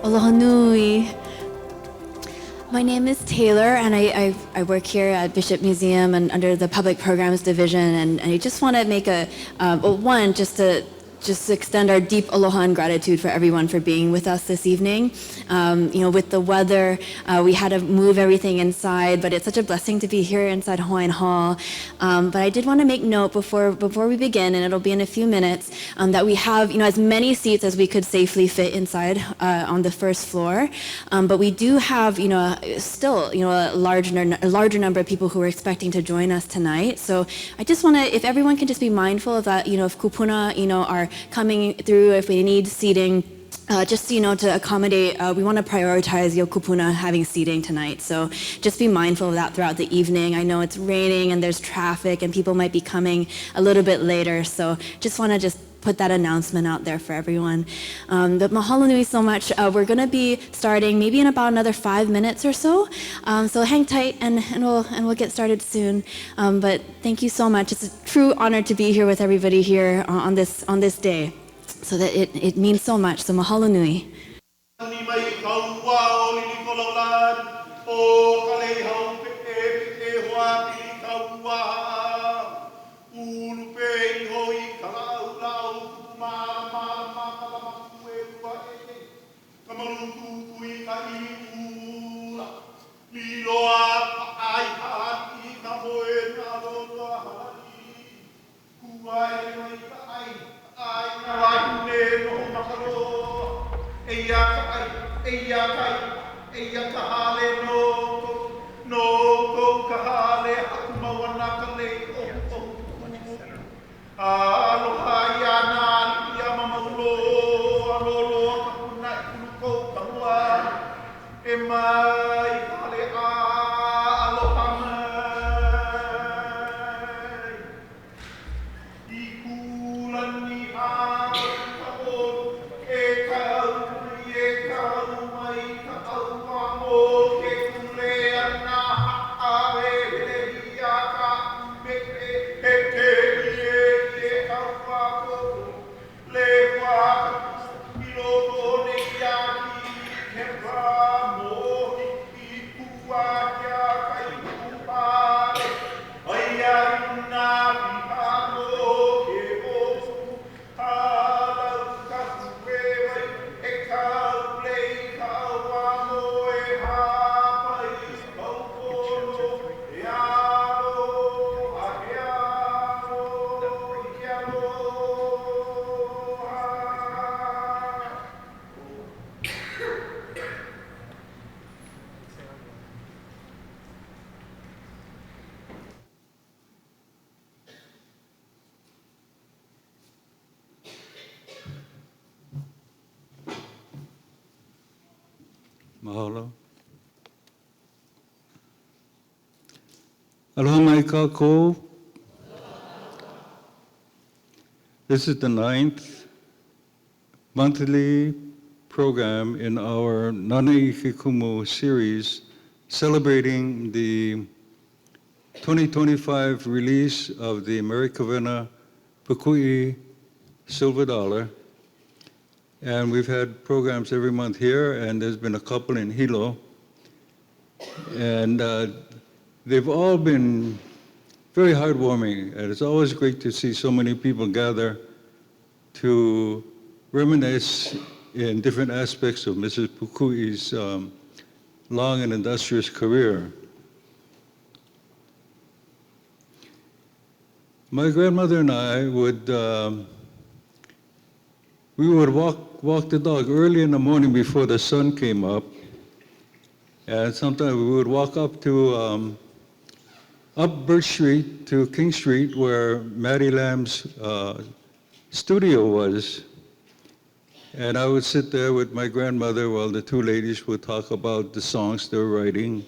Aloha nui. My name is Taylor, and I work here at Bishop Museum and under the Public Programs Division, and I just want to make just to extend our deep aloha and gratitude for everyone for being with us this evening. With the weather, we had to move everything inside, but it's such a blessing to be here inside Hawaiian Hall. But I did want to make note before we begin, and it'll be in a few minutes, that we have as many seats as we could safely fit inside on the first floor. But we do have still a larger number of people who are expecting to join us tonight. So I just want to, if everyone can just be mindful of that, if kupuna are coming through, if we need seating, just to accommodate, we want to prioritize kupuna having seating tonight. So just be mindful of that throughout the evening. I know it's raining and there's traffic and people might be coming a little bit later. So just want to put that announcement out there for everyone. But mahalo nui so much. We're going to be starting maybe in about another 5 minutes or so. So hang tight and we'll get started soon. But thank you so much. It's a true honor to be here with everybody here on this day. So that it means so much. So mahalo nui. Mahalo. Aloha mai kākou. This is the 9th monthly program in our Nānā Kumu Series celebrating the 2025 release of the Mary Kawena Pukui silver dollar. And we've had programs every month here, and there's been a couple in Hilo. And they've all been very heartwarming, and it's always great to see so many people gather to reminisce in different aspects of Mrs. Pukui's long and industrious career. My grandmother and I would walk the dog early in the morning before the sun came up, and sometimes we would walk up to up Birch Street to King Street, where Matty Lamb's studio was, and I would sit there with my grandmother while the two ladies would talk about the songs they were writing.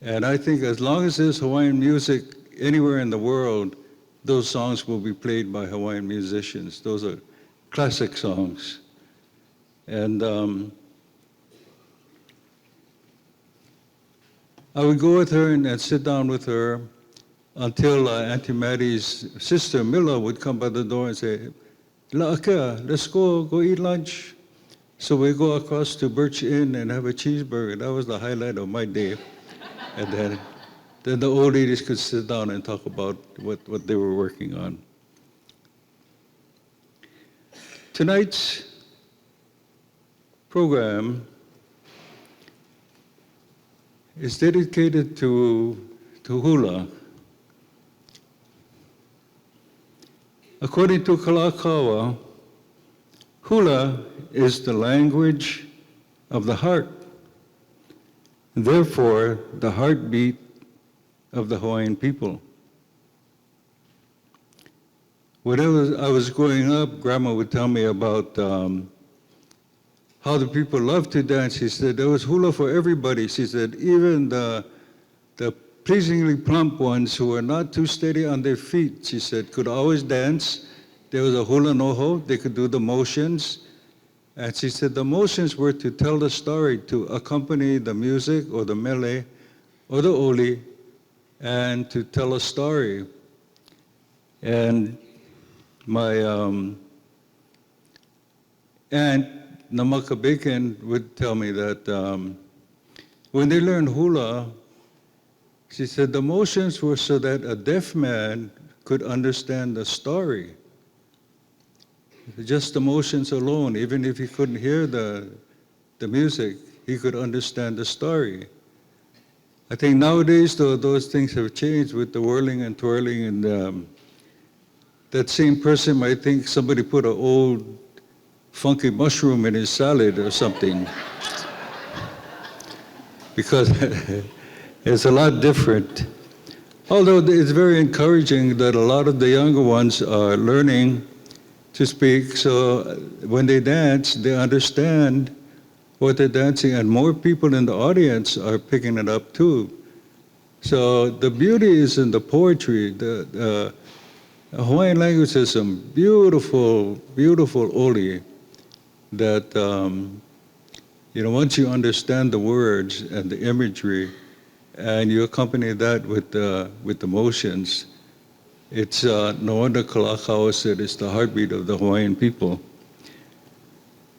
And I think as long as there's Hawaiian music anywhere in the world, those songs will be played by Hawaiian musicians. Those are classic songs. And I would go with her and sit down with her until Auntie Maddie's sister, Mila, would come by the door and say, "La'aka, let's go eat lunch." So we go across to Birch Inn and have a cheeseburger. That was the highlight of my day. And then the old ladies could sit down and talk about what they were working on. Tonight's program is dedicated to hula. According to Kalakaua, hula is the language of the heart, therefore the heartbeat of the Hawaiian people. Whenever I was growing up, Grandma would tell me about how the people loved to dance. She said there was hula for everybody. She said even the pleasingly plump ones who were not too steady on their feet, she said, could always dance. There was a hula noho. They could do the motions. And she said the motions were to tell the story, to accompany the music or the mele or the oli, and to tell a story. And my aunt, Namaka Bacon, would tell me that when they learned hula, she said the motions were so that a deaf man could understand the story. Just the motions alone, even if he couldn't hear the music, he could understand the story. I think nowadays, though, those things have changed with the whirling and twirling, and that same person might think somebody put an old funky mushroom in his salad or something. Because it's a lot different. Although it's very encouraging that a lot of the younger ones are learning to speak, so when they dance, they understand what they're dancing, and more people in the audience are picking it up too. So the beauty is in the poetry. The Hawaiian language has some beautiful, beautiful oli that, once you understand the words and the imagery, and you accompany that with the motions, it's no wonder Kalakaua said it's the heartbeat of the Hawaiian people.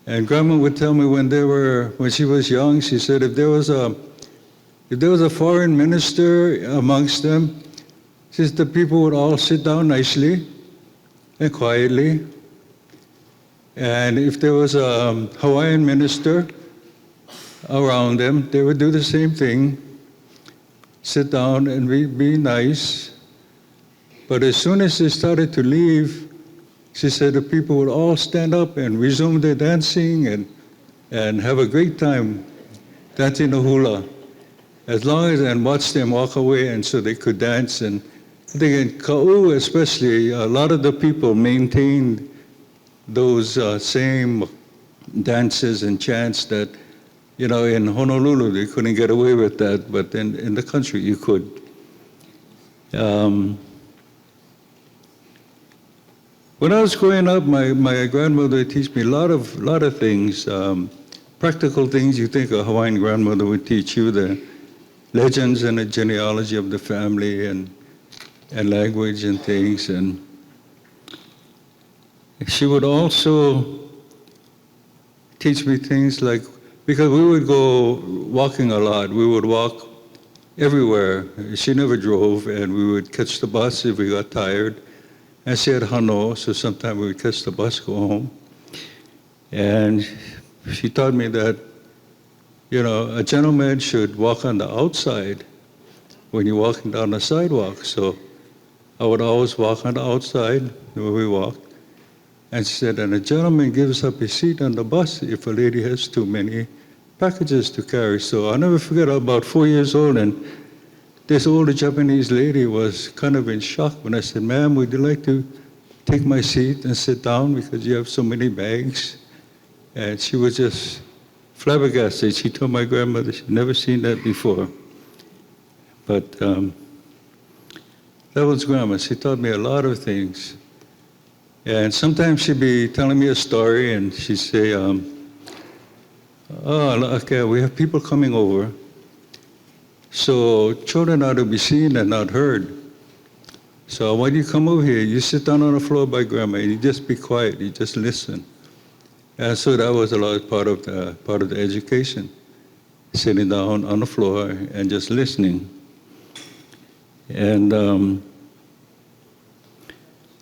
And Grandma would tell me when she was young, she said if there was a foreign minister amongst them, she said the people would all sit down nicely and quietly. And if there was a Hawaiian minister around them, they would do the same thing, sit down and be nice. But as soon as they started to leave, she said the people would all stand up and resume their dancing and have a great time dancing the hula, and watch them walk away, and so they could dance. And I think in Ka'u especially, a lot of the people maintained those same dances and chants that, in Honolulu they couldn't get away with that, but in the country you could. When I was growing up, my grandmother would teach me a lot of things, practical things you think a Hawaiian grandmother would teach you, the legends and the genealogy of the family and language and things. And she would also teach me things like, because we would go walking a lot, we would walk everywhere. She never drove, and we would catch the bus if we got tired. And she had hano, so sometimes we would catch the bus, go home. And she taught me that, a gentleman should walk on the outside when you're walking down the sidewalk. So I would always walk on the outside where we walked. And she said, and a gentleman gives up his seat on the bus if a lady has too many packages to carry. So I'll never forget, I was about 4 years old, and this older Japanese lady was kind of in shock when I said, ma'am, would you like to take my seat and sit down because you have so many bags? And she was just flabbergasted. She told my grandmother she'd never seen that before. But that was Grandma. She taught me a lot of things. And sometimes she'd be telling me a story, and she'd say, oh, okay, we have people coming over. So children are to be seen and not heard. So when you come over here, you sit down on the floor by Grandma, and you just be quiet, you just listen. And so that was a large part of the education, sitting down on the floor and just listening. And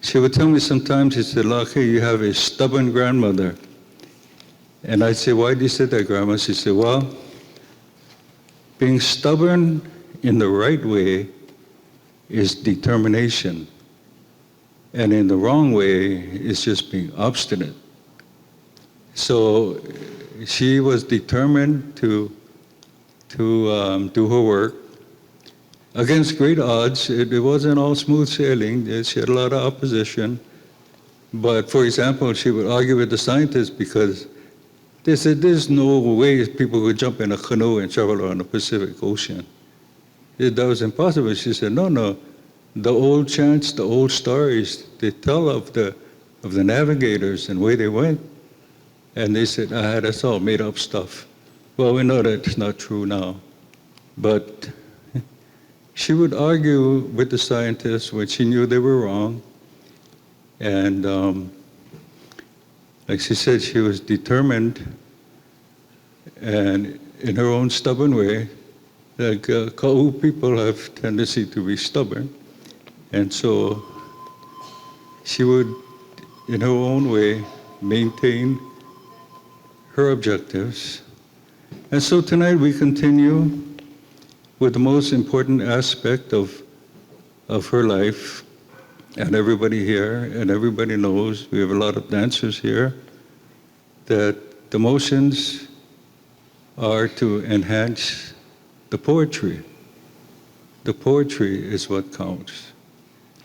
she would tell me sometimes, she said, "Lake, you have a stubborn grandmother." And I'd say, "Why do you say that, Grandma?" She said, "Well, being stubborn in the right way is determination. And in the wrong way is just being obstinate." So she was determined to do her work against great odds. It wasn't all smooth sailing. She had a lot of opposition. But for example, she would argue with the scientists because they said there's no way people could jump in a canoe and travel around the Pacific Ocean. That was impossible. She said, no. The old chants, the old stories, they tell of the navigators and where they went. And they said, that's all made up stuff. Well, we know that it's not true now. But she would argue with the scientists when she knew they were wrong. And like she said, she was determined, and in her own stubborn way. Like Ka'u people have tendency to be stubborn. And so she would, in her own way, maintain her objectives. And so tonight we continue with the most important aspect of her life. And everybody here, and everybody knows, we have a lot of dancers here, that the motions are to enhance the poetry. The poetry is what counts.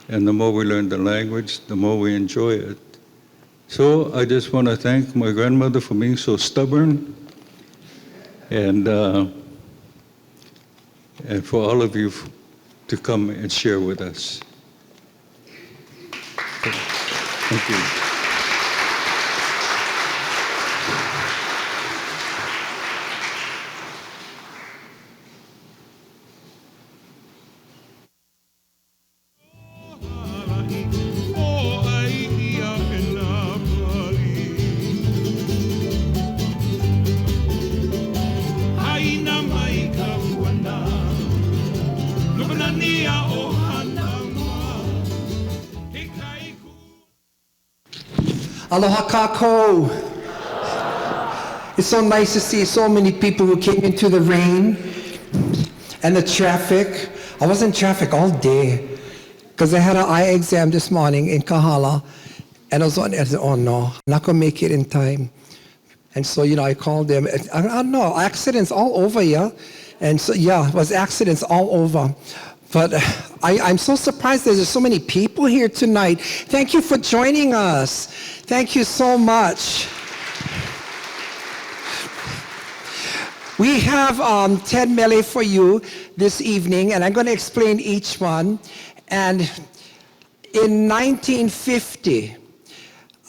And the more we learn the language, the more we enjoy it. So I just want to thank my grandmother for being so stubborn, and for all of you to come and share with us. Thank you. Aloha kako. It's so nice to see so many people who came into the rain and the traffic. I was in traffic all day because I had an eye exam this morning in Kahala, and I said, oh no, I'm not going to make it in time. And so, I called them. I don't know, accidents all over, yeah? And so, yeah, it was accidents all over. But I'm so surprised there's so many people here tonight. Thank you for joining us. Thank you so much. We have 10 mele for you this evening, and I'm going to explain each one. And in 1950,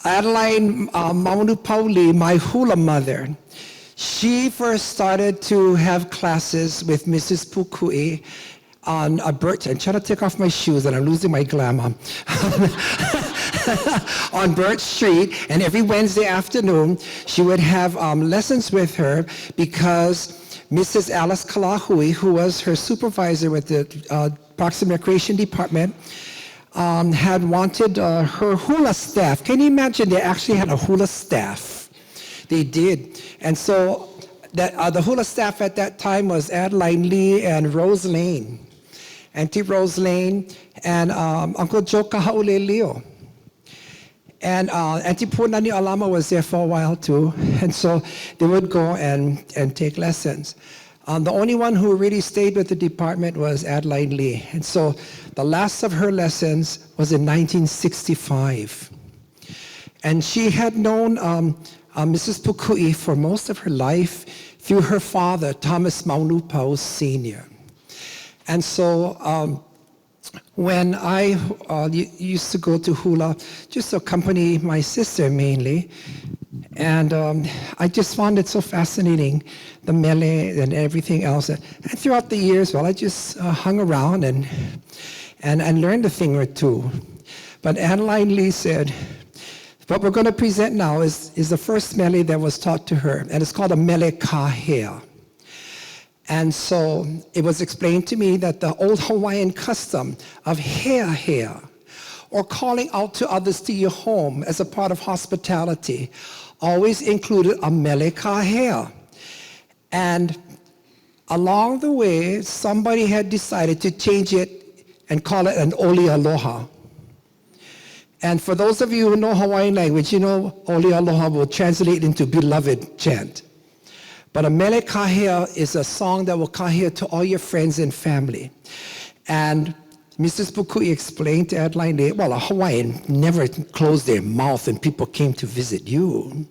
Adeline Maunupauli, my hula mother, she first started to have classes with Mrs. Pukui on a Birch, I'm trying to take off my shoes and I'm losing my glamour, on Birch Street, and every Wednesday afternoon she would have lessons with her because Mrs. Alice Kalahui, who was her supervisor with the Parks and Recreation Department, had wanted her hula staff. Can you imagine they actually had a hula staff? They did. And so that, the hula staff at that time was Adeline Lee and Rose Lane. Auntie Rose Lane, and Uncle Joe Kahaulelio. And Auntie Punani Alama was there for a while too, and so they would go and take lessons. The only one who really stayed with the department was Adeline Lee, and so the last of her lessons was in 1965. And she had known Mrs. Pukui for most of her life through her father, Thomas Maunupau Sr. And so when I used to go to hula, just to accompany my sister mainly, and I just found it so fascinating, the mele and everything else. And throughout the years, well, I just hung around and learned a thing or two. But Adeline Lee said, What we're going to present now is the first mele that was taught to her, and it's called a mele kahea. And so it was explained to me that the old Hawaiian custom of hea, or calling out to others to your home as a part of hospitality, always included a mele kahea. And along the way, somebody had decided to change it and call it an oli aloha. And for those of you who know Hawaiian language, you know oli aloha will translate into beloved chant. But a mele kahea is a song that will kahea to all your friends and family. And Mrs. Pukui explained to Adeline, well, a Hawaiian never closed their mouth when people came to visit you.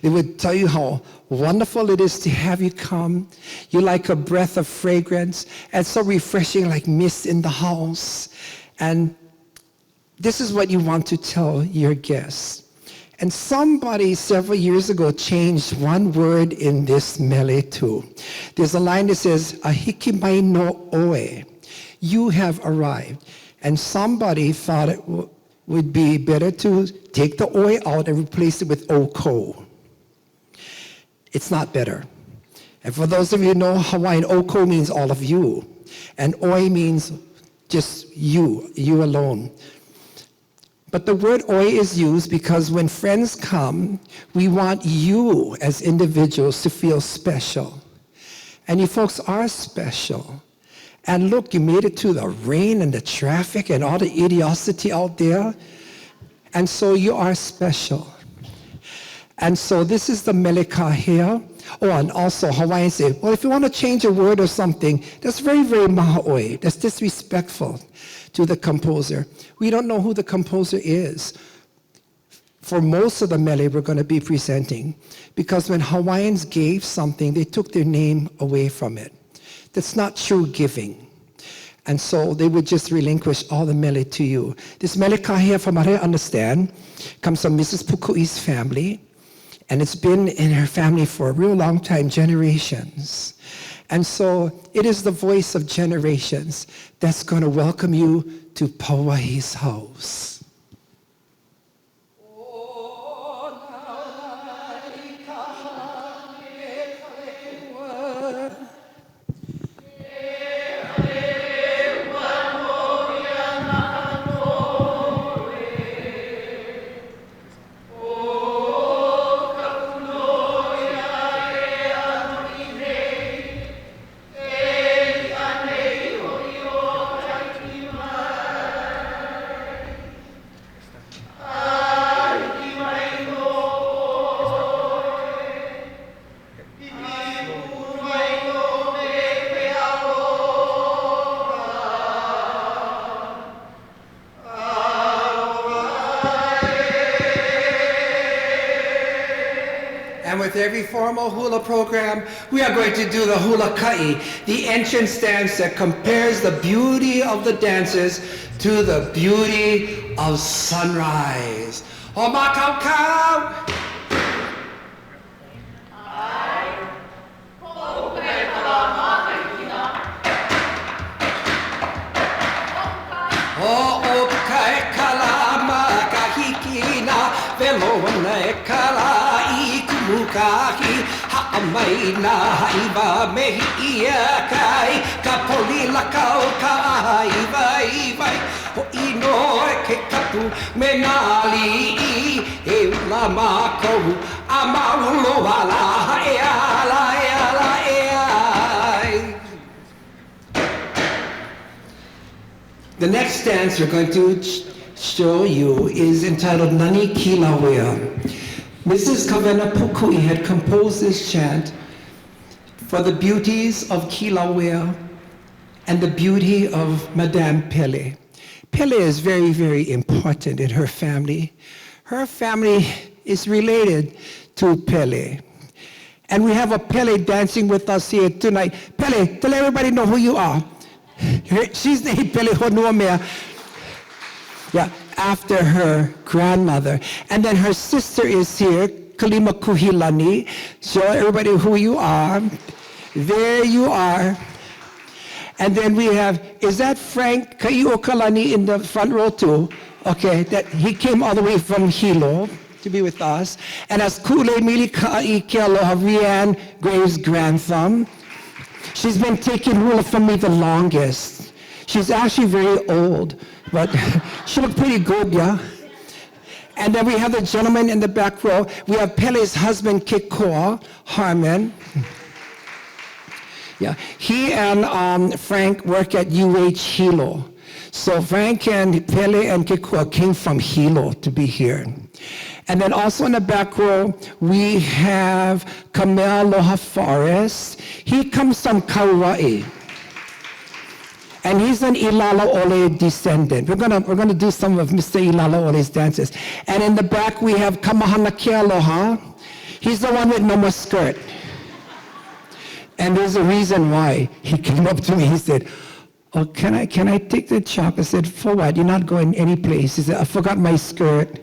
They would tell you how wonderful it is to have you come. You're like a breath of fragrance and so refreshing like mist in the house. And this is what you want to tell your guests. And somebody several years ago changed one word in this mele too. There's a line that says, ahikimai no oe. You have arrived. And somebody thought it would be better to take the oi out and replace it with oko. It's not better. And for those of you who know Hawaiian, oko means all of you. And oi means just you alone. But the word oi is used because when friends come, we want you as individuals to feel special. And you folks are special. And look, you made it to the rain and the traffic and all the idiocy out there. And so you are special. And so this is the mele kahea. Oh, and also Hawaiians say, well, if you want to change a word or something, that's very, very maha'oi. That's disrespectful to the composer. We don't know who the composer is for most of the mele we're going to be presenting. Because when Hawaiians gave something, they took their name away from it. That's not true giving. And so they would just relinquish all the mele to you. This mele kahea, from what I understand, comes from Mrs. Pukui's family. And it's been in her family for a real long time, generations. And so it is the voice of generations that's going to welcome you to Pauahi's house. And with every formal hula program, we are going to do the hula kai, the entrance dance that compares the beauty of the dancers to the beauty of sunrise. Homakau-kau! Kahi ha'amai na haiva mehi ia kai ka poli la kau ka haiva ivai ho ino e ke kapu me nā li'i e ula mākou a maulo ala e ala e ala e ai. The next dance we're going to show you is entitled Nani Kilauea. Mrs. Kawena Pukui had composed this chant for the beauties of Kilauea and the beauty of Madame Pele. Pele is very, very important in her family. Her family is related to Pele. And we have a Pele dancing with us here tonight. Pele, tell everybody know who you are. She's named Pele Honuamea. Yeah, after her grandmother. And then her sister is here, Kalima Kuhilani. Show everybody who you are. There you are. And then we have, is that Frank Kai'okalani in the front row too? Okay, that he came all the way from Hilo. to be with us. And as Kule Milika'i Kealoha Rianne Graves' grandson, she's been taking hula from me the longest. She's actually very old, but she looked pretty good, yeah? And then we have the gentleman in the back row. We have Pele's husband, Kekoa Harmon. Yeah, he and Frank work at UH Hilo. So Frank and Pele and Kekoa came from Hilo to be here. And then also in the back row, we have Kamealoha Forest. He comes from Kauai. And he's an Ilala-Ole descendant. We're gonna do some of Mr. Ilala-Ole's dances. And in the back we have Kamahana Kealoha. He's the one with no more skirt. And there's a reason why. He came up to me, he said, "Oh, can I take the chalk?" I said, "For what? You're not going any place." He said, "I forgot my skirt."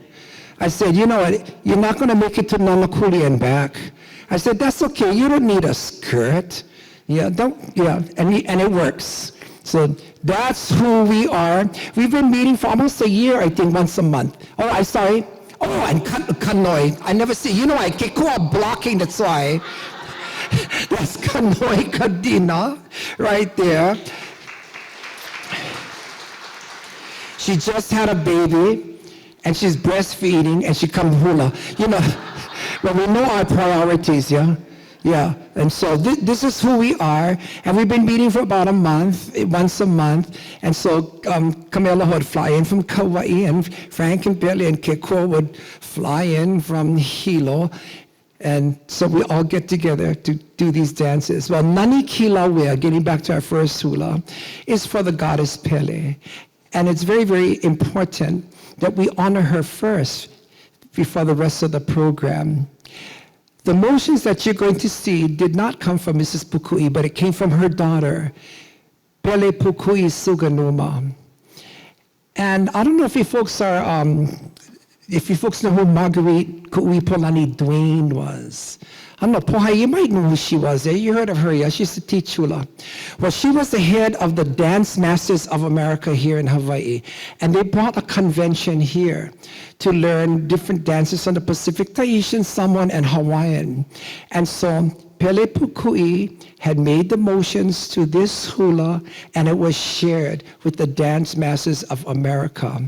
I said, "You know what? You're not gonna make it to Nanakuli and back." I said, "That's okay, you don't need a skirt." And it works. So that's who we are. We've been meeting for almost a year, I think, once a month. Oh, I'm sorry. Oh, and Kanoi. I never see, I Kekoa blocking, that's why. That's Kanoi Kadina right there. She just had a baby, and she's breastfeeding, and she comes hula. Well, we know our priorities, yeah? Yeah, and so this is who we are, and we've been meeting for about a month, once a month, and so Kamela would fly in from Kauai, and Frank and Billy and Kekoa would fly in from Hilo, and so we all get together to do these dances. Well, Nani Kilauea, getting back to our first hula, is for the goddess Pele, and it's very, very important that we honor her first before the rest of the program. The motions that you're going to see did not come from Mrs. Pukui, but it came from her daughter, Pele Pukui Suganuma. And I don't know if you folks know who Marguerite Ku'uipolani Duane was. I don't know, Poha, you might know who she was. You heard of her, yeah? She used to teach hula. Well, she was the head of the Dance Masters of America here in Hawaii. And they brought a convention here to learn different dances on the Pacific, Tahitian, Samoan, and Hawaiian. And so Pele Pukui had made the motions to this hula, and it was shared with the Dance Masters of America.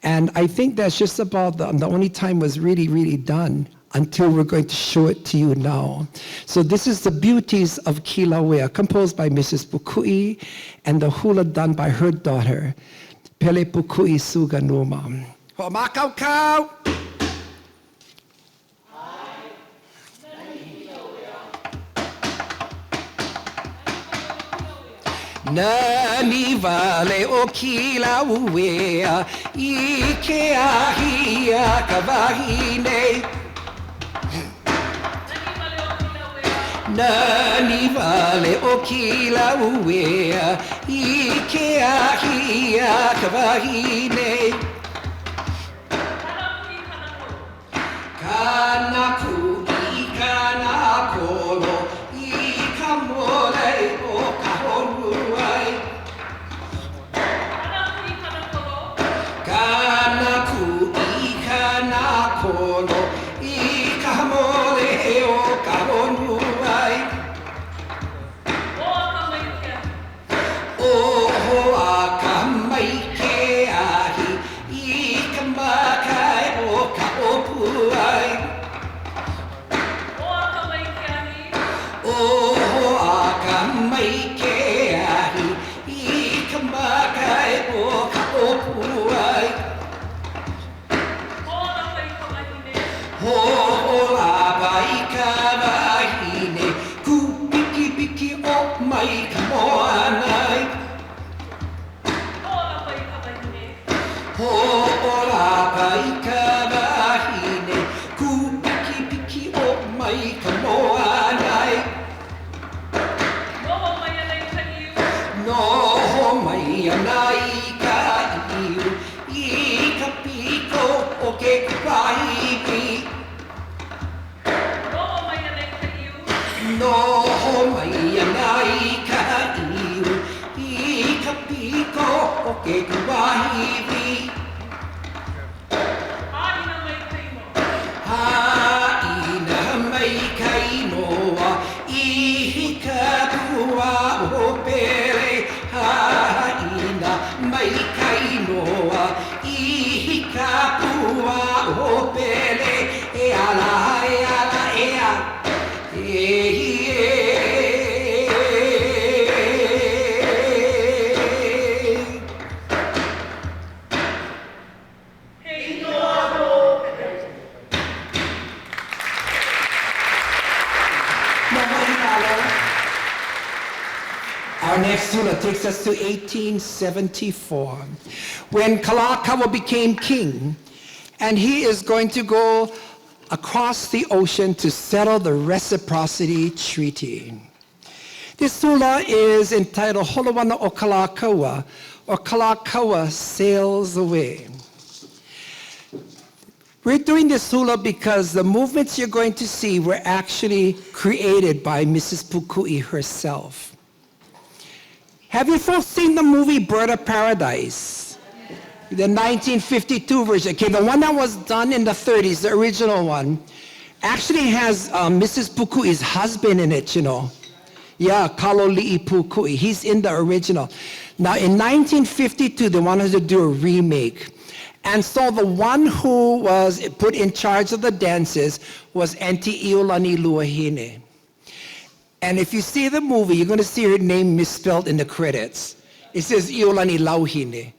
And I think that's just about the only time was really, really done until we're going to show it to you now. So this is the beauties of Kilauea, composed by Mrs. Pukui, and the hula done by her daughter, Pele Pukui Suganuma. Ho'omakau-kau! Nani vale o Kilauea, ʻike ahia ka wahine. Nani vale o Kilauea, ʻike ahia ka wahine. Kana ku'i kana kolo, I ka mole o ka honuai. Kana ku'i kana kolo, I ka mole o ka honuai. Oho a ka mai ke ahi, I ka makai o ka opuai. Oho a ka mai ke ahi, I ka makai o ka opuai. Ho'ola pai ka wahine, ku piki piki o mai ka moanai. Ho'ola pai ka wahine, ku piki piki o mai ka moanai. Noho mai anai ka iu, I ka piko o ke kupahiwi. Noho mai anai ka iu, I ka piko o ke kupahiwi. Our next hula takes us to 1874, when Kalakaua became king, and he is going to go across the ocean to settle the Reciprocity Treaty. This hula is entitled Holowana o Kalakaua, or Kalakaua Sails Away. We're doing this hula because the movements you're going to see were actually created by Mrs. Pukui herself. Have you folks seen the movie Bird of Paradise? The 1952 version. Okay, the one that was done in the 30s, the original one, actually has Mrs. Pukui's husband in it, you know. Yeah, Kaloli'i Pukui. He's in the original. Now, in 1952, they wanted to do a remake. And so the one who was put in charge of the dances was Auntie Iolani Luahine. And if you see the movie, you're going to see her name misspelled in the credits. It says Iolani Lauhine.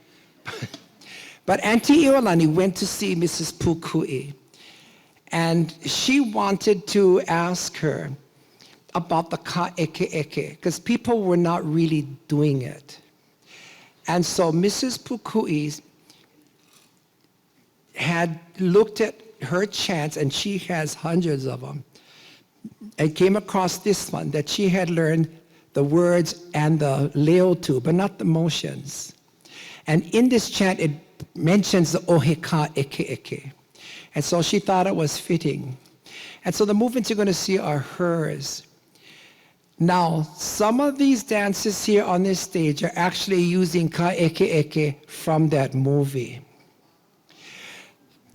But Auntie Iolani went to see Mrs. Pukui. And she wanted to ask her about the ka'eke, because people were not really doing it. And so Mrs. Pukui had looked at her chants, and she has hundreds of them, and came across this one that she had learned the words and the leo to, but not the motions. And in this chant, it mentions the oheka eke. And so she thought it was fitting. And so the movements you're going to see are hers. Now, some of these dances here on this stage are actually using ka'eke from that movie.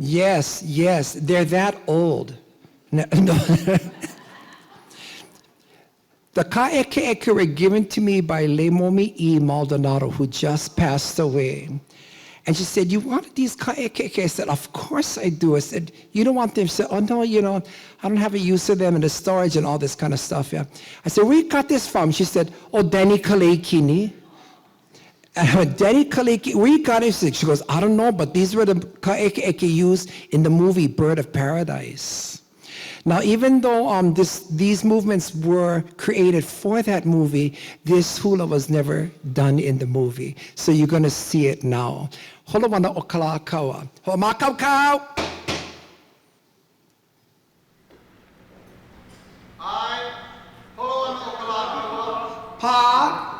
Yes, they're that old. No. The ka'eke were given to me by Leimomi E. Maldonado, who just passed away. And she said, "You wanted these ka'eke?" I said, "Of course I do." I said, "You don't want them?" She said, "Oh no, I don't have a use of them in the storage and all this kind of stuff." Yeah. I said, "Where you got this from?" She said, "Oh, Danny Kaleikini." And I went, "Danny Kaleikini, where you got it?" She goes, "I don't know, but these were the ka'eke used in the movie Bird of Paradise." Now, even though these movements were created for that movie, this hula was never done in the movie. So you're going to see it now. Holowana o Kalakaua. Ho makau. I, Holowana o Kalakaua. Pa.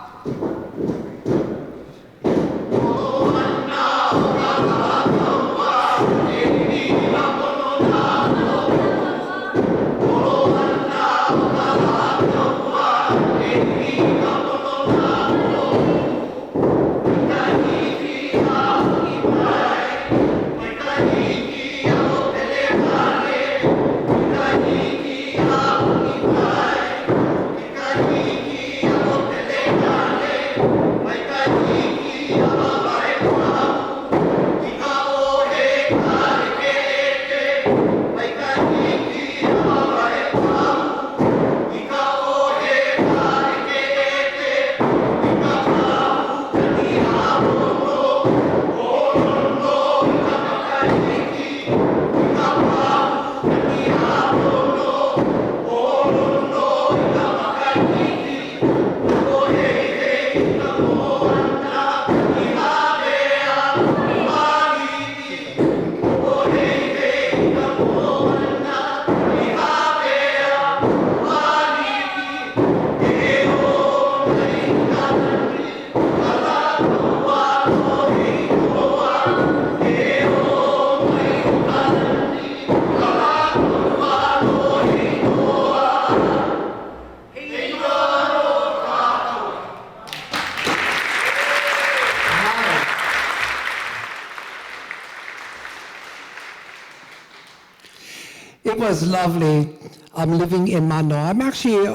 It was lovely. I'm living in Manoa. I'm actually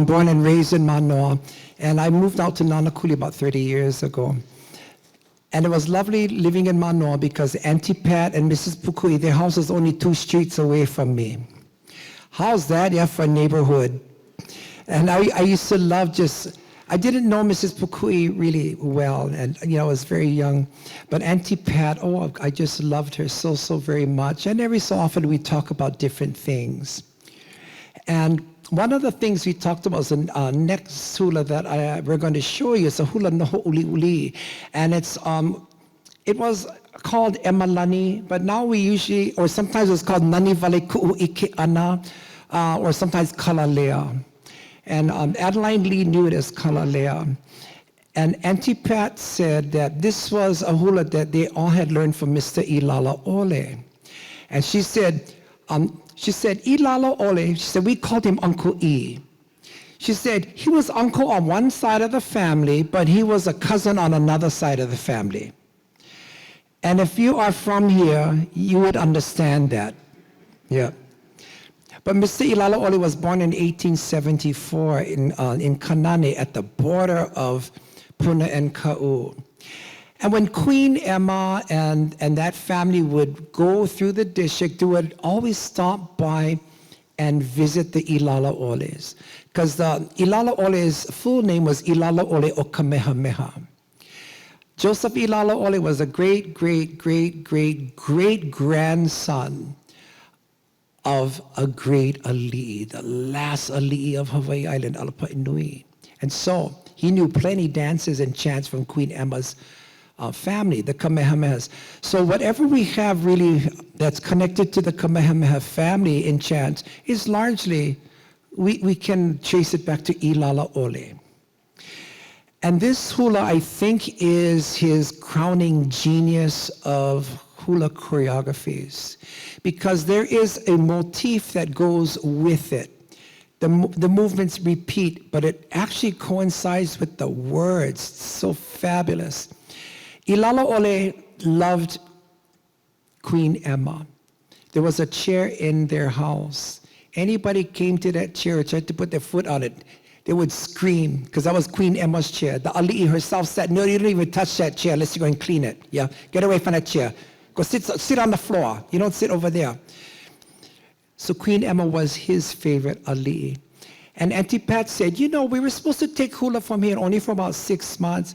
born and raised in Manoa, and I moved out to Nānā about 30 years ago. And it was lovely living in Manoa because Auntie Pat and Mrs. Pukui, their house is only 2 streets away from me. How's that, yeah, for a neighborhood? And I used to love I didn't know Mrs. Pukui really well, and I was very young. But Auntie Pat, I just loved her so very much. And every so often we talk about different things. And one of the things we talked about is the next hula that we're going to show you is a hula noho uli uli, and it was called emalani, but now we usually, or sometimes it's called nani vale ku'u ike ana, or sometimes kalalea. And Adeline Lee knew it as kalalea. And Auntie Pat said that this was a hula that they all had learned from Mr. Ilala Ole. And she said, Ilala Ole, she said, we called him Uncle E. She said, he was uncle on one side of the family, but he was a cousin on another side of the family. And if you are from here, you would understand that. Yeah. But Mr. Ilala Ole was born in 1874 in Kanane at the border of Puna and Ka'u. And when Queen Emma and that family would go through the district, they would always stop by and visit the Ilala Oles. Because the Ilala Ole's full name was Ilala Ole o Kamehameha. Joseph Ilala Ole was a great, great, great, great, great grandson of a great ali'i, the last ali'i of Hawaii Island, Alapainui. And so he knew plenty dances and chants from Queen Emma's family, the Kamehamehas. So whatever we have really that's connected to the Kamehameha family in chants is largely, we can trace it back to Ilala Ole. And this hula, I think, is his crowning genius of hula choreographies, because there is a motif that goes with it. The movements repeat, but it actually coincides with the words. It's so fabulous. Ilala Ole loved Queen Emma. There was a chair in their house. Anybody came to that chair or tried to put their foot on it, they would scream, because that was Queen Emma's chair. The ali'i herself said, no, you don't even touch that chair unless you go and clean it. Yeah, get away from that chair. Go sit on the floor. You don't sit over there. So Queen Emma was his favorite ali'i. And Auntie Pat said, you know, we were supposed to take hula from here only for about 6 months.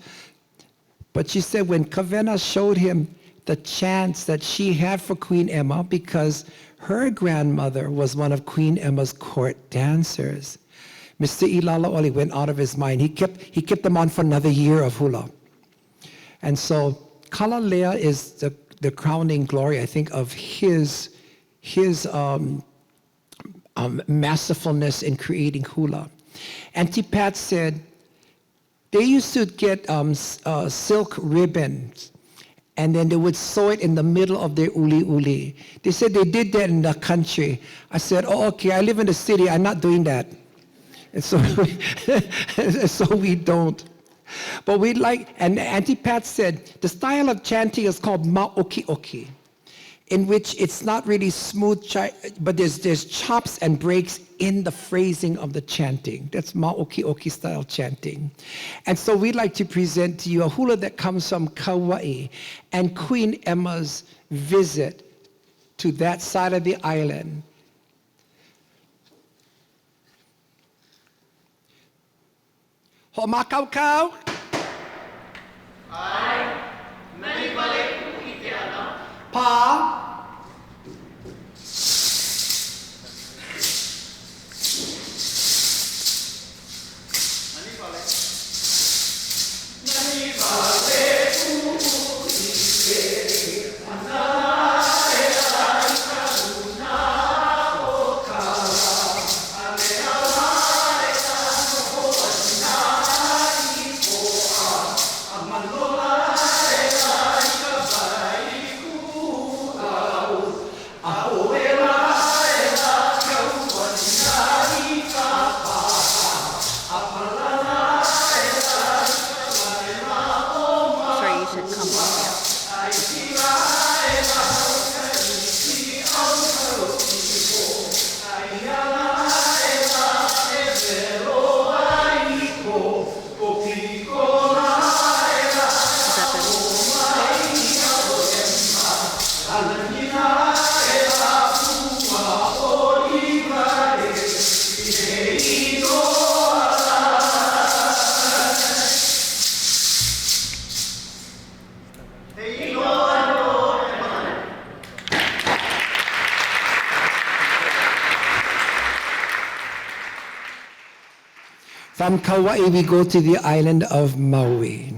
But she said when Kawena showed him the chants that she had for Queen Emma, because her grandmother was one of Queen Emma's court dancers, Mr. Ilala Ole went out of his mind. He kept them on for another year of hula. And so Kalalea is the crowning glory, I think, of his masterfulness in creating hula. Auntie Pat said they used to get silk ribbons, and then they would sew it in the middle of their uli uli. They said they did that in the country. I said, oh, okay, I live in the city. I'm not doing that. And so, so we don't. But we like, and Auntie Pat said, the style of chanting is called ma'oki-oki, in which it's not really smooth, but there's chops and breaks in the phrasing of the chanting. That's ma'oki-oki style chanting. And so we like to present to you a hula that comes from Kauai and Queen Emma's visit to that side of the island. Ho makaukau. I, many vale ike ana. Pa. from Kauai, we go to the island of Maui.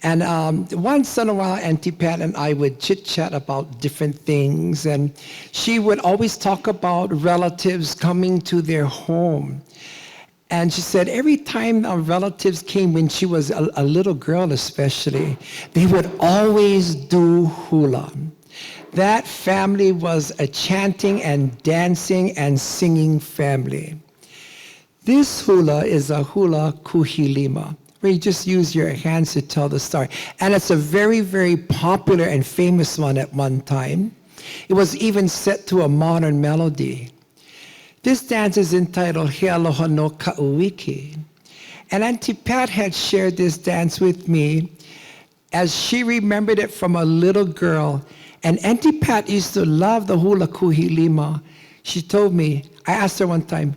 And once in a while, Auntie Pat and I would chit-chat about different things, and she would always talk about relatives coming to their home. And she said every time our relatives came, when she was a little girl especially, they would always do hula. That family was a chanting and dancing and singing family. This hula is a hula Kuhi lima, where you just use your hands to tell the story. And it's a very, very popular and famous one at one time. It was even set to a modern melody. This dance is entitled He Aloha no Ka'uiki. And Auntie Pat had shared this dance with me as she remembered it from a little girl. And Auntie Pat used to love the hula Kuhi lima. She told me, I asked her one time,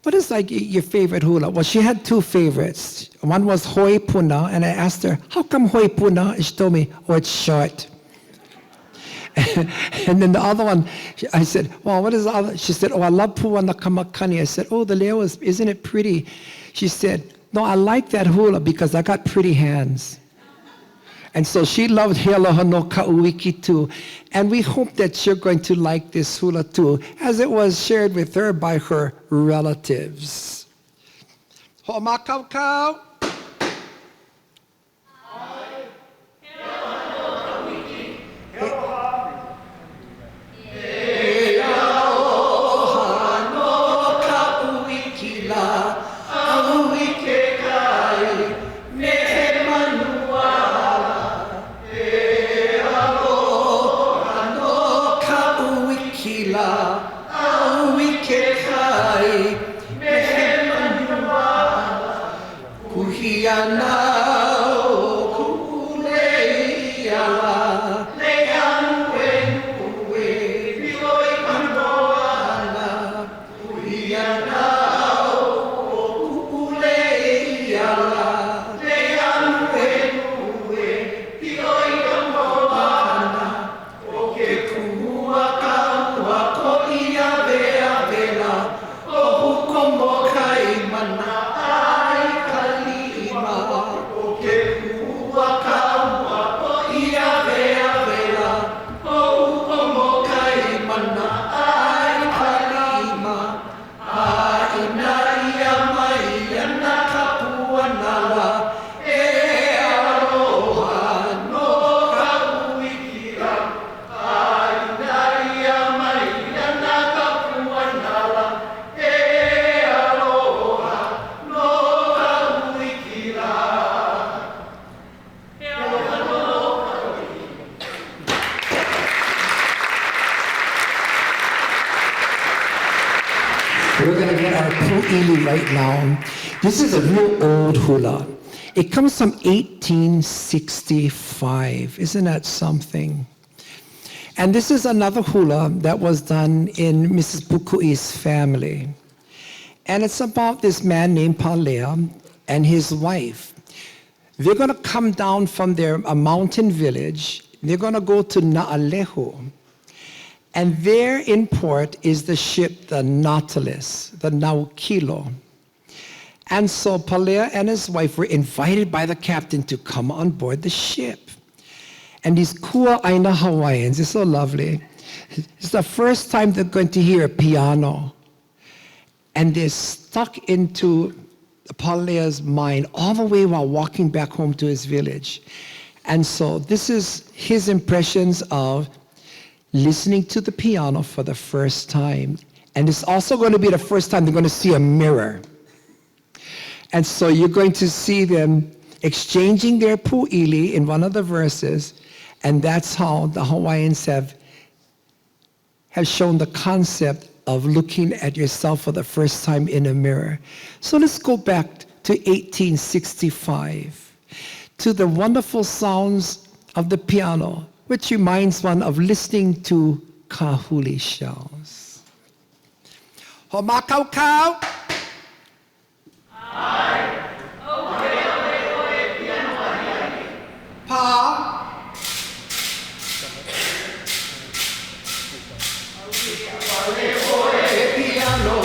what is like your favorite hula? Well, she had two favorites. One was hoi puna, and I asked her, how come hoi puna? And she told me, oh, it's short. And then the other one, I said, well, what is the other? She said, oh, I love puana kamakani. I said, oh, the leo isn't it pretty? She said, no, I like that hula because I got pretty hands. And so she loved He Aloha no Ka'uiki too. And we hope that you're going to like this hula too, as it was shared with her by her relatives. Ho'omakaukau. We're going to get our pu'ili right now. This is a real old hula. It comes from 1865. Isn't that something? And this is another hula that was done in Mrs. Pukui's family. And it's about this man named Pele and his wife. They're going to come down from their mountain village. They're going to go to Nā'alehu. And there in port is the ship, the Nautilus, the Naukilo. And so Pele and his wife were invited by the captain to come on board the ship. And these Kua'aina Hawaiians, it's so lovely. It's the first time they're going to hear a piano. And they're stuck into Pele's mind all the way while walking back home to his village. And so this is his impressions of listening to the piano for the first time. And it's also going to be the first time they're going to see a mirror. And so you're going to see them exchanging their pu'ili in one of the verses, and that's how the Hawaiians have shown the concept of looking at yourself for the first time in a mirror. So let's go back to 1865, to the wonderful sounds of the piano, which reminds one of listening to kahuli shells. Ho'omakaukau. Pa. Piano,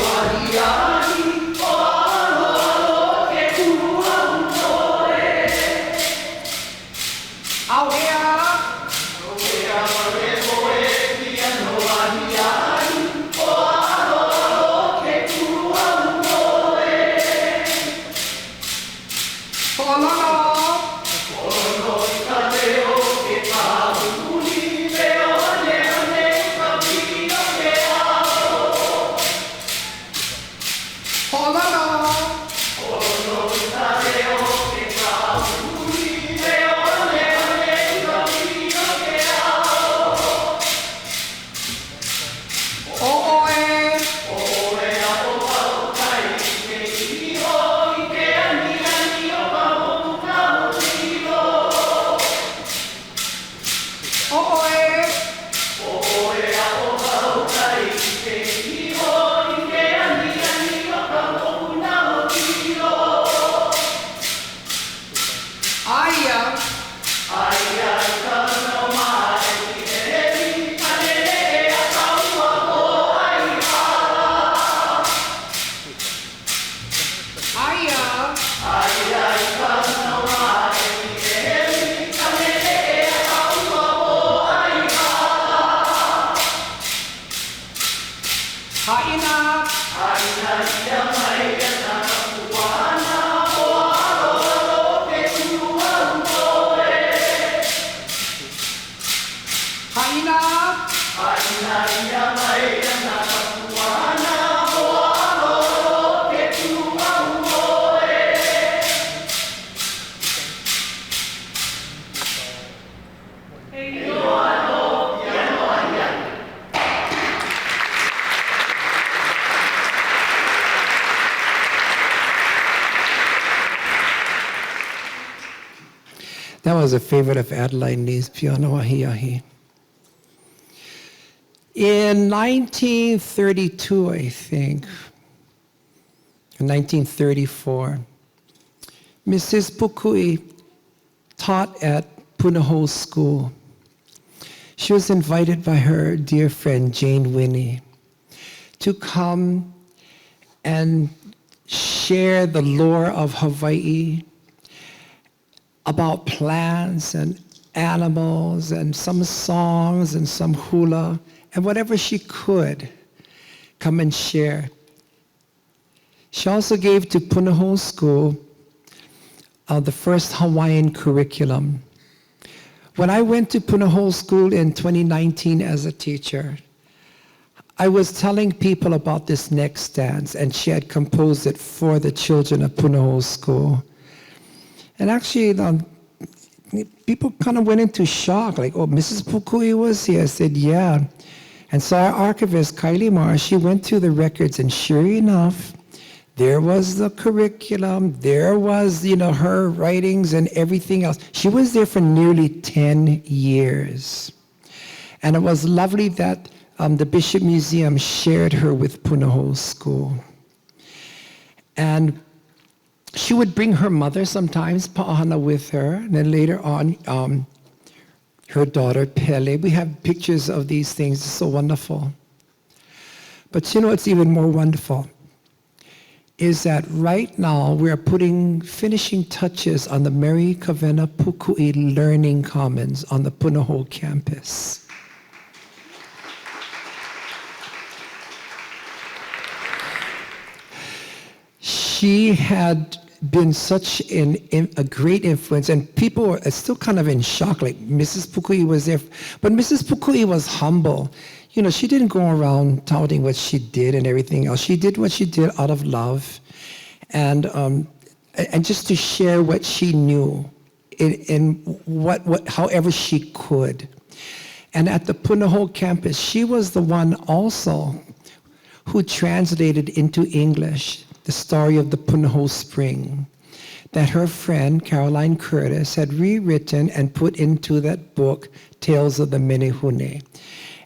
That was a favorite of Adeline Lee's, Piano Ahiahi. In 1932, I think, in 1934, Mrs. Pukui taught at Punahou School. She was invited by her dear friend Jane Winnie to come and share the lore of Hawaii, about plants and animals and some songs and some hula and whatever she could come and share. She also gave to Punahou School the first Hawaiian curriculum. When I went to Punahou School in 2019 as a teacher, I was telling people about this next dance, and she had composed it for the children of Punahou School. And actually, people kind of went into shock, like, oh, Mrs. Pukui was here. I said, yeah. And so our archivist, Kylie Marr, she went through the records, and sure enough, there was the curriculum, there was, her writings and everything else. She was there for nearly 10 years. And it was lovely that the Bishop Museum shared her with Punahou School. And she would bring her mother sometimes, Pa'ahana, with her, and then later on, her daughter, Pele. We have pictures of these things. It's so wonderful. But what's even more wonderful is that right now we are putting finishing touches on the Mary Kawena Pukui Learning Commons on the Punahou campus. She had been such a great influence, and people are still kind of in shock, like Mrs. Pukui was there. But Mrs. Pukui was humble. She didn't go around touting what she did and everything else. She did what she did out of love, and just to share what she knew in however she could. And at the Punahou campus, she was the one also who translated into English the story of the Punahou Spring that her friend Caroline Curtis had rewritten and put into that book, Tales of the Menehune.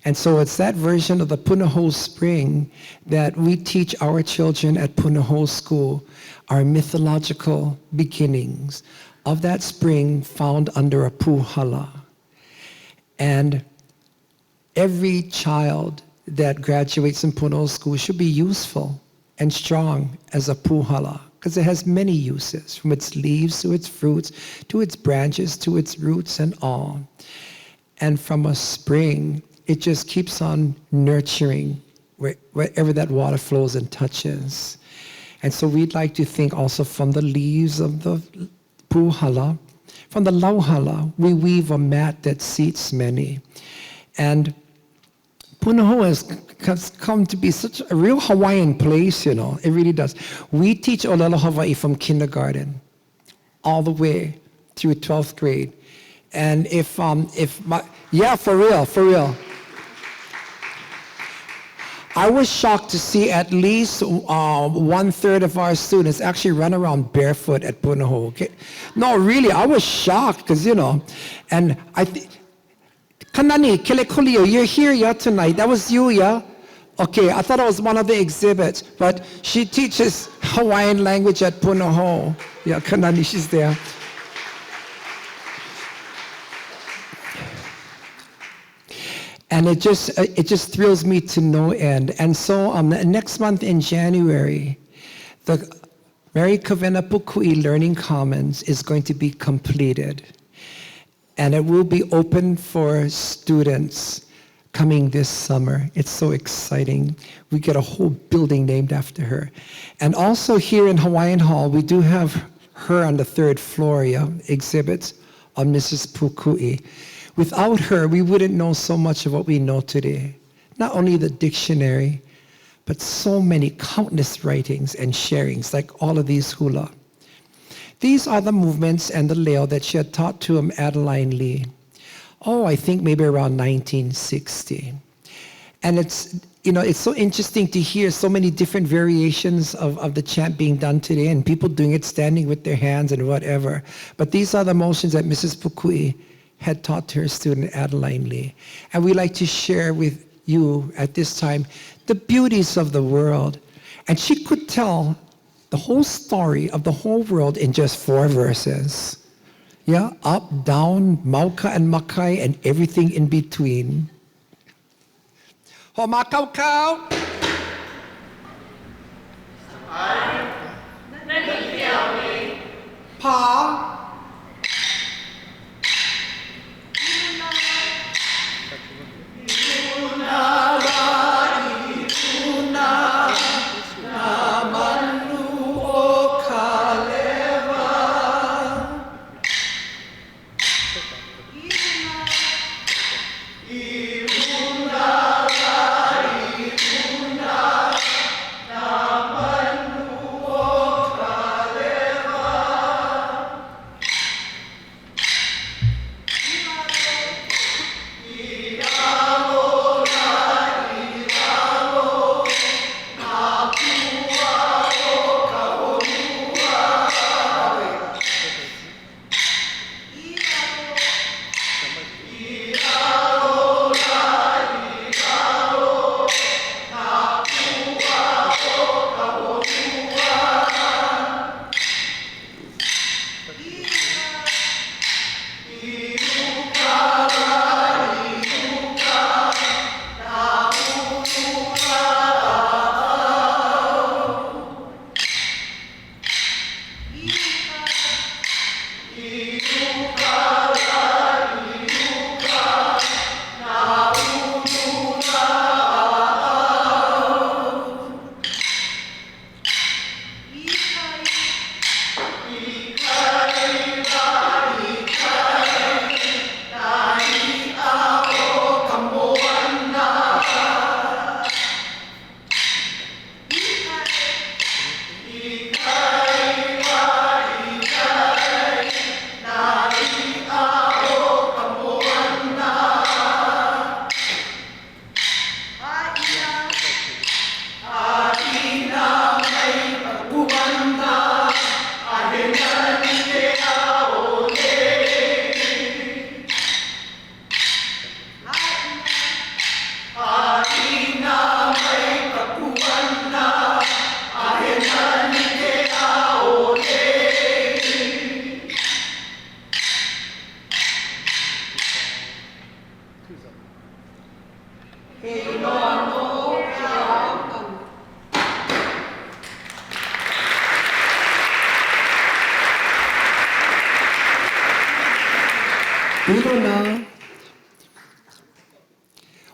And so it's that version of the Punahou Spring that we teach our children at Punahou School, our mythological beginnings of that spring found under a puhala. And every child that graduates in Punahou School should be useful and strong as a puhala, because it has many uses, from its leaves to its fruits, to its branches, to its roots and all. And from a spring, it just keeps on nurturing wherever that water flows and touches. And so we'd like to think also from the leaves of the puhala. From the lauhala, we weave a mat that seats many. And Punahou has come to be such a real Hawaiian place, you know. It really does. We teach ʻōlelo Hawaii from kindergarten all the way through 12th grade. And yeah, for real. I was shocked to see at least 1/3 of our students actually run around barefoot at Punahou. Okay? No, really, I was shocked because, you know, and Kanani, Kelekulio, you're here, yeah, tonight. That was you, yeah? Okay, I thought it was one of the exhibits, but she teaches Hawaiian language at Punahou. Yeah, Kanani, she's there. And it just thrills me to no end. And so next month in January, the Mary Kawena Pukui Learning Commons is going to be completed. And it will be open for students coming this summer. It's so exciting. We get a whole building named after her. And also here in Hawaiian Hall, we do have her on the 3rd floor, yeah, exhibits on Mrs. Pukui. Without her, we wouldn't know so much of what we know today. Not only the dictionary, but so many countless writings and sharings, like all of these hula. These are the movements and the leo that she had taught to Adeline Lee. I think maybe around 1960. And it's so interesting to hear so many different variations of the chant being done today, and people doing it standing with their hands and whatever. But these are the motions that Mrs. Pukui had taught to her student Adeline Lee. And we like to share with you at this time the beauties of the world. And she could tell the whole story of the whole world in just 4 verses. Yeah, up, down, mauka and makai, and everything in between. Ho makau kau. Pa.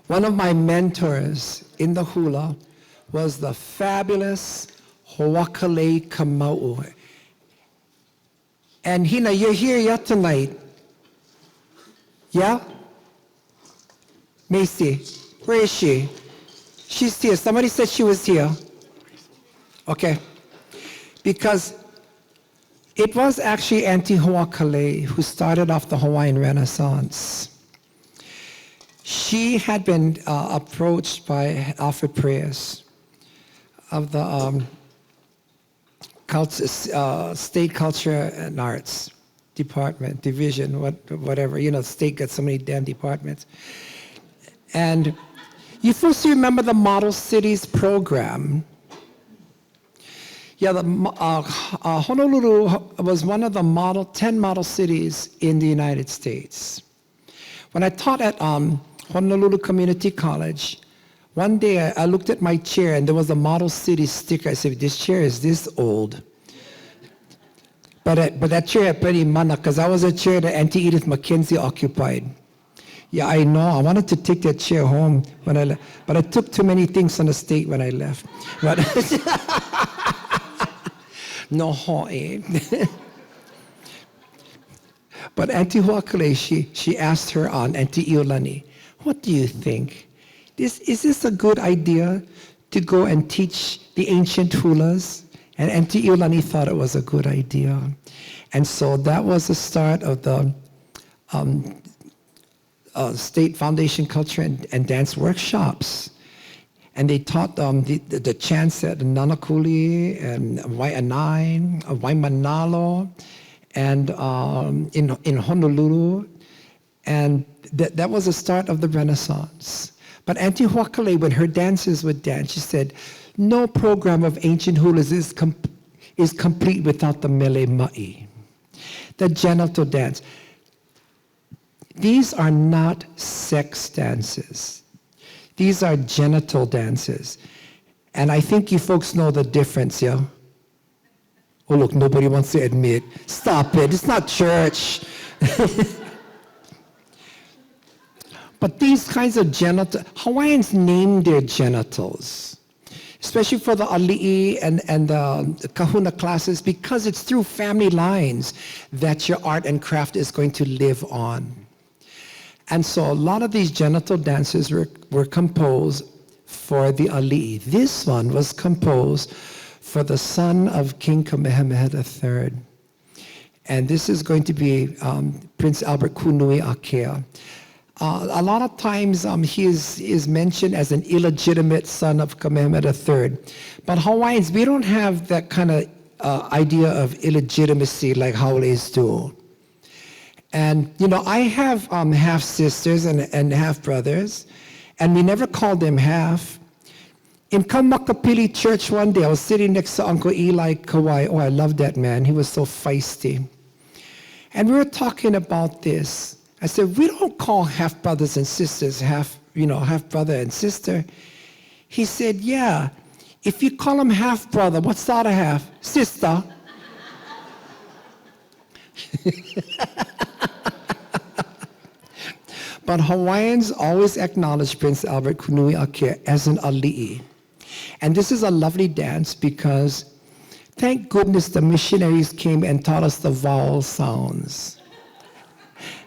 One of my mentors in the hula was the fabulous Hoakale Kamau. And Hina, you're here yet tonight? Yeah? Macy, where is she? She's here. Somebody said she was here. Okay. Because it was actually Auntie Huakale who started off the Hawaiian Renaissance. She had been approached by Alfred Prayers of the State Culture and Arts Department, Division, whatever. You know, the state got so many damn departments. And you first remember the Model Cities program. Yeah, Honolulu was one of the 10 model cities in the United States. When I taught at Honolulu Community College, one day I looked at my chair and there was a Model City sticker. I said, this chair is this old. But that chair had plenty mana because I was a chair that Auntie Edith Mackenzie occupied. Yeah, I know. I wanted to take that chair home when I left, but I took too many things on the state when I left. But no, But Auntie Huakale, she asked her aunt, Auntie Iolani, what do you think? Is this a good idea to go and teach the ancient hulas? And Auntie Iolani thought it was a good idea. And so that was the start of the State Foundation Culture and Dance workshops. And they taught the chants at Nanakuli and Waianae, Waimanalo, and in Honolulu. And that was the start of the Renaissance. But Auntie Huakale, when her dancers would dance, she said, no program of ancient hulas is complete without the mele ma'i, the genital dance. These are not sex dances. These are genital dances. And I think you folks know the difference, yeah? Oh, look, nobody wants to admit. Stop it, it's not church. But these kinds of genital, Hawaiians name their genitals, especially for the ali'i and the kahuna classes, because it's through family lines that your art and craft is going to live on. And so a lot of these genital dances were composed for the ali'i. This one was composed for the son of King Kamehameha III. And this is going to be Prince Albert Kunui Akea. A lot of times he is mentioned as an illegitimate son of Kamehameha III. But Hawaiians, we don't have that kind of idea of illegitimacy like Hau'ole's do. And, you know, I have half-sisters and half-brothers, and we never called them half. In Kamakapili Church one day, I was sitting next to Uncle Eli Kawai. Oh, I love that man. He was so feisty. And we were talking about this. I said, we don't call half-brothers and sisters half brother and sister. He said, yeah, if you call him half-brother, what's the other half? Sister. But Hawaiians always acknowledge Prince Albert Kunui Akea as an ali'i. And this is a lovely dance because, thank goodness, the missionaries came and taught us the vowel sounds.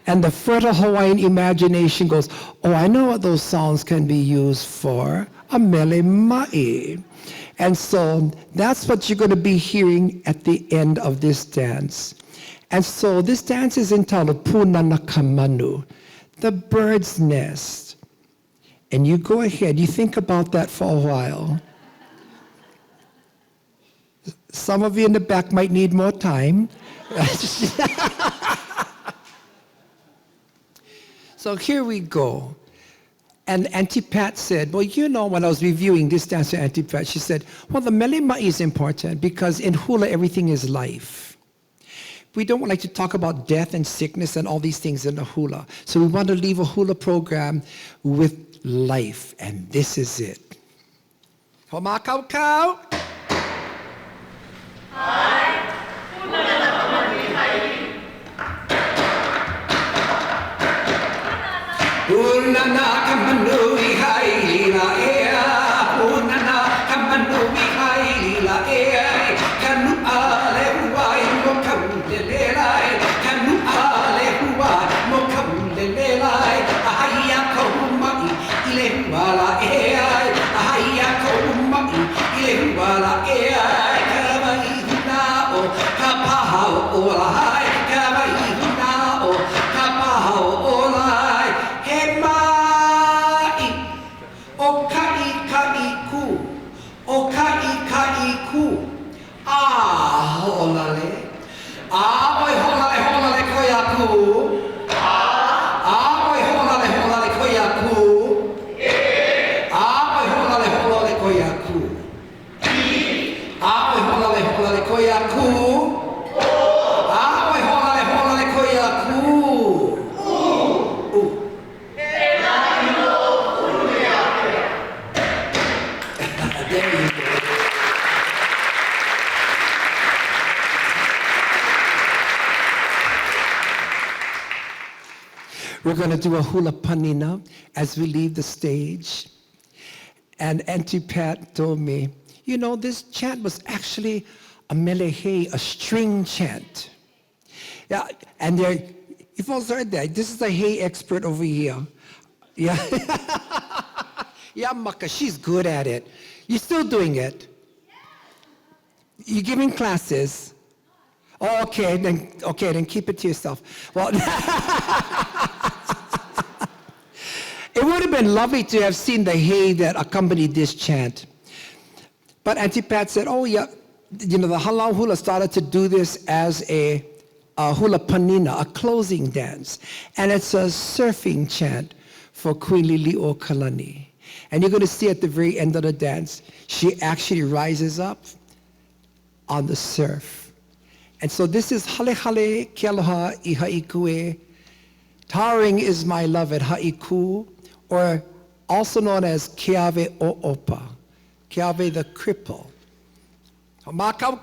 And the fertile Hawaiian imagination goes, oh, I know what those sounds can be used for, a mele ma'i. And so that's what you're going to be hearing at the end of this dance. And so this dance is entitled Punana Kamanu, the bird's nest. And you go ahead, you think about that for a while. Some of you in the back might need more time. So here we go. And Auntie Pat said, well, you know, when I was reviewing this dance to Auntie Pat, she said, well, the mele ma'i is important because in hula, everything is life. We don't like to talk about death and sickness and all these things in the hula. So we want to leave a hula program with life, and this is it. Homakau-kau. Punana kamanui hai la ea, punana kamanui hai la ea, kanu ale wai mo kam te lela, olai, ka wahihina o ka paha o olai, he mai, o kai ku, o kai ku, holale, oi holale koia ku, oi holale koia ku, oi holale koia ku. Aoi holale koia ku. Aoi holale koia ku. There you go. We're going to do a hula panina as we leave the stage. And Auntie Pat told me, you know, this chant was actually a mele, a string chant. Yeah, and there, you've also heard that. This is a hey expert over here. Yeah. Yeah, Maka, she's good at it. You're still doing it? You're giving classes? Oh, okay, then keep it to yourself. Well, it would have been lovely to have seen the hey that accompanied this chant. But Auntie Pat said, oh yeah, you know, the Halau Hula started to do this as a hula panina, a closing dance. And it's a surfing chant for Queen Liliʻokalani. And you're going to see at the very end of the dance, she actually rises up on the surf. And so this is Hale Hale Ke Aloha I Ha'ikue. Towering is my love at Ha'iku, or also known as Keawe O'opa. Keawe the cripple. Makau.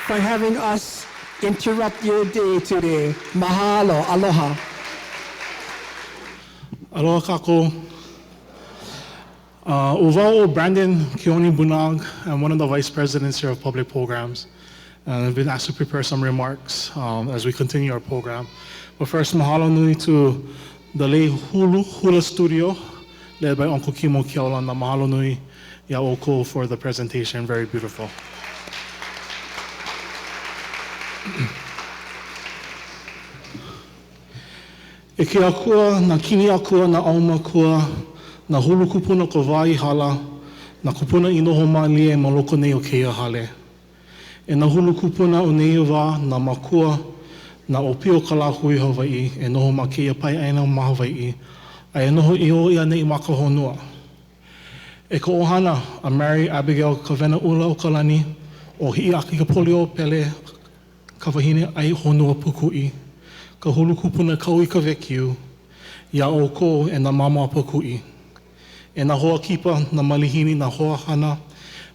For having us interrupt your day today. Mahalo, aloha. Aloha kako. Uvao Brandon Keoni Bunag. I'm one of the vice presidents here of public programs. And I've been asked to prepare some remarks as we continue our program. But first, mahalo nui to the Lei Hula Studio, led by Uncle Kimo Kiaolana. Mahalo nui ya oko for the presentation. Very beautiful. E ke akua, na kini akua, na auma kua, na hulu kupuna ko wai hala, na kupuna ino homa lie ma loko nei o keia hale. E na hulu kupuna o nei wā, na makua, na opio kalahui Hawaiʻi, e noho ma keia pai aina ma Hawaiʻi, a e noho i o ia nei maka honua. E ka ohana a Mary Kawena Pukui, o hii aki ka polio Pele, ka wahine ai honua Pukui, ka hulu kupuna kau i ka vekiu, ia o ko e na mama Pukui. E na hoa kipa na malihini na hoa hana,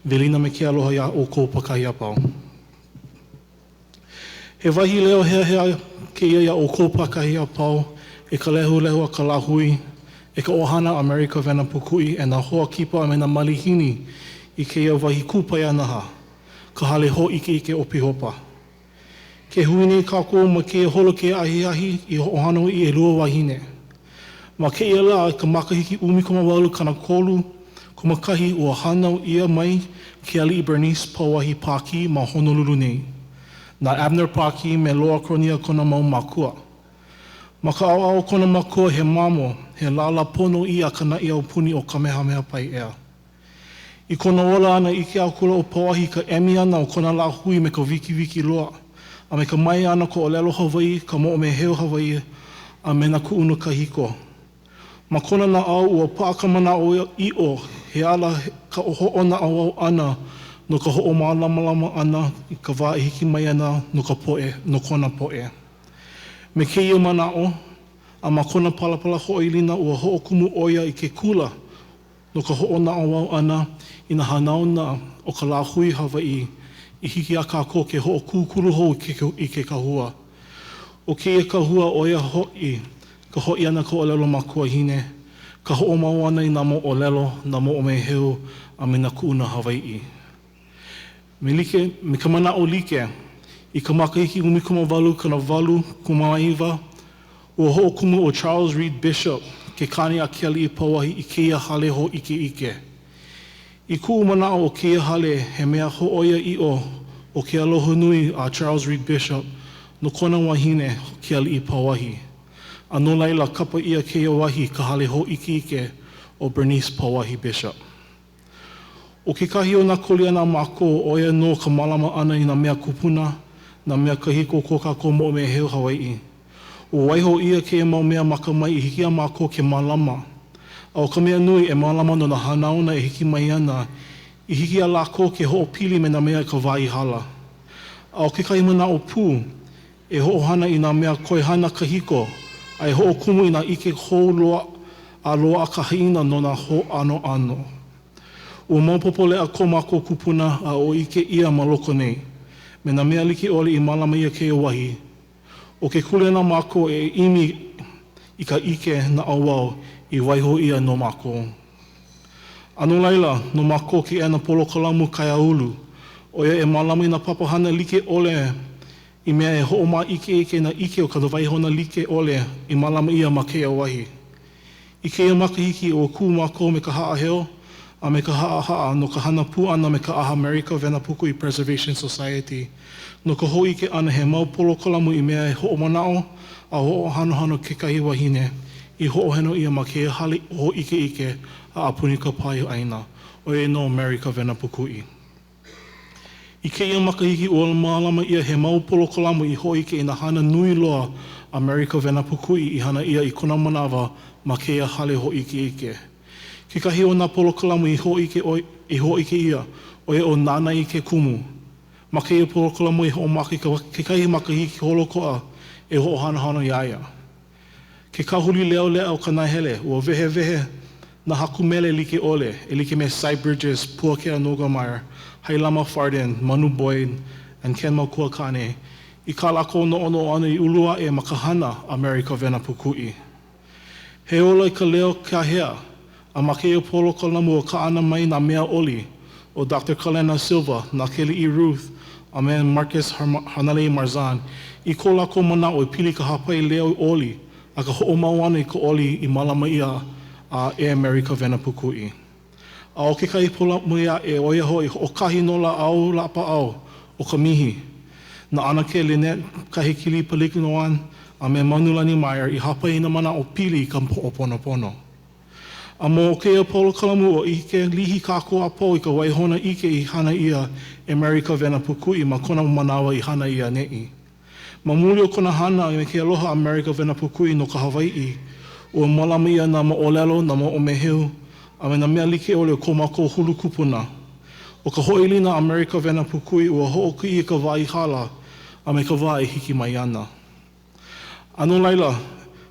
velina me ke aloha ia o ko pakahi apau. He wahi leo hea ke ia o ko pakahi apau, e ka lehu a ka lahui, e ka ohana a Mary Kawena Pukui, e na hoa kipa me na malihini i ke ia wahi kupai anaha, ka hale ho ike opi hopa. Ke huine kako ma ke holo ke ahi i ohana i e lua wahine. Ma ke ia la ka makahiki umi kumawalu kana kolu, kumakahi ua hanau ia mai ke Aliʻi Bernice Pauahi Paki ma Honolulu nei. Na Abner Paki me loa kronia kona mau makua. Ma ka au kona makua he mamo, he lala pono ia ka naʻi au puni o Kamehameha pai ea. I kona ola ana i ke akula o Pauahi ka emi ana o kona la hui me ka wiki loa. A me ka mai ana ko ʻōlelo Hawaiʻi, ka moʻomeheu Hawaiʻi, a me na kuʻuna kahiko. Ma kona na au ua paʻakamana o iʻo, he ala ka hoʻona au ana no ka hoʻomālamalama ana i ka wā e hiki mai ana no ka poʻe, no kona poʻe. Me keia manaʻo, a ma kona palapala hoʻoilina ua hoʻokumu ʻoia i ke kula no ka hoʻonaʻauao ana i na hanauna o ka lāhui Hawaiʻi i hiki a kākou ke hoʻokūkulu hou i ke kahua. O keia kahua ʻoia hoʻi, ka hoʻi ana ka ʻōlelo makuahine, ka hoʻomau ana i nā moʻolelo, nā moʻomeheu, a me nā kuʻuna Hawaiʻi. Me ka manaʻo like, i ka makahiki 18 kana 8 ua hoʻokumu o Charles Reed Bishop ke kane a ke Aliʻi Pauahi i keia hale ho ʻike. I kuʻu manaʻo o keia hale he mea hoʻoia iʻo o ke aloha nui a Charles Reed Bishop no kona wahine ke Aliʻi Pauahi. A no laila kapa ia keia wahi ka hale ho ʻike o Bernice Pauahi Bishop. O ke kahi o nā koliana mākou o ia no ka malama ana i nā mea kupuna, nā mea kahiko ko kākou moʻomeheu Hawaiʻi. O waiho ia ke mau mea makamai i hiki a mākou ke malama. A o ka mea nui e malama no na hanauna e hiki mai ana i hiki a lākou ke hoʻopili me nā mea ka waihala. A o ke kahi manaʻo pū e hoʻohana i nā mea koihana kahiko a e hoʻokumu i nā ʻike hou loa a loa a ka haina no nā hoʻano. Ua maopopo lea ko mākou kupuna a o ʻike ia ma loko nei. Me nā mea like ole i malama ia keia wahi. O ke kulena mākou e imi i ka ʻike na auau i waiho ia no mākou. Ano laila, no mākou ke ea na polokalamu kai Aulu, o ia e malama i na papahana like ole i mea e hoʻoma ike na ʻike o ka waihona like ole i malama ia ma keia wahi. I keia makahiki o ku mākou me ka haʻaheo, a me ka haʻahaʻa no ka hana pū ana me ka aha Mary Kawena Pukui Preservation Society. No ka hoʻike ana he mau polokalamu i mea e hoʻomanaʻo a hoʻohanohano kekahi wahine i hoʻoheno ia ma keia hale ho ike a apuni ka pai aina. O e no Mary Kawena Pukui. I keia makahiki ua malama ia he mau polokalamu i hoʻike i na hana nui loa a Mary Kawena Pukui i hana ia i kona manawa ma keia hale ho ike. Kekahi o nā polokalamu i hoʻike ia o e o Nānā i ke kumu. Ma keia polokalamu i hoʻomaki kekahi makahiki holokoa e hoʻohanohano iaia. Ke kahuli leolea o ka nahele ua wehe na haku mele like ole e like me Cy Bridges, Puakea Nogameyer, Hailama Farden, Manu Boyd, and Ken Makuakane. I ka lako no ana I ulua e makahana a Mary Kawena Pukui. He ola I ka leo kahea a ma keia polokalamu o ka ana mai nā mea oli o Dr. Kalena Silva, nā Keliʻi Ruth, a me Marcus Hanalei Marzan, I ko lako manaʻo I pili ka hapai leo oli, a ka hoʻomau ana I ka oli I malama ia a e Mary Kawena Pukui. A o ke kai polamu ia e oia hoi o kahi nola au lapa au o ka mihi. Na ana ke Lynette Kahikili Palikinoan, a me Manulani Meyer I hapai na mana o pili ka poʻoponopono. A mo keia polokalamu o ike lihi kākou apo I ka waihona ike I hana ia e Mary Kawena Pukui ma kona manawa I hana ia neʻi. Ma muli o kona hana me ke aloha a Mary Kawena Pukui no ka Hawaiʻi ua malama ia nā moʻolelo, nā moʻomeheu, a me nā mea like ole o ko mākou hulu kupuna. O ka hoʻilina a Mary Kawena Pukui ua hoʻokiʻi I ka waihala a me ka wā e hiki mai ana. Ano laila,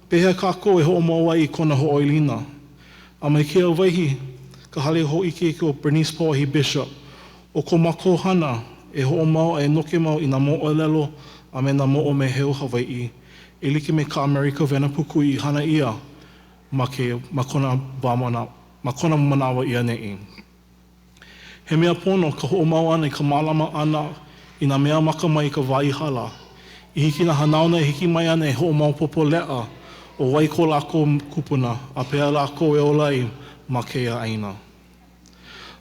pehea kākou e hoʻomau ai I kona hoʻoilina. A mai kia waihi ka hale ho ike o Bernice Pauahi Bishop o ko mākou hana e hoʻomau e noke mau I nā moʻolelo a me nā moʻomeheu Hawaiʻi e like me ka Mary Kawena Pukui I hana ia ma kona manawa ia neʻi. He mea pono ka hoʻomau ana I ka malama ana I nā mea makamai I ka waihala. I hiki na hanauna e hiki mai ana e hoʻomau popo leʻa o wai ko lākou kupuna a pēa lākou e olai ma keia aina.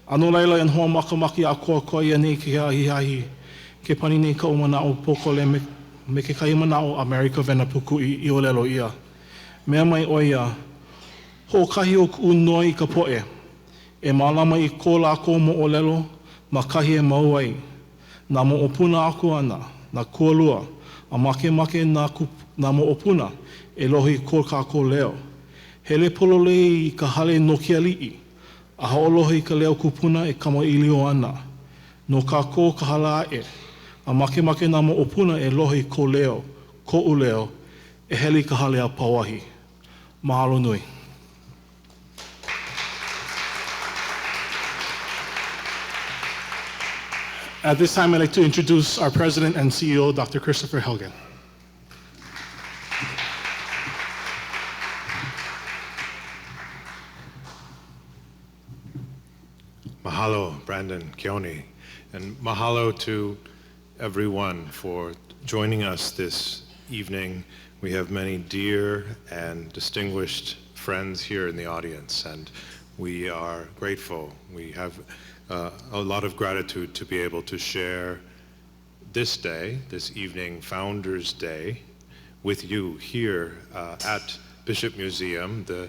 Ano laila en hoa makamaki a koa koa ia nei ke ahiahi ke pani nei ka umana o pokole me ke kai manao a Mary Kawena Pukui I ʻōlelo ia. Mea mai o ia, hoʻokahi o kuʻu noi I ka poʻe, e mālama I ko lākou moʻolelo, ma kahi e mau ai. Nā moʻopuna aku ana, nā kualua, a makemake nā moʻopuna, e lohi I ko kākou leo. Hele pololei I ka hale no ki aliʻi, a haʻolohi I ka leo kupuna e kamaʻilio ana. No kākou ka hala aʻe, a makemake nā moʻopuna e lohi I ko leo, koʻu leo, e heli ka hale a Pauahi. Mahalo nui. At this time, I'd like to introduce our President and CEO, Dr. Christopher Helgen. Mahalo, Brandon, Keone, and mahalo to everyone for joining us this evening. We have many dear and distinguished friends here in the audience, and we are grateful. We have a lot of gratitude to be able to share this day, this evening, Founders Day, with you here at Bishop Museum, the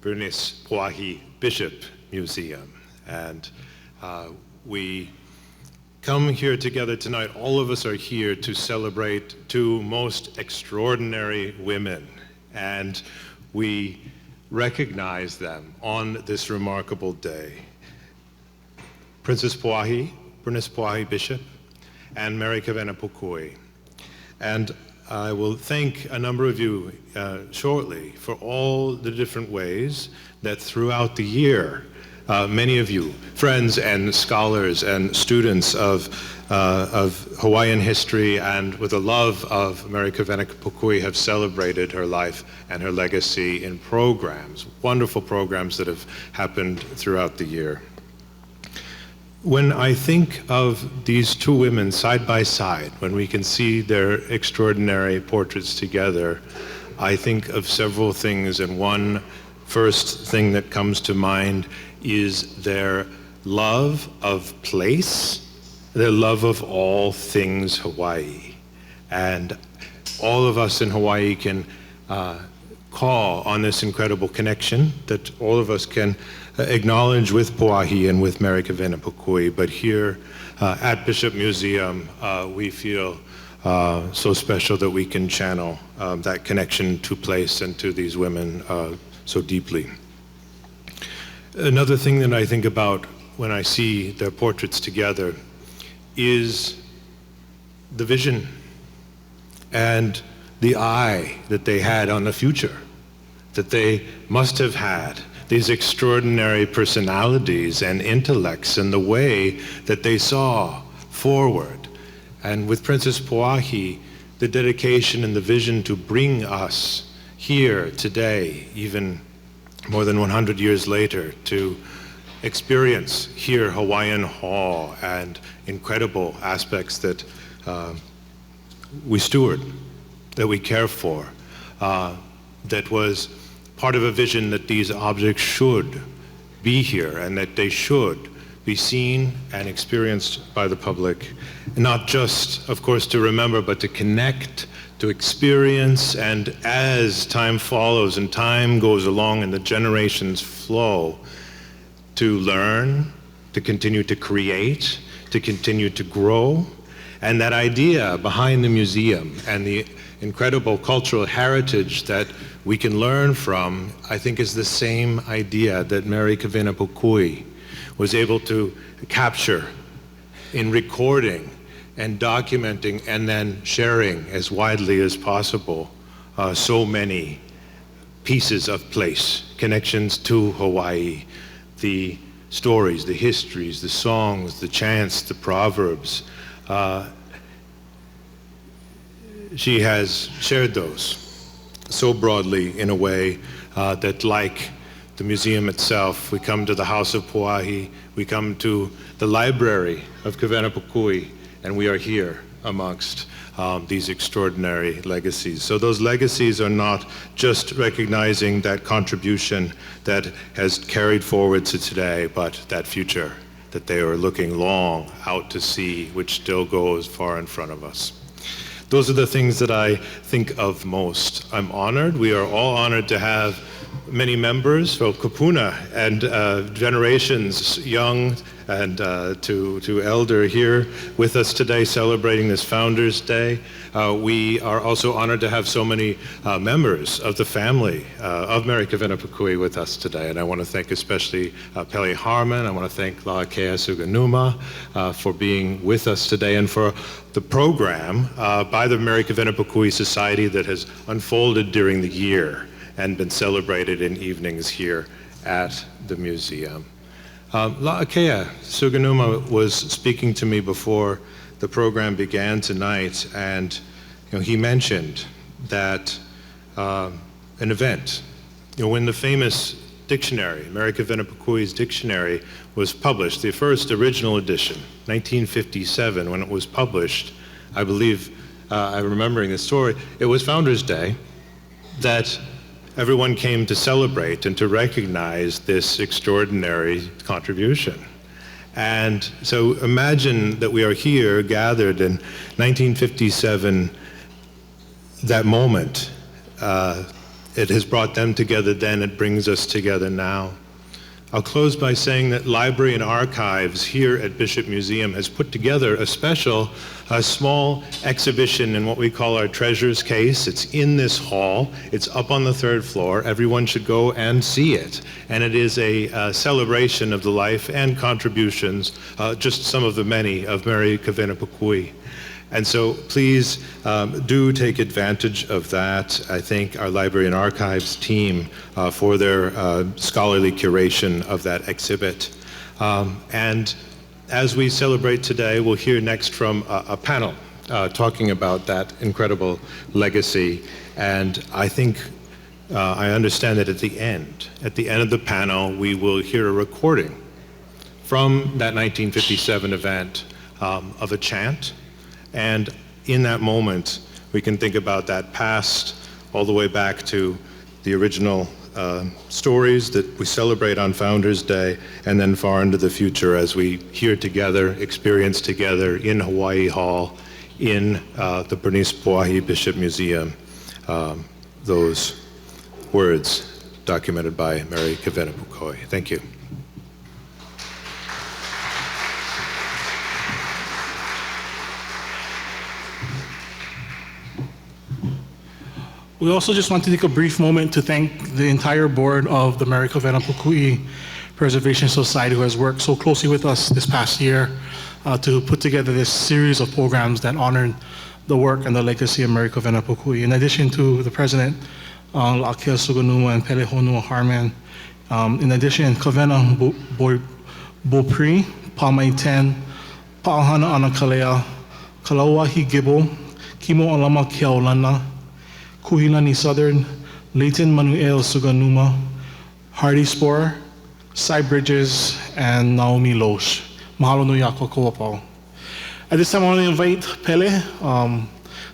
Bernice Pauahi Bishop Museum. And we come here together tonight. All of us are here to celebrate two most extraordinary women, and we recognize them on this remarkable day. Princess Pauahi, Bernice Pauahi Bishop, and Mary Kawena Pukui. And I will thank a number of you shortly for all the different ways that throughout the year, many of you, friends and scholars and students of Hawaiian history and with a love of Mary Kawena Pukui have celebrated her life and her legacy in programs, wonderful programs that have happened throughout the year. When I think of these two women side by side, when we can see their extraordinary portraits together, I think of several things, and one first thing that comes to mind is their love of place, their love of all things Hawaii. And all of us in Hawaii can call on this incredible connection that all of us can acknowledge with Pauahi and with Mary Kawena Pukui. But here at Bishop Museum, we feel so special that we can channel that connection to place and to these women so deeply. Another thing that I think about when I see their portraits together is the vision and the eye that they had on the future, that they must have had, these extraordinary personalities and intellects and the way that they saw forward. And with Princess Pauahi, the dedication and the vision to bring us here today, even more than 100 years later, to experience here Hawaiian Hall and incredible aspects that we steward, that we care for, that was part of a vision that these objects should be here and that they should be seen and experienced by the public, not just, of course, to remember, but to connect, to experience, and as time follows and time goes along and the generations flow, to learn, to continue to create, to continue to grow. And that idea behind the museum and the incredible cultural heritage that we can learn from, I think, is the same idea that Mary Kawena Pukui was able to capture in recording and documenting and then sharing as widely as possible so many pieces of place, connections to Hawaii, the stories, the histories, the songs, the chants, the proverbs. She has shared those so broadly in a way that, like the museum itself, we come to the House of Pauahi, we come to the library of Kawena Pukui, and we are here amongst these extraordinary legacies. So those legacies are not just recognizing that contribution that has carried forward to today, but that future that they are looking long out to see, which still goes far in front of us. Those are the things that I think of most. I'm honored. We are all honored to have many members from kupuna and generations, young and to elder, here with us today celebrating this Founders Day. We are also honored to have so many members of the family of Mary Kawena Pukui with us today. And I want to thank especially Pele Harmon. I want to thank La'akea Suganuma for being with us today and for the program by the Mary Kawena Pukui Society that has unfolded during the year and been celebrated in evenings here at the museum. La'akea Suganuma was speaking to me before the program began tonight, and he mentioned that an event, when the famous dictionary, Mary Kawena Pukui's dictionary, was published, the first original edition, 1957, when it was published, I believe, I'm remembering the story, it was Founders Day, that everyone came to celebrate and to recognize this extraordinary contribution. And so imagine that we are here gathered in 1957, that moment. It has brought them together then, it brings us together now. I'll close by saying that Library and Archives here at Bishop Museum has put together a special, small exhibition in what we call our Treasures Case. It's in this hall. It's up on the 3rd floor. Everyone should go and see it. And it is a celebration of the life and contributions, just some of the many, of Mary Kawena Pukui. And so please do take advantage of that. I thank our Library and Archives team for their scholarly curation of that exhibit. And as we celebrate today, we'll hear next from a panel talking about that incredible legacy. And I think, I understand that at the end of the panel, we will hear a recording from that 1957 event of a chant. And in that moment, we can think about that past all the way back to the original stories that we celebrate on Founders Day, and then far into the future as we hear together, experience together in Hawaiʻi Hall, in the Bernice Pauahi Bishop Museum, those words documented by Mary Kawena Pukui. Thank you. We also just want to take a brief moment to thank the entire board of the Mary Kawena Pukui Preservation Society, who has worked so closely with us this past year to put together this series of programs that honored the work and the legacy of Mary Kawena Pukui. In addition to the president, La'akea Suganuma and Pele Honua Harman, in addition, Kawena Bopri, Pamaiten, Pa'ahana Anakalea, Kalauahi Gibble, Kimo Alama Kiaolana, Kuhilani Southern, Leighton Manuel Suganuma, Hardy Spore, Cy Bridges, and Naomi Loesch. Mahalo nui a kokoapau. At this time, I want to invite Pele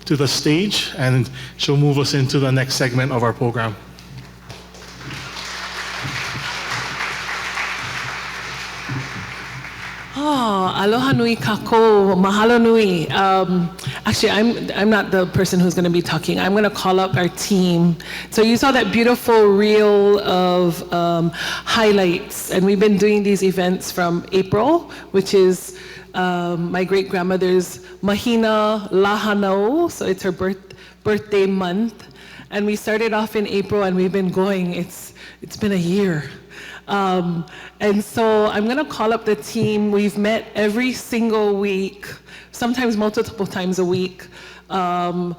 to the stage, and she'll move us into the next segment of our program. Oh, aloha nui kako, mahalo nui. Actually, I'm not the person who's going to be talking. I'm going to call up our team. So you saw that beautiful reel of highlights, and we've been doing these events from April, which is my great-grandmother's mahina lahanau, so it's her birthday month. And we started off in April, and we've been going. It's been a year. And so I'm going to call up the team. We've met every single week, sometimes multiple times a week, for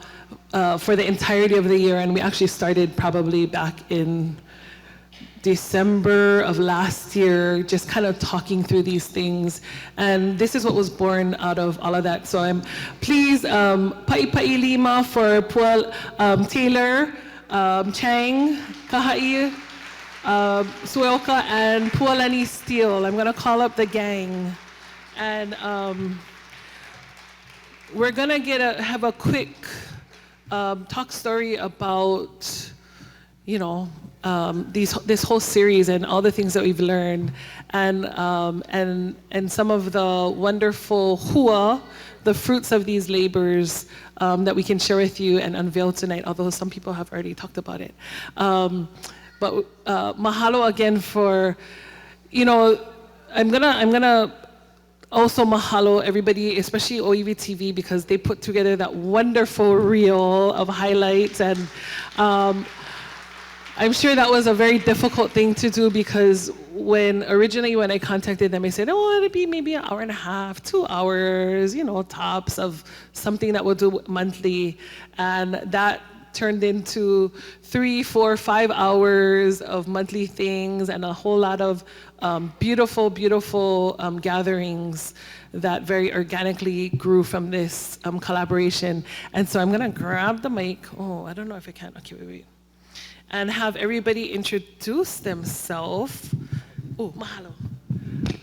the entirety of the year. And we actually started probably back in December of last year, just kind of talking through these things. And this is what was born out of all of that. So I'm pleased, pa'i lima for Taylor, Chang, Kahai, Suelka, and Pualani Steele. I'm gonna call up the gang. And we're gonna have a quick talk story about, this whole series and all the things that we've learned, and some of the wonderful hua the fruits of these labors that we can share with you and unveil tonight, although some people have already talked about it. But mahalo again for, I'm gonna also mahalo everybody, especially OEV TV, because they put together that wonderful reel of highlights. And I'm sure that was a very difficult thing to do, because originally when I contacted them, I said, oh, it'll be maybe an hour and a half, 2 hours, tops of something that we'll do monthly. And that turned into 3, 4, 5 hours of monthly things and a whole lot of beautiful, beautiful gatherings that very organically grew from this collaboration. And so I'm gonna grab the mic. Oh, I don't know if I can. Okay, wait. And have everybody introduce themselves. Oh, mahalo.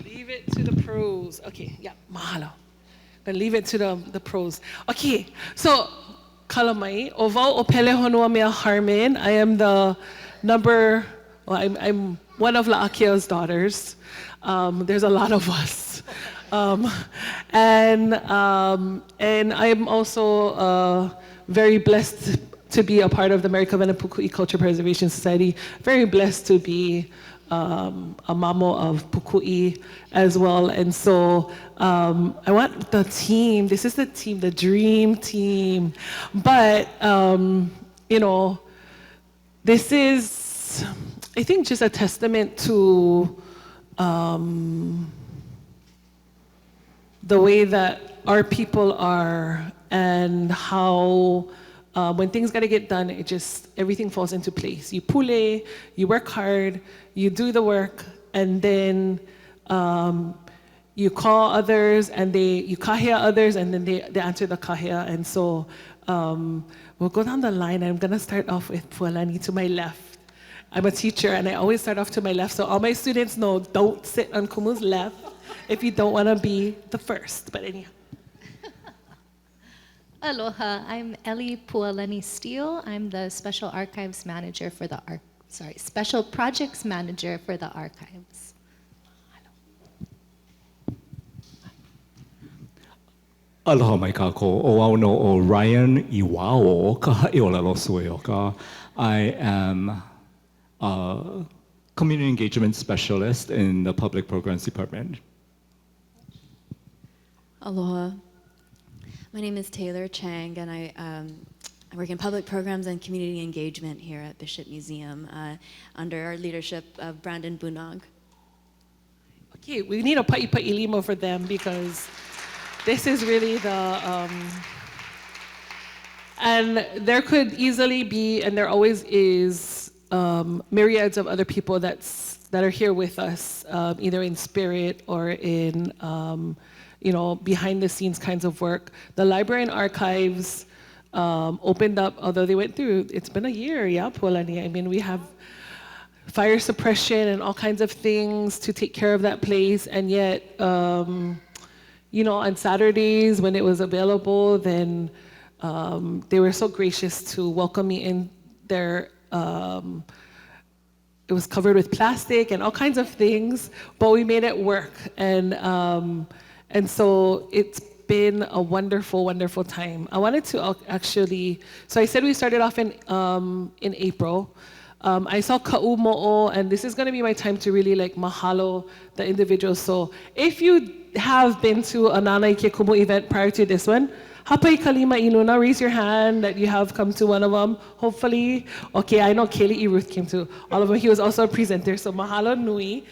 Leave it to the pros. Okay, yeah, mahalo. Gonna leave it to the pros. Okay, so kalamai, ovau o Pele honua mea Harmon. I am I'm one of La'akea's daughters. There's a lot of us. And I'm also very blessed to be a part of the Mary Kawena Pukui Culture Preservation Society. Very blessed to be a mamo of Pukui as well. And so I want the team, this is the team, the dream team. But, this is, I think, just a testament to the way that our people are, and how when things got to get done, everything falls into place. You pule, you work hard, you do the work, and then you call others, and you kahea others, and then they answer the kahea. And so we'll go down the line. I'm going to start off with Pualani to my left. I'm a teacher, and I always start off to my left, so all my students know, don't sit on Kumu's left if you don't want to be the first. But anyhow. Aloha, I'm Aliʻi Pualani Steele. I'm the Special Archives Manager for the Special Projects Manager for the Archives. Aloha mai kākou, o au no o Ryan Iwao, ka ʻōlelo sui o ka. I am a Community Engagement Specialist in the Public Programs Department. Aloha. My name is Taylor Chang, and I work in public programs and community engagement here at Bishop Museum under our leadership of Brandon Bunog. Okay, we need a paʻipaʻi lima for them, because this is really and there could easily be, and there always is, myriads of other people that are here with us, either in spirit or in behind the scenes kinds of work. The library and archives opened up, although they went through, it's been a year, yeah, Pualani. I mean, we have fire suppression and all kinds of things to take care of that place, and yet, on Saturdays when it was available, then they were so gracious to welcome me in there. It was covered with plastic and all kinds of things, but we made it work. And so it's been a wonderful, wonderful time. I wanted to so I said we started off in April. I saw ka'u mo'o, and this is gonna be my time to really mahalo the individuals. So if you have been to a Nānā ʻike kumu event prior to this one, hapai kalima inuna, raise your hand that you have come to one of them, hopefully. Okay, I know Kaylee Ruth came to all of them. He was also a presenter, so mahalo nui.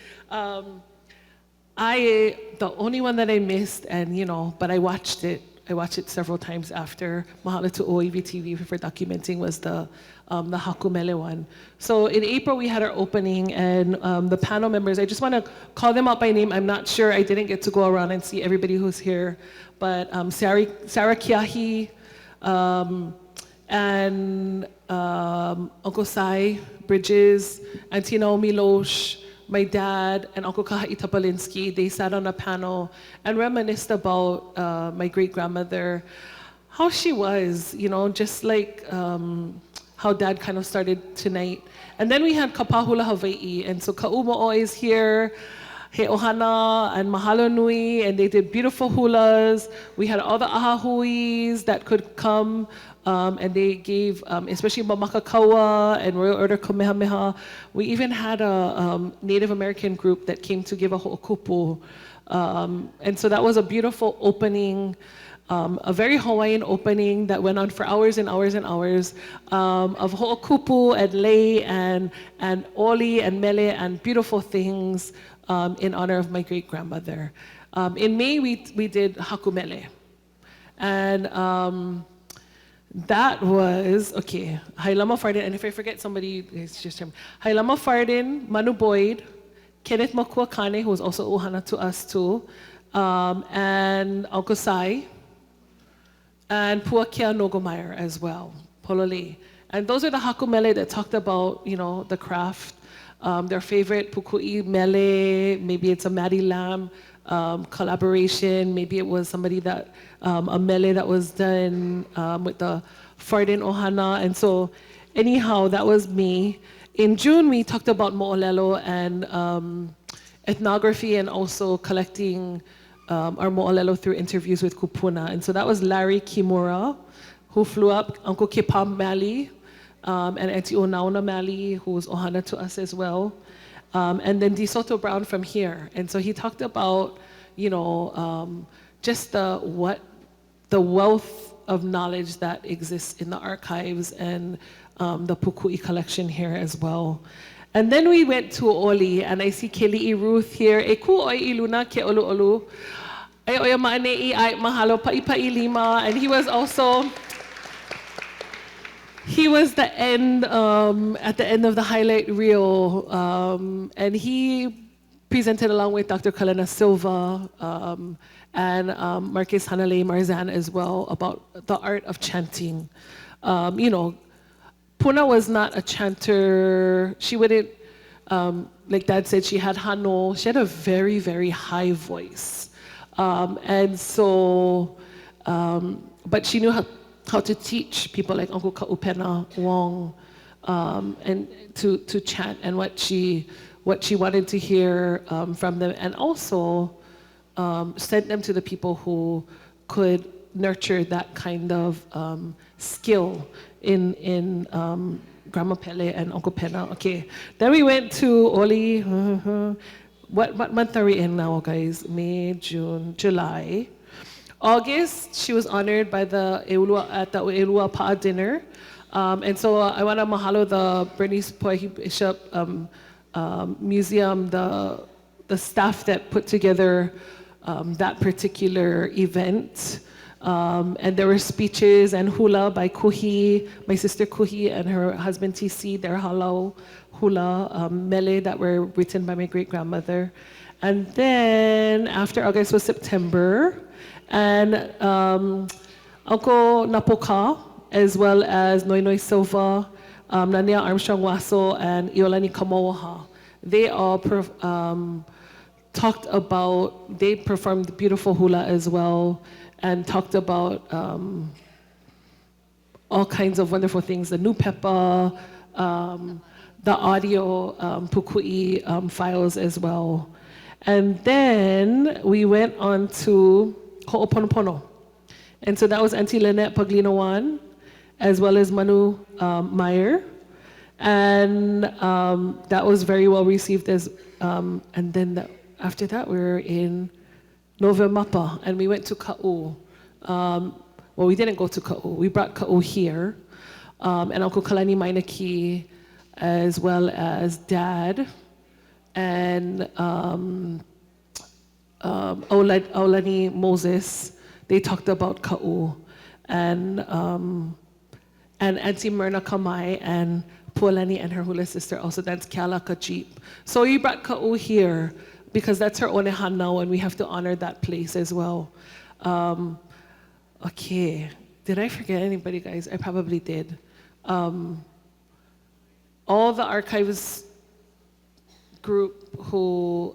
The only one that I missed, but I watched it. I watched it several times after. Mahalo to OEV TV for documenting was the Haku Mele one. So in April we had our opening, and the panel members, I just want to call them out by name. I'm not sure, I didn't get to go around and see everybody who's here, but Sarah Kiahi, and Uncle Sai Bridges, Auntie Naomi Loesch, my dad, and Uncle Kahai Tapalinski. They sat on a panel and reminisced about my great-grandmother, how she was, just like how Dad kind of started tonight. And then we had Kapahula Hawaii, and so Ka'umo'o is here. he ohana and mahalo nui, and they did beautiful hulas. We had all the ahahuis that could come, and they gave, especially Mamakakaua and Royal Order Kamehameha. We even had a Native American group that came to give a ho'okupu. And so that was a beautiful opening, a very Hawaiian opening that went on for hours and hours and hours, of ho'okupu and lei and oli and mele and beautiful things in honor of my great-grandmother. In May, we did hakumele. And that was, okay, Hailama Fardin, and if I forget somebody, it's just him. Hailama Fardin, Manu Boyd, Kenneth Makua Kane, who was also ohana to us too, and Uncle Sai, and Puakea Nogomeyer as well, Pololi. And those are the hakumele that talked about, you know, the craft, their favorite pukui mele, maybe it's a Maddie Lamb collaboration, maybe it was somebody that, a mele that was done with the Fardin Ohana. And so anyhow, that was me. In June, we talked about mo'olelo and ethnography and also collecting our mo'olelo through interviews with kupuna. And so that was Larry Kimura, who flew up, Uncle Kipam Mali, and Auntie Onauna Mali, who was ohana to us as well. And then DeSoto Brown from here. And so he talked about, you know, just the wealth of knowledge that exists in the archives and the Pukui collection here as well. And then we went to Oli, and I see Keli'i Ruth here. E ku oi iluna ke ʻōlelo. E oia ma'anei ai mahalo pa'ipa'i lima. And he was also, he was the end, at the end of the highlight reel. And he presented along with Dr. Kalena Silva and Marquez Hanalei Marzan as well about the art of chanting. You know, Puna was not a chanter. She wouldn't, like Dad said, she had Hano. She had a very, very high voice. And so, but she knew how to teach people like Uncle Ka'upena Wong and to chant and what she wanted to hear from them, and also sent them to the people who could nurture that kind of skill in Grandma Pele and Uncle Pena. Okay, then we went to Oli. What month are we in now, guys? May, June, July. August, she was honored by the at the ʻōlelo Pa'a dinner. And so I want to mahalo the Bernice Pauahi Bishop Museum, the staff that put together that particular event. And there were speeches and hula by Kuhi, my sister Kuhi and her husband TC, their halau hula mele that were written by my great-grandmother. And then after August was September, and Uncle Napoka, as well as Noinoi Silva, Nania Armstrong Waso, and Iolani Kamoaha, they all talked about, they performed beautiful hula as well, and talked about all kinds of wonderful things, the nupepa, the audio pukui files as well. And then we went on to Ho'oponopono. And so that was Auntie Lynette Paglinowan, as well as Manu Meyer. And that was very well received as, and then after that we were in Novemapa, and we went to Ka'u. Well, we didn't go to Ka'u, we brought Ka'u here. And Uncle Kalani Mainaki, as well as Dad, and Aulani Moses, they talked about Ka'u. And Auntie Myrna Kamai and Pualani and her hula sister also danced Kiala Kachip. So we brought Ka'u here because that's her onehan now, and we have to honor that place as well. Okay, did I forget anybody, guys? I probably did. All the archives group who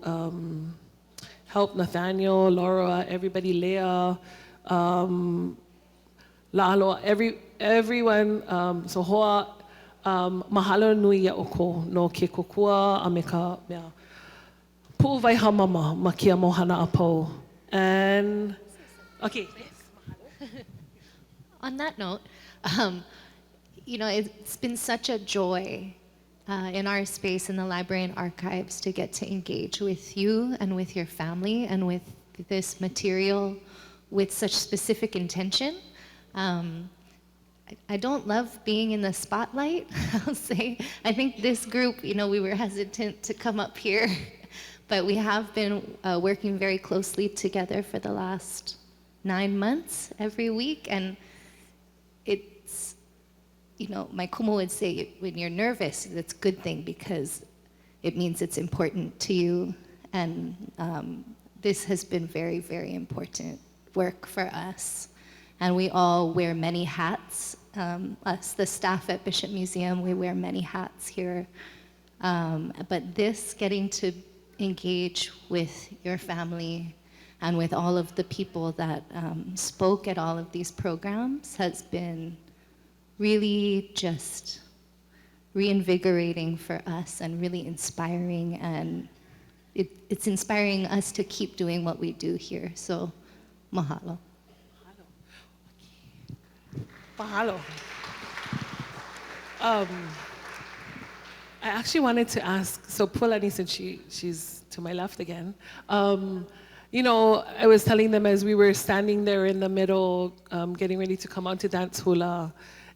helped, Nathaniel, Laura, everybody, Leah, Lalo, everyone, so hoa, mahalo nui ya oko, no ke kokua, a me ka mea pu'uwai hamama ma kia mohana apau. And, okay. On that note, you know, it's been such a joy in our space in the library and archives to get to engage with you and with your family and with this material with such specific intention. I don't love being in the spotlight, I'll say. I think this group, you know, we were hesitant to come up here, but we have been working very closely together for the last 9 months every week, and it's, you know, my kumu would say when you're nervous, that's a good thing because it means it's important to you, and this has been very, very important work for us. And we all wear many hats. Us, the staff at Bishop Museum, we wear many hats here. But this, getting to engage with your family and with all of the people that spoke at all of these programs has been really just reinvigorating for us and really inspiring. And it's inspiring us to keep doing what we do here. So, mahalo. Mahalo. I actually wanted to ask, so Pualani, since she's to my left again, you know, I was telling them as we were standing there in the middle, getting ready to come out to dance hula,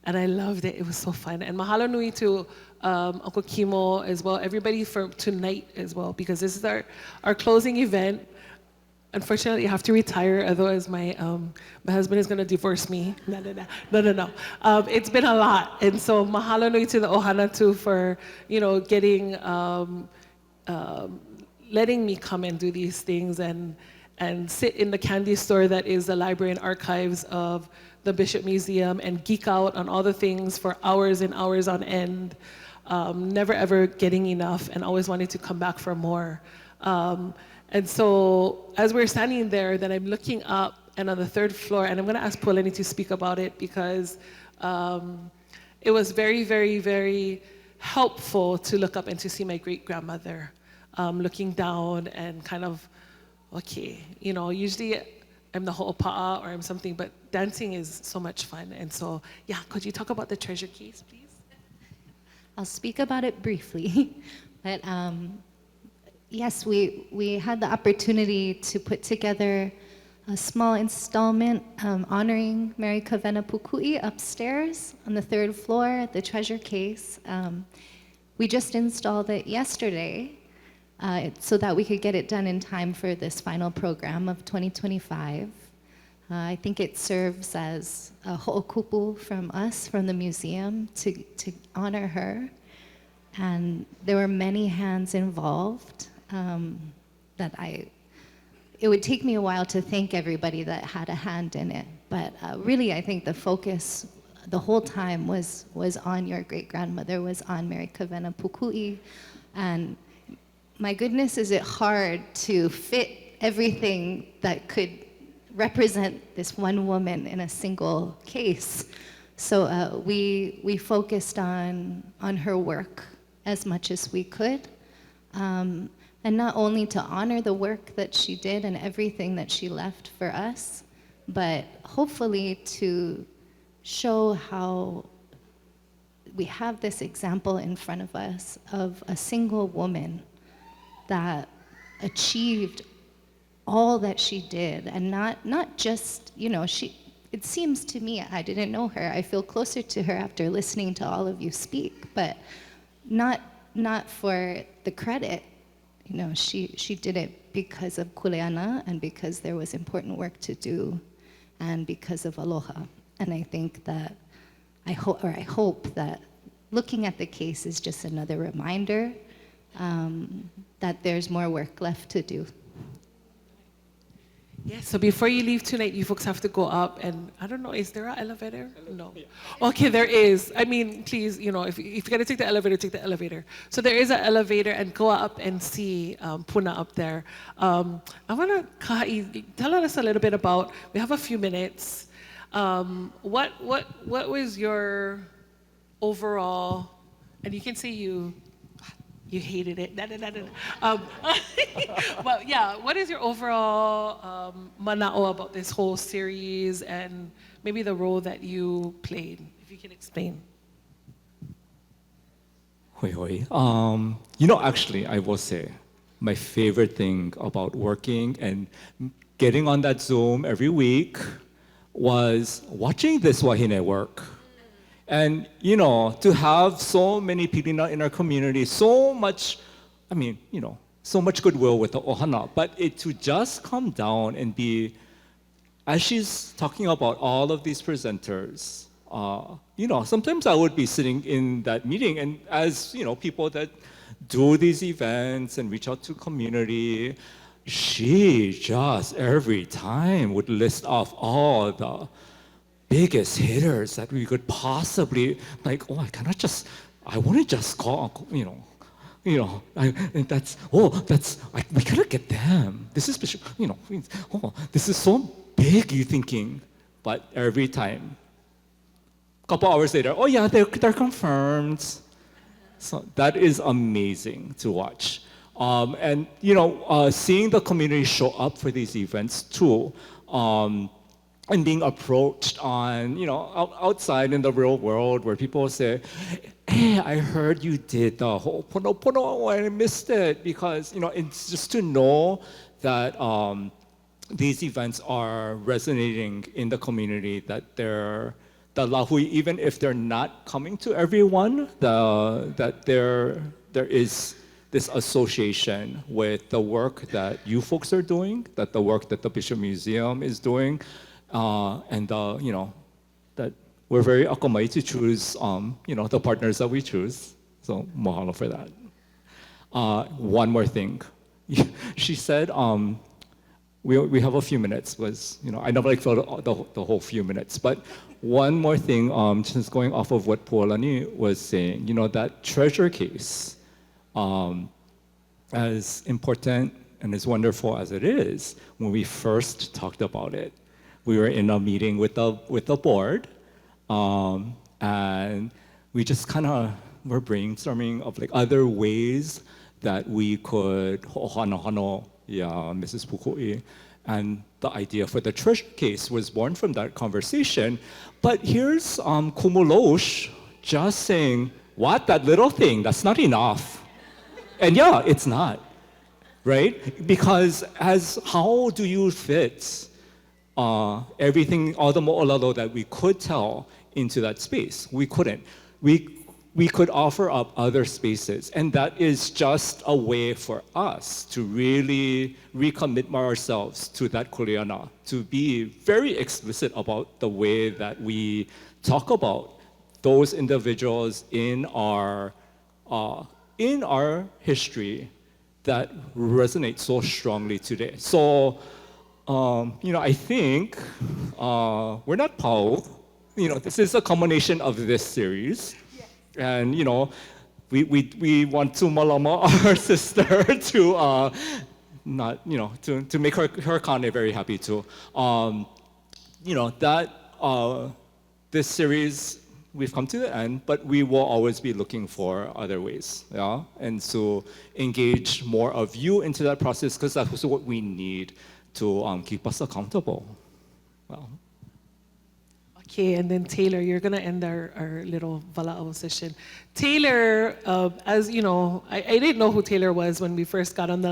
and I loved it. It was so fun. And mahalo nui to Uncle Kimo as well, everybody for tonight as well, because this is our closing event. Unfortunately, I have to retire, otherwise my husband is going to divorce me. No. It's been a lot. And so mahalo nui to the ohana too for, you know, getting, letting me come and do these things and sit in the candy store that is the library and archives of the Bishop Museum and geek out on all the things for hours and hours on end, never ever getting enough and always wanting to come back for more. And so as we're standing there, then I'm looking up and on the 3rd floor, and I'm going to ask Pualani to speak about it because it was very, very, very helpful to look up and to see my great-grandmother looking down and kind of, okay, you know, usually I'm the ho'opa'a or I'm something, but dancing is so much fun. And so, yeah, could you talk about the treasure case, please? I'll speak about it briefly, but yes, we had the opportunity to put together a small installment honoring Mary Kawena Pukui upstairs on the 3rd floor, the treasure case. We just installed it yesterday so that we could get it done in time for this final program of 2025. I think it serves as a ho'okupu from us, from the museum, to honor her. And there were many hands involved that it would take me a while to thank everybody that had a hand in it. But really, I think the focus the whole time was on your great-grandmother, was on Mary Kawena Pukui. And my goodness, is it hard to fit everything that could represent this one woman in a single case. So we focused on her work as much as we could. And not only to honor the work that she did and everything that she left for us, but hopefully to show how we have this example in front of us of a single woman that achieved all that she did, and not just, you know, it seems to me, I didn't know her, I feel closer to her after listening to all of you speak, but not for the credit. You know, she did it because of kuleana and because there was important work to do and because of aloha. And I think that, I hope that looking at the case is just another reminder that there's more work left to do. Yes, so before you leave tonight, you folks have to go up and, I don't know, is there an elevator? No. Okay, there is. I mean, please, you know, if you're gonna take the elevator, take the elevator. So there is an elevator, and go up and see Puna up there. I wanna, Kaha'i, tell us a little bit about, we have a few minutes. What was your overall, and you can say you, You hated it. Well, yeah, what is your overall mana'o about this whole series and maybe the role that you played, if you can explain? Hoi hoi. Actually, I will say, my favorite thing about working and getting on that Zoom every week was watching this wahine work. And, to have so many pilina in our community, so much goodwill with the ohana, but to just come down and be, as she's talking about all of these presenters, sometimes I would be sitting in that meeting and as, people that do these events and reach out to community, she just every time would list off all the biggest hitters that we could possibly, like, oh, I want to just call, we gotta get them. This is Bishop, this is so big, you thinking, but every time, couple hours later, oh yeah, they're confirmed. So that is amazing to watch. And seeing the community show up for these events too, and being approached on, outside in the real world where people say, hey, I heard you did the whole pono, I missed it. Because, it's just to know that these events are resonating in the community, that the lahui, even if they're not coming to everyone, that there is this association with the work that you folks are doing, that the work that the Bishop Museum is doing, and that we're very akamai to choose, the partners that we choose. So mahalo for that. One more thing, she said, we have a few minutes. I never filled the whole few minutes, but one more thing, just going off of what Pualani was saying, that treasure case, as important and as wonderful as it is, when we first talked about it, we were in a meeting with the board, and we just kind of were brainstorming of like other ways that we could ho'ohana Mrs. Pukui, and the idea for the treasure case was born from that conversation. But here's Kumu just saying, what, that little thing, that's not enough. And yeah, it's not, right? Because how do you fit everything, all the mo'olelo that we could tell into that space? We couldn't. We could offer up other spaces, and that is just a way for us to really recommit ourselves to that kuleana, to be very explicit about the way that we talk about those individuals in our history that resonate so strongly today. So, I think we're not pau. This is a culmination of this series. And, we want to malama our sister to not, to make her kane very happy too. This series, we've come to the end, but we will always be looking for other ways, yeah? And so engage more of you into that process, because that's also what we need to keep us accountable. Well. Okay, and then Taylor, you're gonna end our little vala'o session. Taylor, as you know, I didn't know who Taylor was when we first got on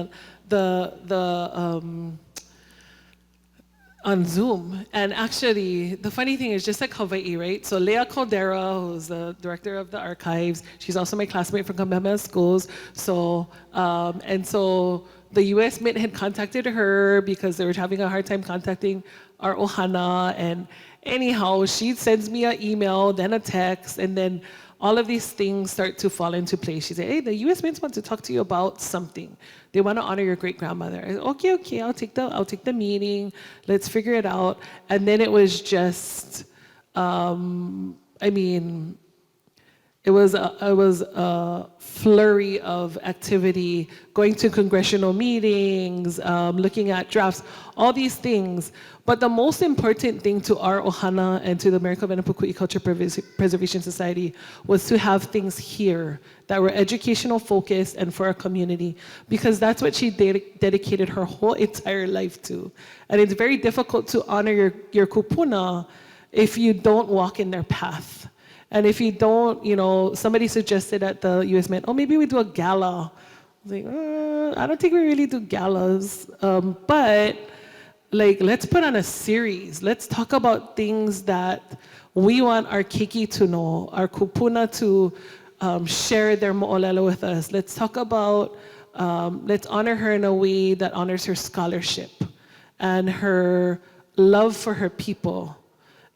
on Zoom. And actually, the funny thing is, just like Hawaiʻi, right? So Leah Caldera, who's the director of the archives, she's also my classmate from Kamehameha Schools. So, and so the US Mint had contacted her because they were having a hard time contacting our ohana, and anyhow, she sends me an email, then a text, and then all of these things start to fall into place. She said, hey, the US Mint wants to talk to you about something. They want to honor your great-grandmother. I said, okay, I'll take the meeting. Let's figure it out. And then it was just, It was a flurry of activity, going to congressional meetings, looking at drafts, all these things. But the most important thing to our ohana and to the Mary Kawena Pukui Culture Preservation Society was to have things here that were educational focused and for our community, because that's what she dedicated her whole entire life to. And it's very difficult to honor your kupuna if you don't walk in their path. And if you don't, somebody suggested at the US Mint, maybe we do a gala. I was like, I don't think we really do galas. But let's put on a series. Let's talk about things that we want our keiki to know, our kupuna to share their moʻolelo with us. Let's talk about, let's honor her in a way that honors her scholarship and her love for her people,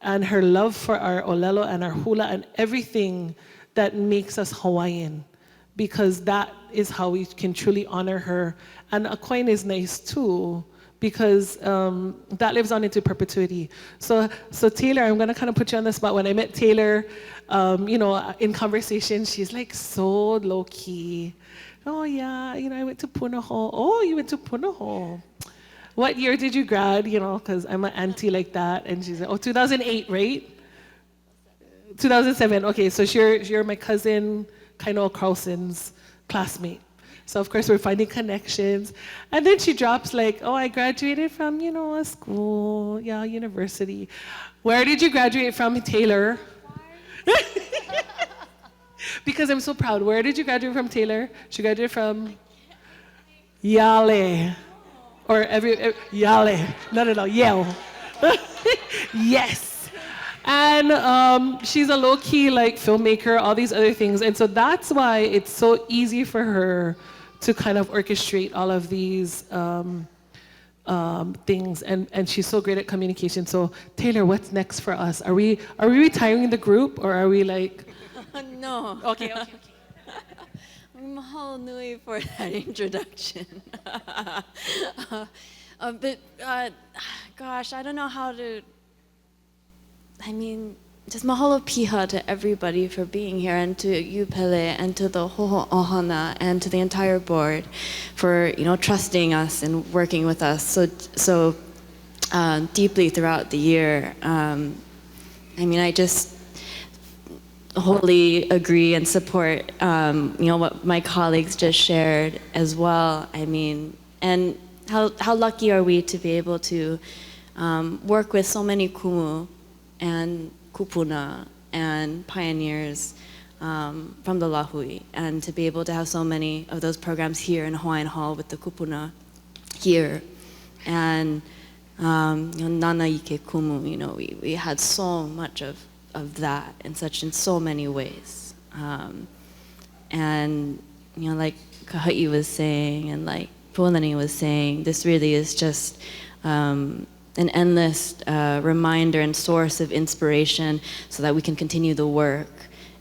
and her love for our ʻōlelo and our hula and everything that makes us Hawaiian, because that is how we can truly honor her. And a coin is nice too, because that lives on into perpetuity. So Taylor, I'm gonna kind of put you on the spot. When I met Taylor, in conversation, she's like so low key. Oh yeah, I went to Punahou. Oh, you went to Punahou. What year did you grad? Because I'm an auntie like that. And she's like, 2008, right? 2007. Okay, so you're my cousin, Kaino Carlson's classmate. So of course we're finding connections. And then she drops like, I graduated from, a school, university. Where did you graduate from, Taylor? Because I'm so proud. Where did you graduate from, Taylor? She graduated from Yale. Or Yale. No, Yale. Yes. And she's a low-key filmmaker, all these other things. And so that's why it's so easy for her to kind of orchestrate all of these things. And she's so great at communication. So Taylor, what's next for us? Are we retiring the group, or are we No. Okay. Mahalo nui for that introduction. Gosh, I don't know how to. Just mahalo piha to everybody for being here, and to you, Pele, and to the whole ohana, and to the entire board for trusting us and working with us so deeply throughout the year. I just wholly agree and support what my colleagues just shared as well. And how lucky are we to be able to work with so many kumu and kupuna and pioneers from the lahui, and to be able to have so many of those programs here in Hawaiian Hall with the kupuna here. And Nānā ʻike kumu, we had so much of that in so many ways. And like Kahai was saying, and like Pualani was saying, this really is just an endless reminder and source of inspiration so that we can continue the work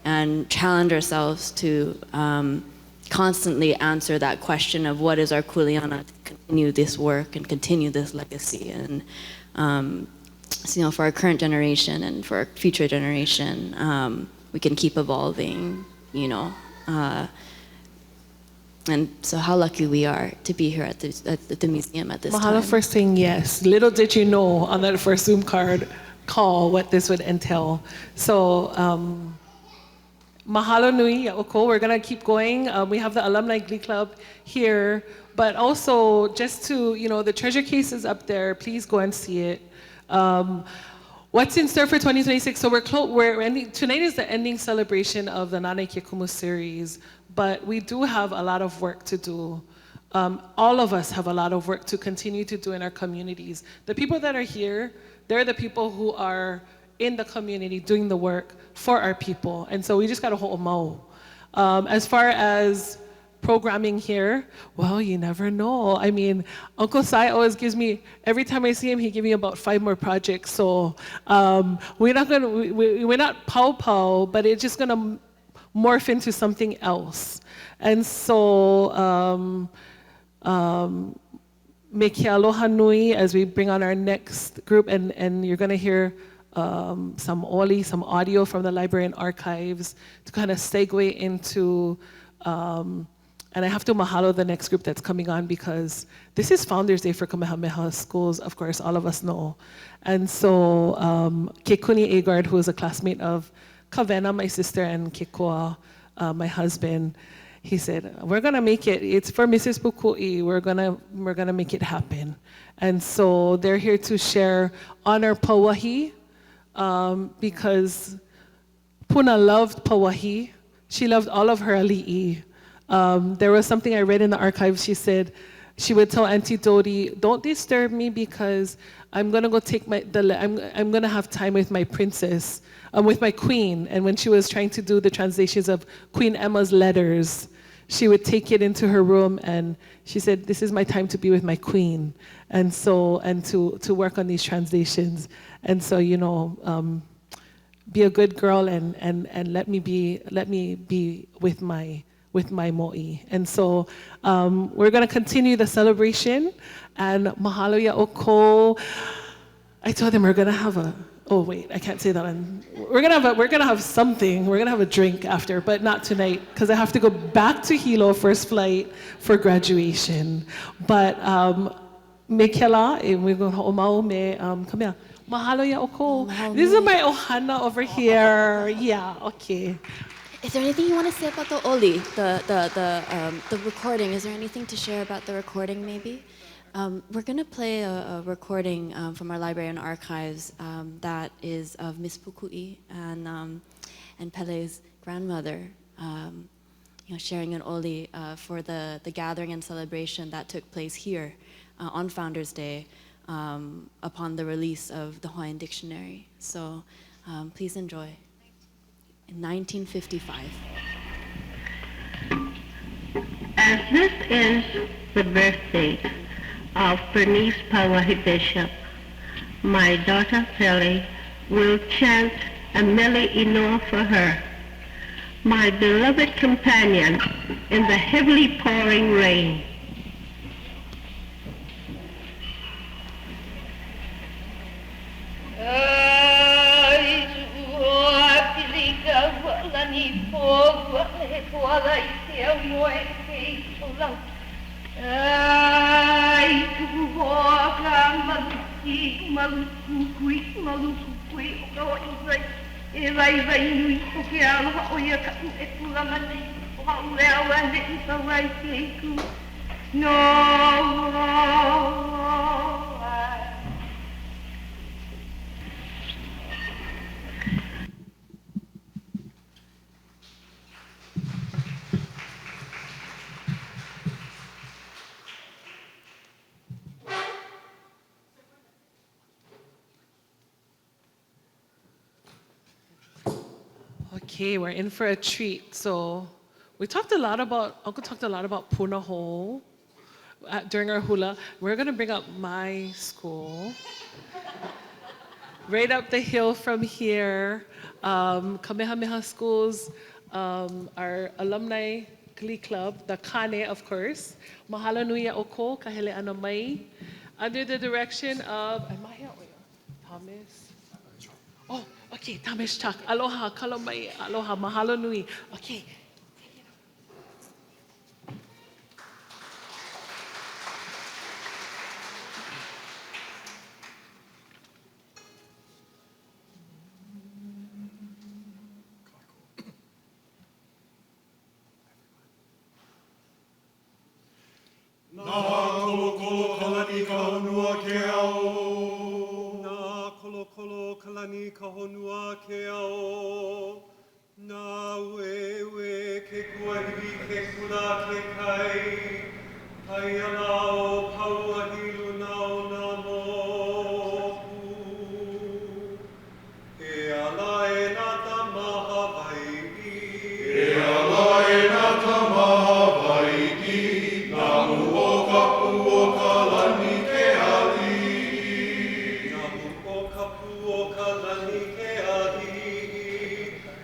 and challenge ourselves to constantly answer that question of what is our kuleana to continue this work and continue this legacy. And so, for our current generation and for our future generation, we can keep evolving, and so how lucky we are to be here at the museum at this time. Mahalo for saying yes. Little did you know on that first Zoom call what this would entail. So, mahalo nui, Ya'oko. We're gonna keep going. We have the Alumni Glee Club here, but also just to, the treasure case is up there. Please go and see it. What's in store for 2026? So we're ending, tonight is the ending celebration of the Nānā Kumu Series, but we do have a lot of work to do. All of us have a lot of work to continue to do in our communities. The people that are here, they're the people who are in the community doing the work for our people. And so we just got to hold mo. As far as programming here, well, you never know. Uncle Sai always gives me, every time I see him, he gives me about 5 more projects. So we're not pow, but it's just gonna morph into something else. And so me ke aloha nui as we bring on our next group, and you're gonna hear some oli, some audio from the library and archives to kind of segue into, and I have to mahalo the next group that's coming on because this is Founders Day for Kamehameha Schools, of course, all of us know. And so Kekuni Agard, who is a classmate of Kawena, my sister, and Kekoa, my husband, he said, we're gonna make it, it's for Mrs. Pukui, we're gonna make it happen. And so they're here to share honor Pauahi, because Puna loved Pauahi. She loved all of her ali'i. There was something I read in the archives. She said, she would tell Auntie Dodi, don't disturb me because I'm gonna go take I'm gonna have time with my princess, with my queen. And when she was trying to do the translations of Queen Emma's letters, she would take it into her room and she said, this is my time to be with my queen. And so, and to work on these translations. And so, you know, be a good girl and let me be with my mo'i. And so we're gonna continue the celebration and mahalo ya oko. I told them we're gonna have oh wait, I can't say that. We're gonna have something. We're gonna have a drink after, but not tonight because I have to go back to Hilo first flight for graduation. But mekela, we're going to omau me. Come here. Mahalo ya oko. This is my ohana over here. Yeah, okay. Is there anything you want to say about the oli, the recording? Is there anything to share about the recording, maybe? We're going to play a recording from our library and archives that is of Miss Pukui and Pele's grandmother, you know, sharing an oli for the gathering and celebration that took place here on Founders Day upon the release of the Hawaiian Dictionary. So please enjoy. In 1955. As this is the birthday of Bernice Pauahi Bishop, my daughter Pele will chant a mele inoa for her, my beloved companion in the heavily pouring rain. Okay, we're in for a treat. So we talked a lot about, Uncle talked a lot about Puna Hole during our hula. We're gonna bring up my school. Right up the hill from here, Kamehameha Schools, our alumni glee club, the Kane, of course. Mahalo nui ya oko, kahele ana mai. Under the direction of, Thomas. Oh, okay, Thomas Chuck. Aloha, kalamai, aloha, mahalo nui. Okay. Nā kolo kolo kalani ka honua ke ao. Nā kolo kolo kalani ka honua ke ao. Nā wewe ke kuahiwi ke kula ke kai. Kai ala o Pauahi luna o nā moku. E ala e nā tamaha wai'i. E ala e nā tamaha wai'i. Namu o kapu o kalani ke ali'i. Namu o kapu o kalani ke ali'i.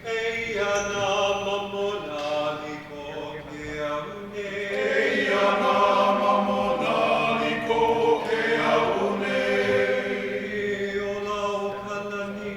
Eia nā mamona liko ke aune. Eia nā mamona liko ke aune. E ola o kalani.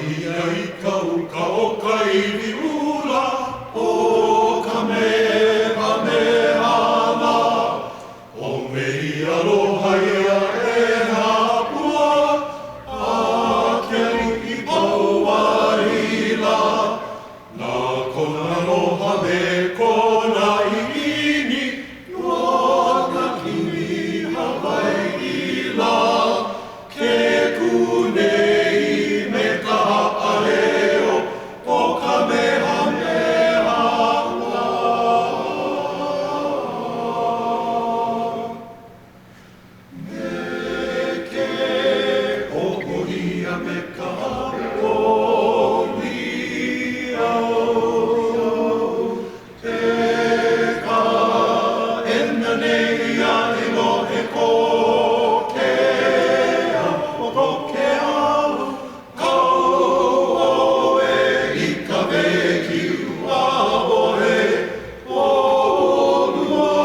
ia I ka uka o ka iwi ula o ka mehamehana. O mei aloha ia e nā pua, a ke aliʻi Pauahi la. Nā kona aloha me kona iini, noa ka kimi Hawaiʻi la. Ke kunei me ka hapaleo o ka mehamehana. Me ke hoʻoia me ka haʻolia o te ka ena nei a e lohe ko ke o ko ke au kau o e I ka wekiu a o e o lua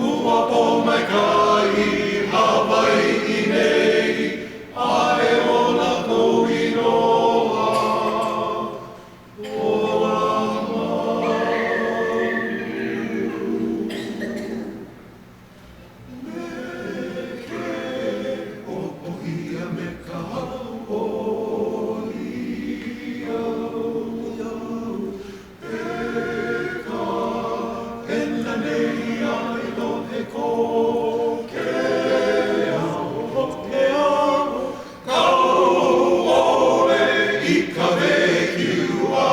ua po mai kai Hawaiʻi nei a e ola kou inoa hoʻoia me ka haʻolia e ka ena nei a I lohe ko ke au ke au kau o e I ka wekiu a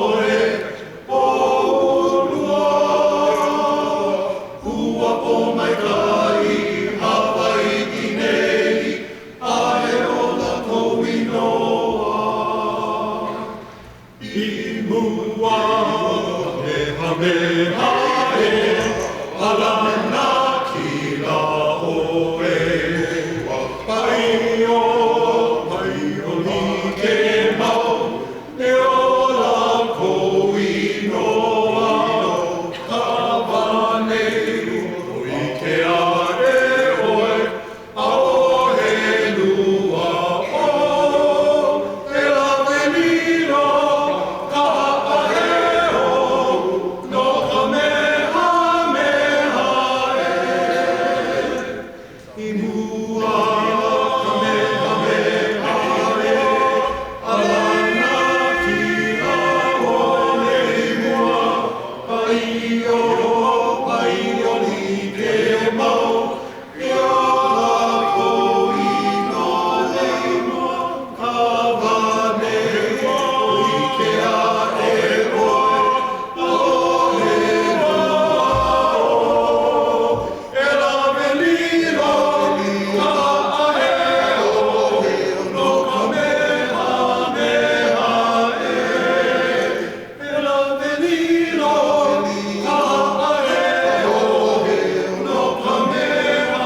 o e o lua ua po mai kai Hawaiʻi nei a e ola kou inoa. I mua mehameha e alana kila o e pai o like mau e ola kou inoa ka wanei o ike a e oe a o he lua o e lawe lino ka hapaheo no ka mehameha e I mua ka mehameha e alana kila o nei mua pai o like mau e ola kou ino nei mua ka wanei o ike a e oe a o he lua o e lawe lino ka hapaheo no ka mehameha e lawe lino ka hapaheo no ka mehameha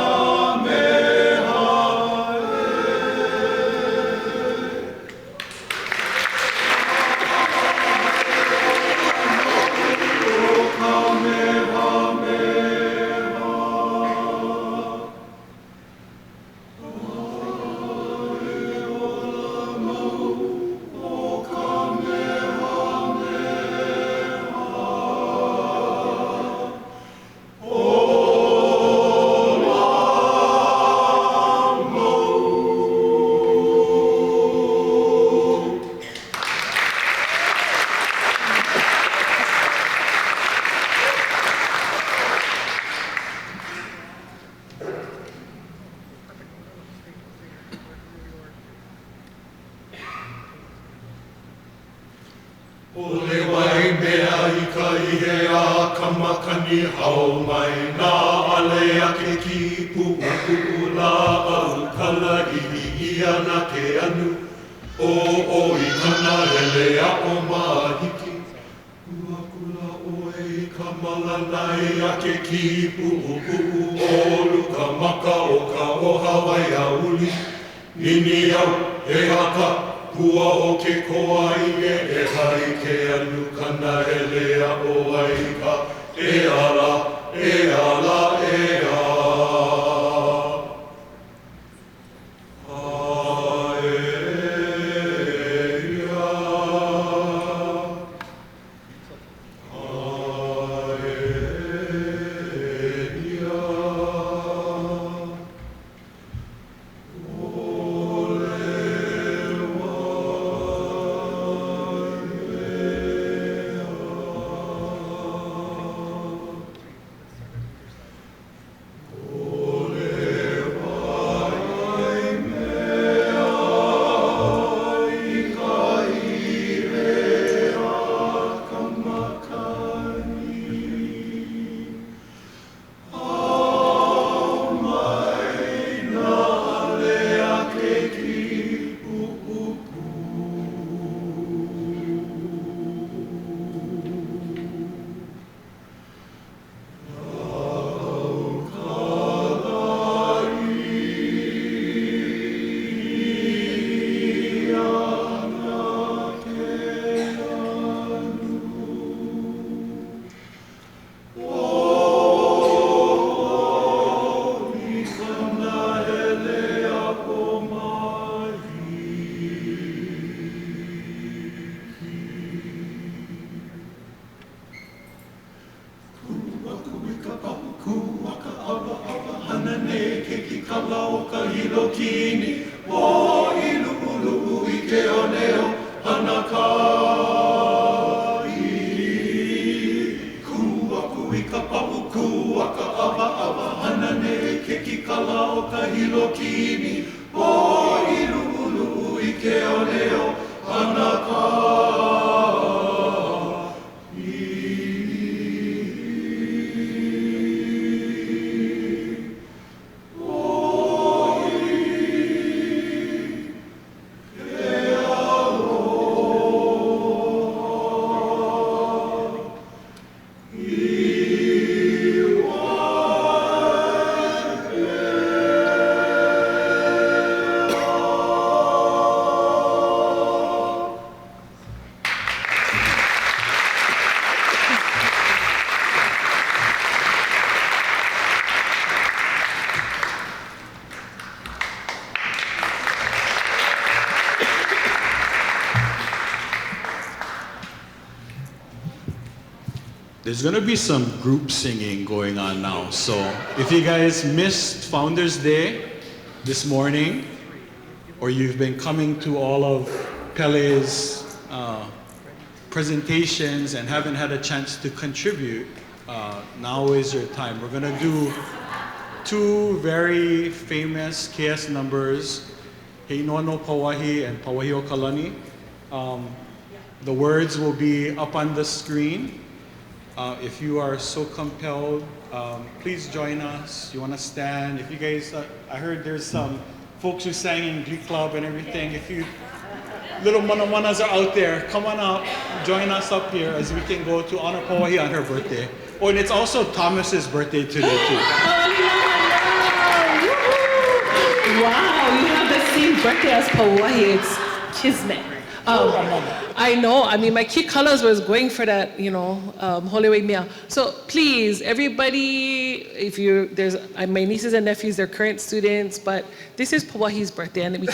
Ole wai mea I ka ihe a ka makani hau mai nā ale ake ki puʻula au kala ia na ke anu o I kana hele a o mahiki ua kula oe I ka malanai ake ki puʻu o luka maka o ka o Hawaii a uli nini au e haka Kua o ke koa I e hai ke anu kana hele a o aika e ala, e ala, e a. Hae kahilo kini, o ilu ulu I ke oneo, hanakai. Kuaku I ka papu, kuaka ava ava, hanane ke kikala o kahilo kini, o ilu ulu I ke oneo, hanakai. There's gonna be some group singing going on now. So if you guys missed Founders Day this morning, or you've been coming to all of Pele's presentations and haven't had a chance to contribute, now is your time. We're gonna do two very famous KS numbers, Hei Nono Pauahi and Pauahi o Kalani. The words will be up on the screen. If you are so compelled, please join us. You want to stand? If you guys, I heard there's some folks who sang in Glee Club and everything. If you little manawanas are out there, come on up, join us up here as we can go to honor Pauahi on her birthday. Oh, and it's also Thomas's birthday today too. Wow, you have the same birthday as Pauahi. It's kismet. I know. I mean, my key colors was going for that, you know, Hollywood Mia. So please, everybody, if you there's my nieces and nephews, they're current students, but this is Pauahi's birthday, and we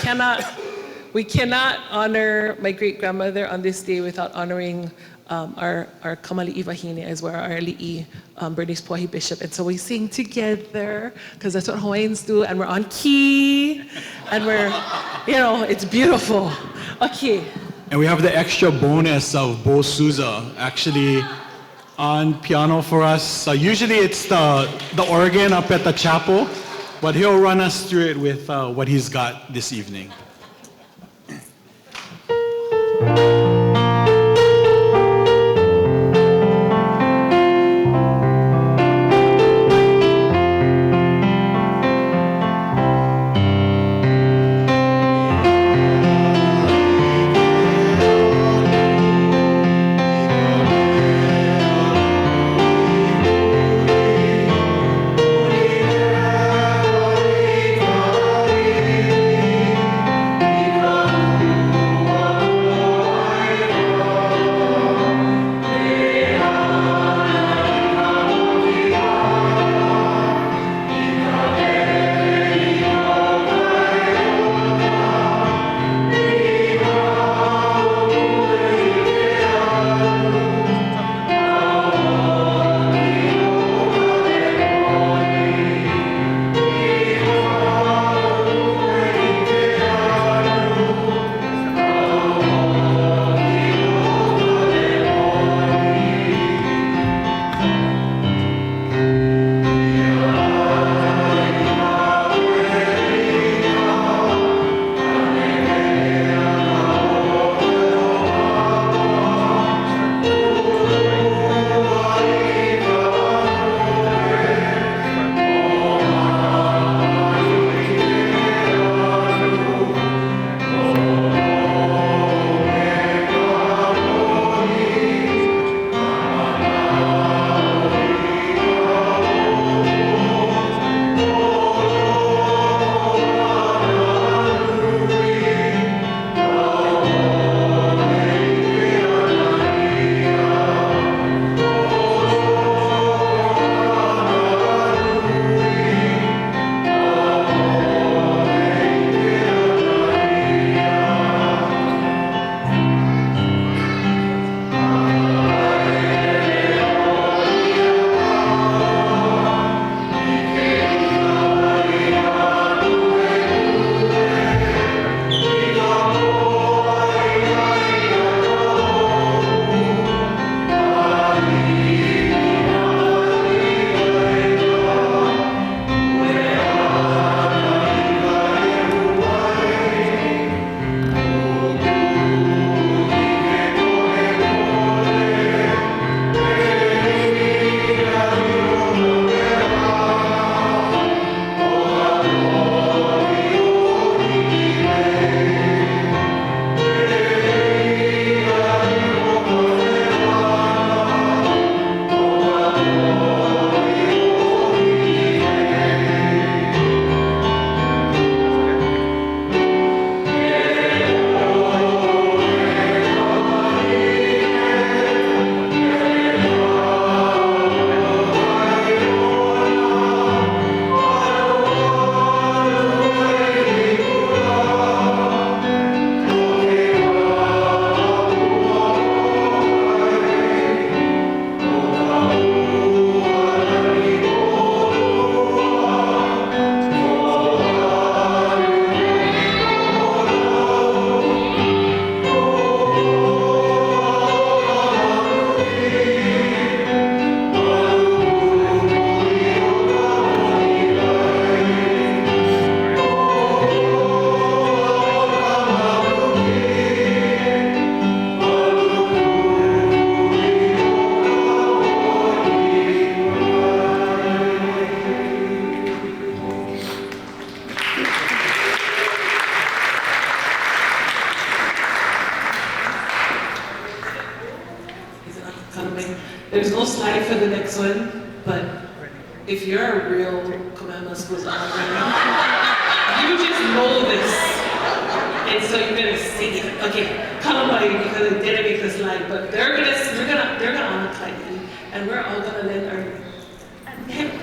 cannot honor my great grandmother on this day without honoring our kamali'i wahine as well, our Aliʻi Bernice Pauahi Bishop. And so we sing together because that's what Hawaiians do, and we're on key, and we're, you know, it's beautiful. Okay. And we have the extra bonus of Bo Souza actually on piano for us. Usually it's the organ up at the chapel, but he'll run us through it with what he's got this evening. There's no slide for the next one, but if you're a real Kumama Schools alumni, you just know this. And so you're gonna sing it. Okay, Kalamai, because it didn't make the slide, but they're gonna honor Kaidi, and we're all gonna lend our hand.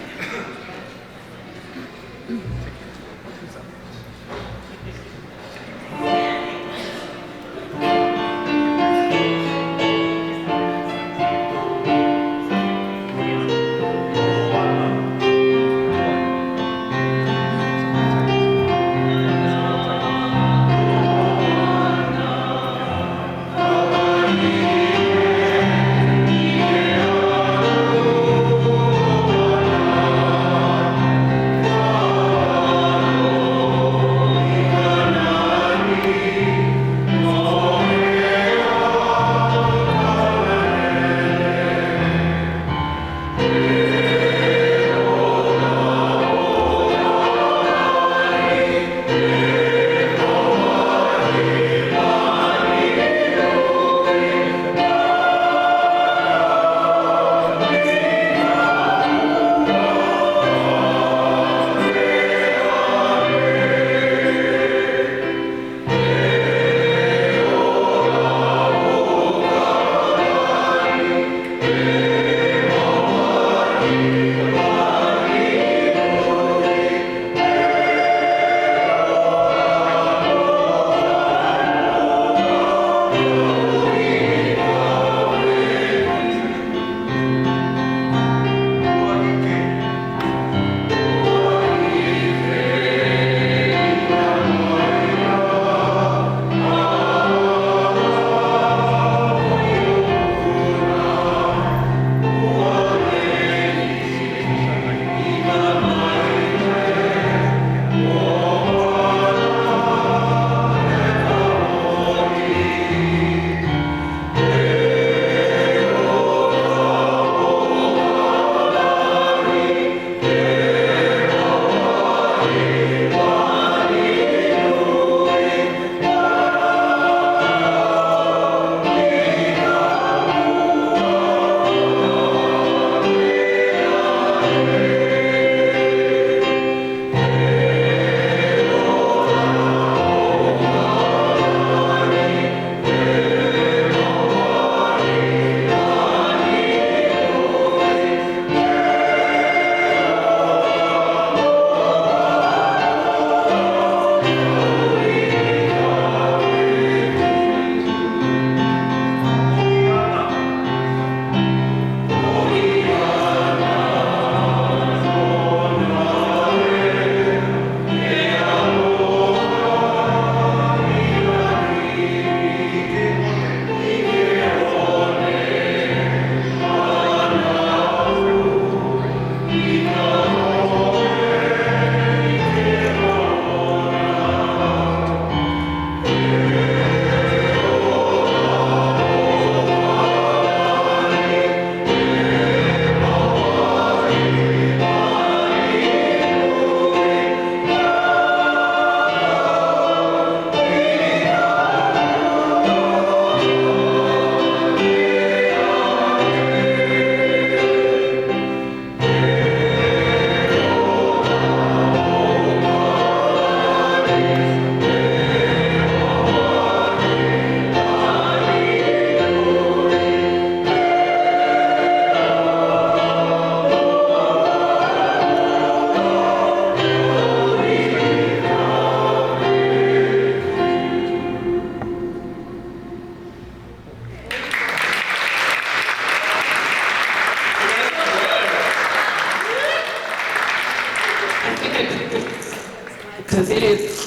because it is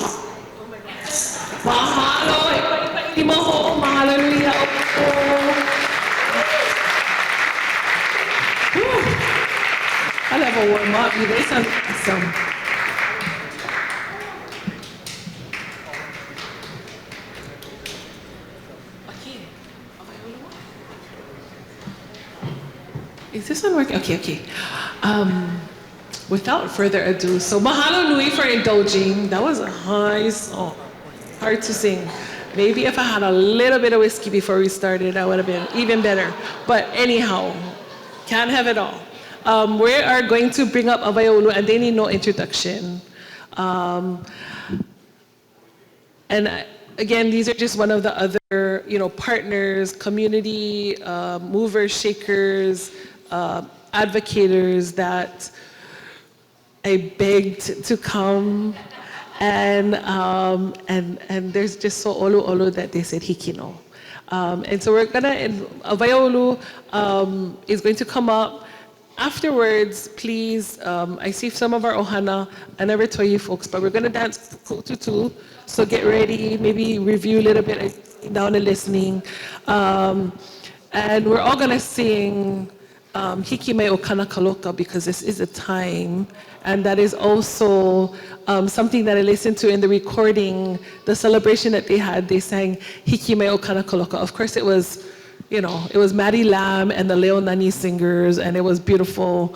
mahalo, ipaitimaho, hallelujah. I'll never warm up. You guys sound awesome. Is this one working? Okay, okay. Without further ado, so mahalo nui for indulging. That was a high song. Hard to sing. Maybe if I had a little bit of whiskey before we started, that would have been even better. But anyhow, Can't have it all. We are going to bring up Aulu, and they need no introduction. Again, these are just one of the other, partners, community movers, shakers, advocators that I begged to come, and there's just so ʻōlelo that they said hikino. And so we're gonna, Aulu is going to come up. Afterwards, please, I see some of our ohana. I never told you folks, but we're gonna dance tutu. So get ready, maybe review a little bit down and listening. And we're all gonna sing Hiki Mai o Kana Kaloka, because this is a time, and that is also something that I listened to in the recording, the celebration that they had. They sang Hiki Mai o Kana Kaloka. Of course, it was, it was Maddie Lamb and the Leonani singers, and it was beautiful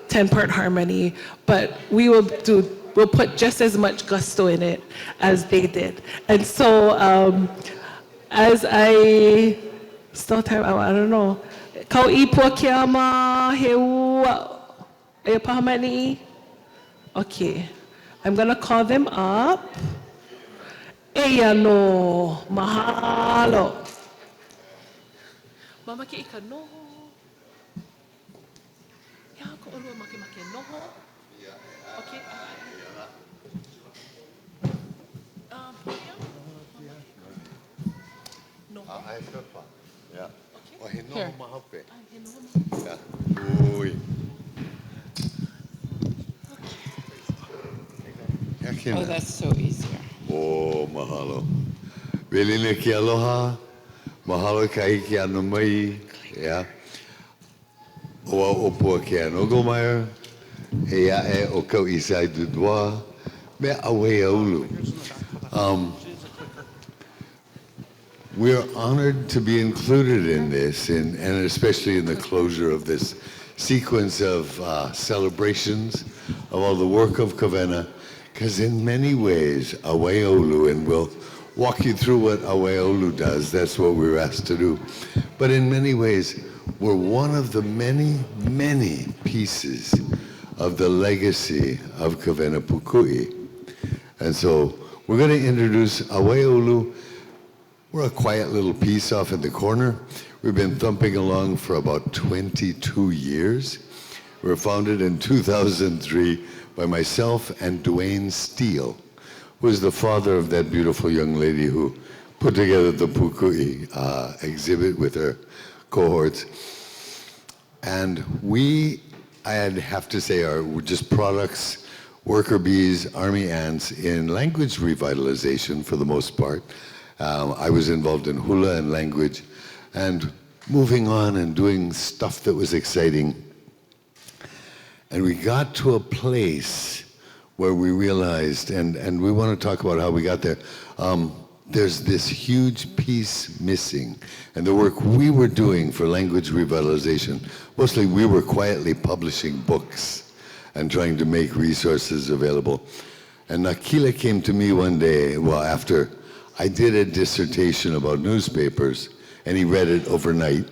10-part harmony. But we'll put just as much gusto in it as they did. And so, as I still time, I don't know. Kau ipua ke ama he ua e pahamani. Okay, I'm gonna call them up. Eia no mahalo. Mama ke ika noho. Ya ko olua make noho. Okay. Here. Oh, that's so easier. Oh, mahalo. Welina ki aloha. Mahalo ka hiki anu mai. Yeah. Oa opua ke anogomaia. He ae o kau isai dudua. Me awe Aulu. We're honored to be included in this, and especially in the closure of this sequence of celebrations of all the work of Kawena, because in many ways, Aulu, and we'll walk you through what Aulu does, that's what we were asked to do, but in many ways, we're one of the many, many pieces of the legacy of Kawena Pukui. And so we're going to introduce Aulu. We're a quiet little piece off in the corner. We've been thumping along for about 22 years. We were founded in 2003 by myself and Dwayne Steele, who is the father of that beautiful young lady who put together the Pukui exhibit with her cohorts. And I'd have to say, are just products, worker bees, army ants in language revitalization for the most part. I was involved in hula and language, and moving on and doing stuff that was exciting. And we got to a place where we realized, and we want to talk about how we got there, there's this huge piece missing. And the work we were doing for language revitalization, mostly we were quietly publishing books and trying to make resources available. And Nakila came to me one day, well, after I did a dissertation about newspapers, and he read it overnight,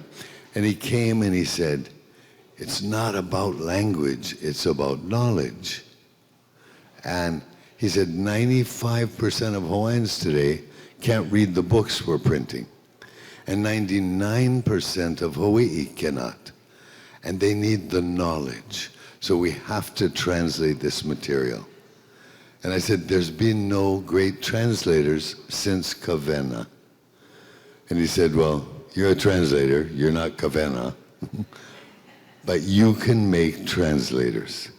and he came and he said, it's not about language, it's about knowledge. And he said 95% of Hawaiians today can't read the books we're printing, and 99% of Hawaii cannot, and they need the knowledge. So we have to translate this material. And I said, there's been no great translators since Kawena. And he said, well, you're a translator, you're not Kawena, but you can make translators.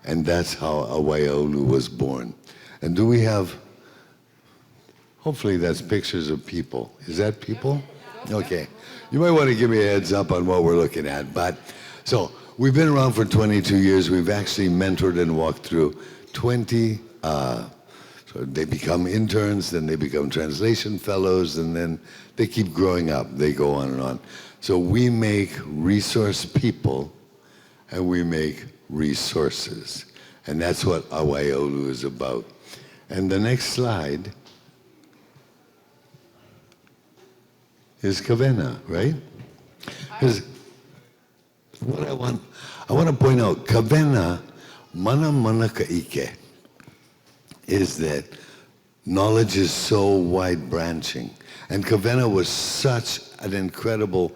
And that's how Aulu was born. And do we have, hopefully that's pictures of people. Is that people? Okay. You might want to give me a heads up on what we're looking at. But so we've been around for 22 years. We've actually mentored and walked through 20, so they become interns, then they become translation fellows, and then they keep growing up. They go on and on. So we make resource people, and we make resources. And that's what Aulu is about. And the next slide is Kawena, right? what I want to point out, Kawena mana mana ka ʻike, is that knowledge is so wide-branching. And Kawena was such an incredible,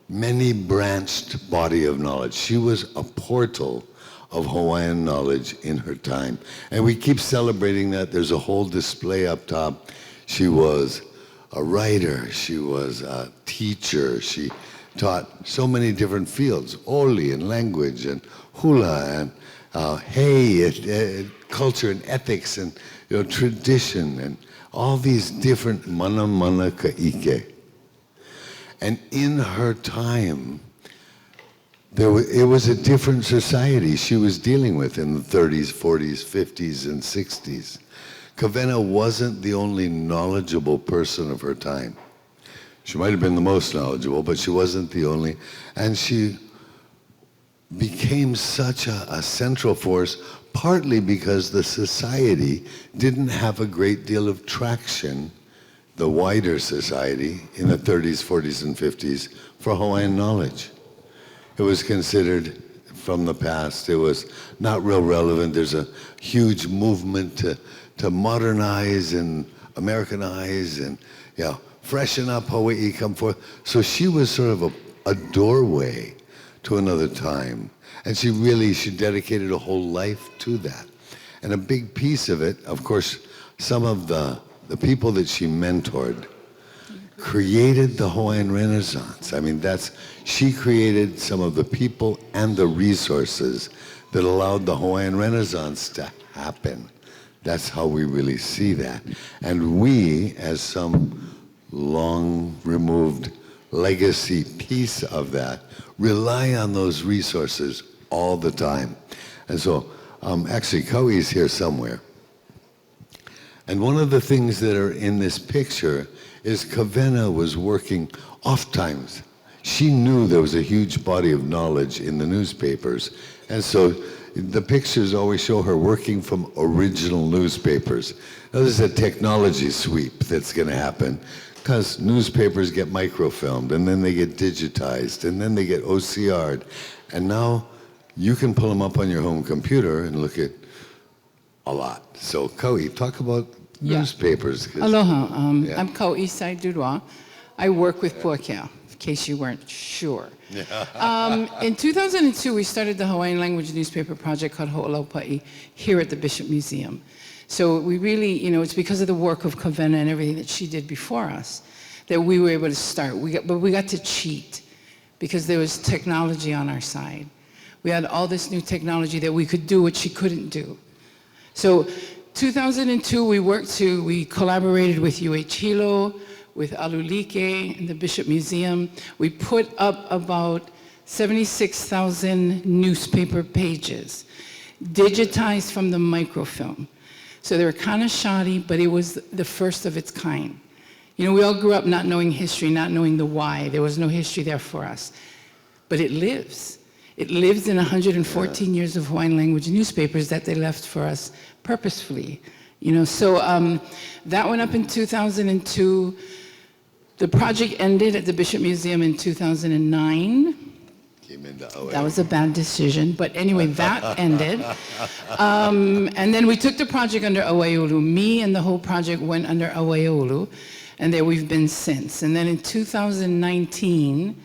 many-branched body of knowledge. She was a portal of Hawaiian knowledge in her time. And we keep celebrating that. There's a whole display up top. She was a writer. She was a teacher. She taught so many different fields, ʻōlelo and language and hula and culture and ethics and tradition and all these different mana mana ka ʻike. And in her time, it was a different society she was dealing with in the 30s, 40s, 50s, and 60s. Kawena wasn't the only knowledgeable person of her time. She might have been the most knowledgeable, but she wasn't the only. And she became such a central force, partly because the society didn't have a great deal of traction, the wider society, in the 30s, 40s, and 50s for Hawaiian knowledge. It was considered, from the past, it was not real relevant. There's a huge movement to modernize and Americanize and freshen up Hawaii, come forth. So she was sort of a doorway to another time. And she dedicated a whole life to that. And a big piece of it, of course, some of the people that she mentored created the Hawaiian Renaissance. I mean, she created some of the people and the resources that allowed the Hawaiian Renaissance to happen. That's how we really see that. And we, as some long-removed legacy piece of that, rely on those resources all the time. And so, actually, Kaui's here somewhere. And one of the things that are in this picture is Kawena was working oft-times. She knew there was a huge body of knowledge in the newspapers. And so the pictures always show her working from original newspapers. Now, there's a technology sweep that's going to happen because newspapers get microfilmed, and then they get digitized, and then they get OCR'd. And now you can pull them up on your home computer and look at a lot. So, Kau'i, talk about newspapers. Aloha, I'm Kau'i Saidurua. I work with Puakea, in case you weren't sure. In 2002, we started the Hawaiian language newspaper project called Ho'olaupa'i here at the Bishop Museum. So we really, it's because of the work of Kawena and everything that she did before us that we were able to start. But we got to cheat because there was technology on our side. We had all this new technology that we could do what she couldn't do. So 2002, we collaborated with Hilo, with Aulu and the Bishop Museum. We put up about 76,000 newspaper pages, digitized from the microfilm. So they were kind of shoddy, but it was the first of its kind. We all grew up not knowing history, not knowing the why. There was no history there for us. But it lives. It lives in 114 years of Hawaiian language newspapers that they left for us purposefully. So that went up in 2002. The project ended at the Bishop Museum in 2009. That was a bad decision, but anyway, that ended. And then we took the project under Aueolu. Me and the whole project went under Aueolu, and there we've been since. And then in 2019,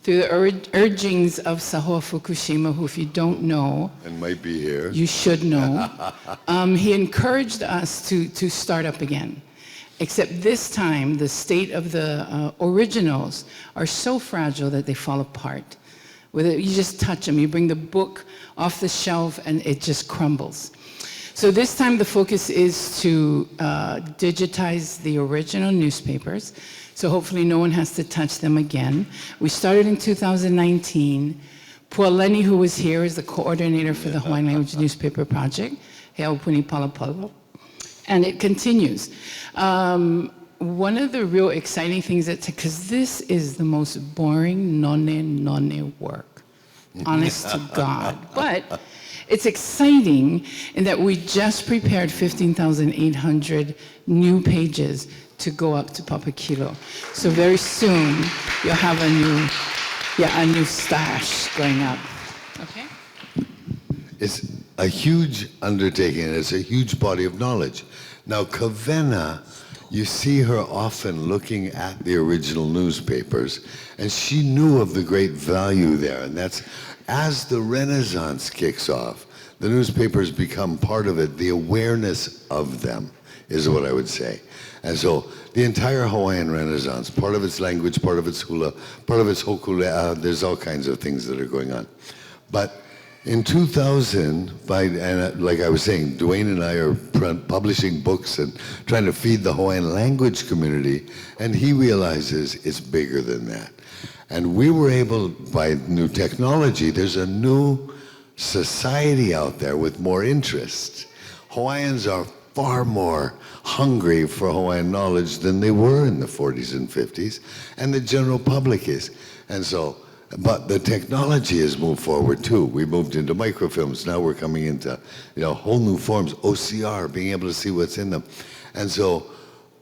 through the urgings of Sahoa Fukushima, who, if you don't know, and might be here, you should know, he encouraged us to start up again. Except this time, the state of the originals are so fragile that they fall apart. You just touch them, you bring the book off the shelf and it just crumbles. So this time the focus is to digitize the original newspapers. So hopefully no one has to touch them again. We started in 2019. Pualeni, who was here, is the coordinator for the Hawaiian Language Newspaper Project. Heaupuni Palapalo. And it continues. One of the real exciting things because this is the most boring none work, honest to God. But it's exciting in that we just prepared 15,800 new pages to go up to Papakilo. So very soon you'll have a new Yeah, a new stash going up. Okay. It's a huge undertaking, and it's a huge body of knowledge. Now, Kawena, you see her often looking at the original newspapers, and she knew of the great value there, and that's, as the Renaissance kicks off, the newspapers become part of it. The awareness of them is what I would say. And so the entire Hawaiian Renaissance, part of its language, part of its hula, part of its hokule, there's all kinds of things that are going on. But in 2000, like I was saying, Dwayne and I are publishing books and trying to feed the Hawaiian language community, and he realizes it's bigger than that. And we were able, by new technology, there's a new society out there with more interest. Hawaiians are far more hungry for Hawaiian knowledge than they were in the 40s and 50s, and the general public is. And so, but the technology has moved forward too. We moved into microfilms. Now we're coming into, whole new forms, OCR, being able to see what's in them. And so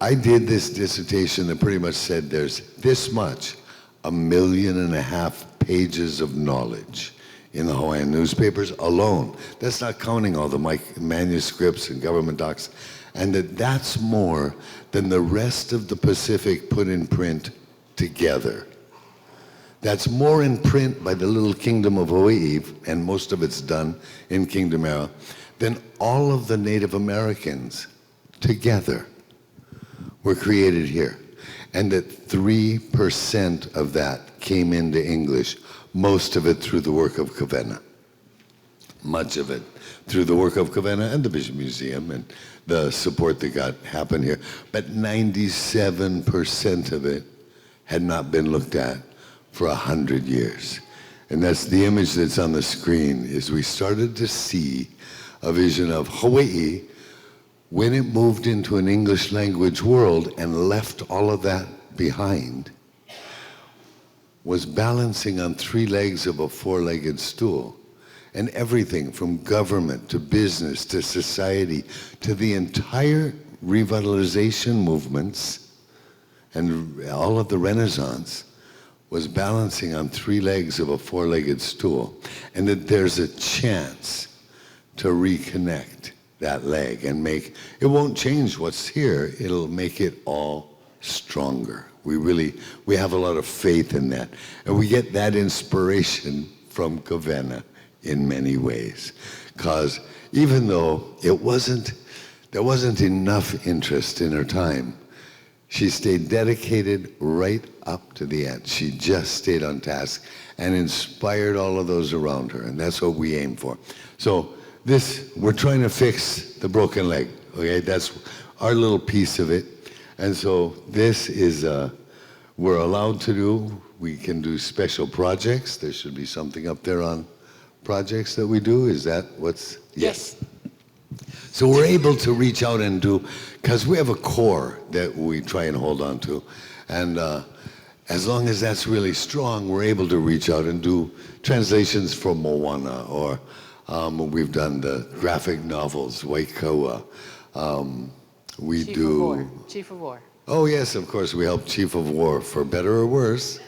I did this dissertation that pretty much said there's this much, 1.5 million pages of knowledge in the Hawaiian newspapers alone. That's not counting all the manuscripts and government docs. And that's more than the rest of the Pacific put in print together. That's more in print by the little kingdom of Hawaii, and most of it's done in Kingdom Era, than all of the Native Americans together were created here. And that 3% of that came into English, most of it through the work of Kawena. Much of it through the work of Kawena and the Bishop Museum and the support that happened here. But 97% of it had not been looked at for 100 years. And that's the image that's on the screen, is we started to see a vision of Hawaii when it moved into an English language world and left all of that behind, was balancing on 3 legs of a 4-legged stool. And everything from government to business to society to the entire revitalization movements and all of the Renaissance was balancing on 3 legs of a 4-legged stool. And that there's a chance to reconnect that leg and make, it won't change what's here, it'll make it all stronger. We have a lot of faith in that. And we get that inspiration from Kawena in many ways. Because even though there wasn't enough interest in her time, she stayed dedicated right up to the end. She just stayed on task and inspired all of those around her, and that's what we aim for. So we're trying to fix the broken leg, okay? That's our little piece of it. And so this is, we're allowed to do, we can do special projects. There should be something up there on projects that we do. Is that what's? Yes. So we're able to reach out and do, because we have a core that we try and hold on to. And as long as that's really strong, we're able to reach out and do translations from Moana, or we've done the graphic novels, Waikawa. Chief of War. Oh yes, of course, we help Chief of War, for better or worse.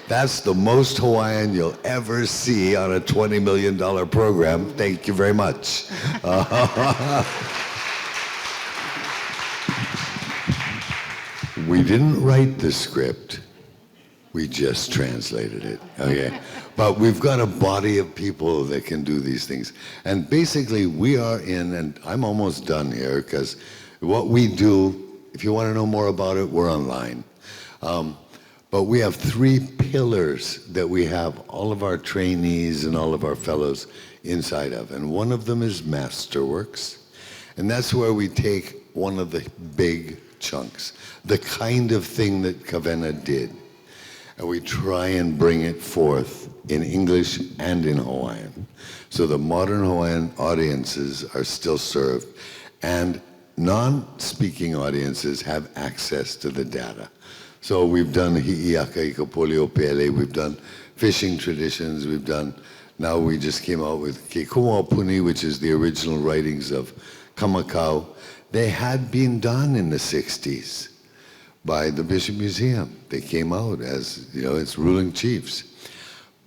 That's the most Hawaiian you'll ever see on a $20 million program. Thank you very much. We didn't write the script. We just translated it, okay? But we've got a body of people that can do these things. And basically we are in, and I'm almost done here, because what we do, if you want to know more about it, we're online. But we have 3 pillars that we have all of our trainees and all of our fellows inside of. And one of them is Masterworks. And that's where we take one of the big chunks, the kind of thing that Kawena did. And we try and bring it forth in English and in Hawaiian. So the modern Hawaiian audiences are still served, and non-speaking audiences have access to the data. So we've done Hi'iaka Ikapolio Pele, we've done fishing traditions, now we just came out with Ke Kumu, which is the original writings of Kamakau. They had been done in the 60s, by the Bishop Museum. They came out as, its ruling chiefs.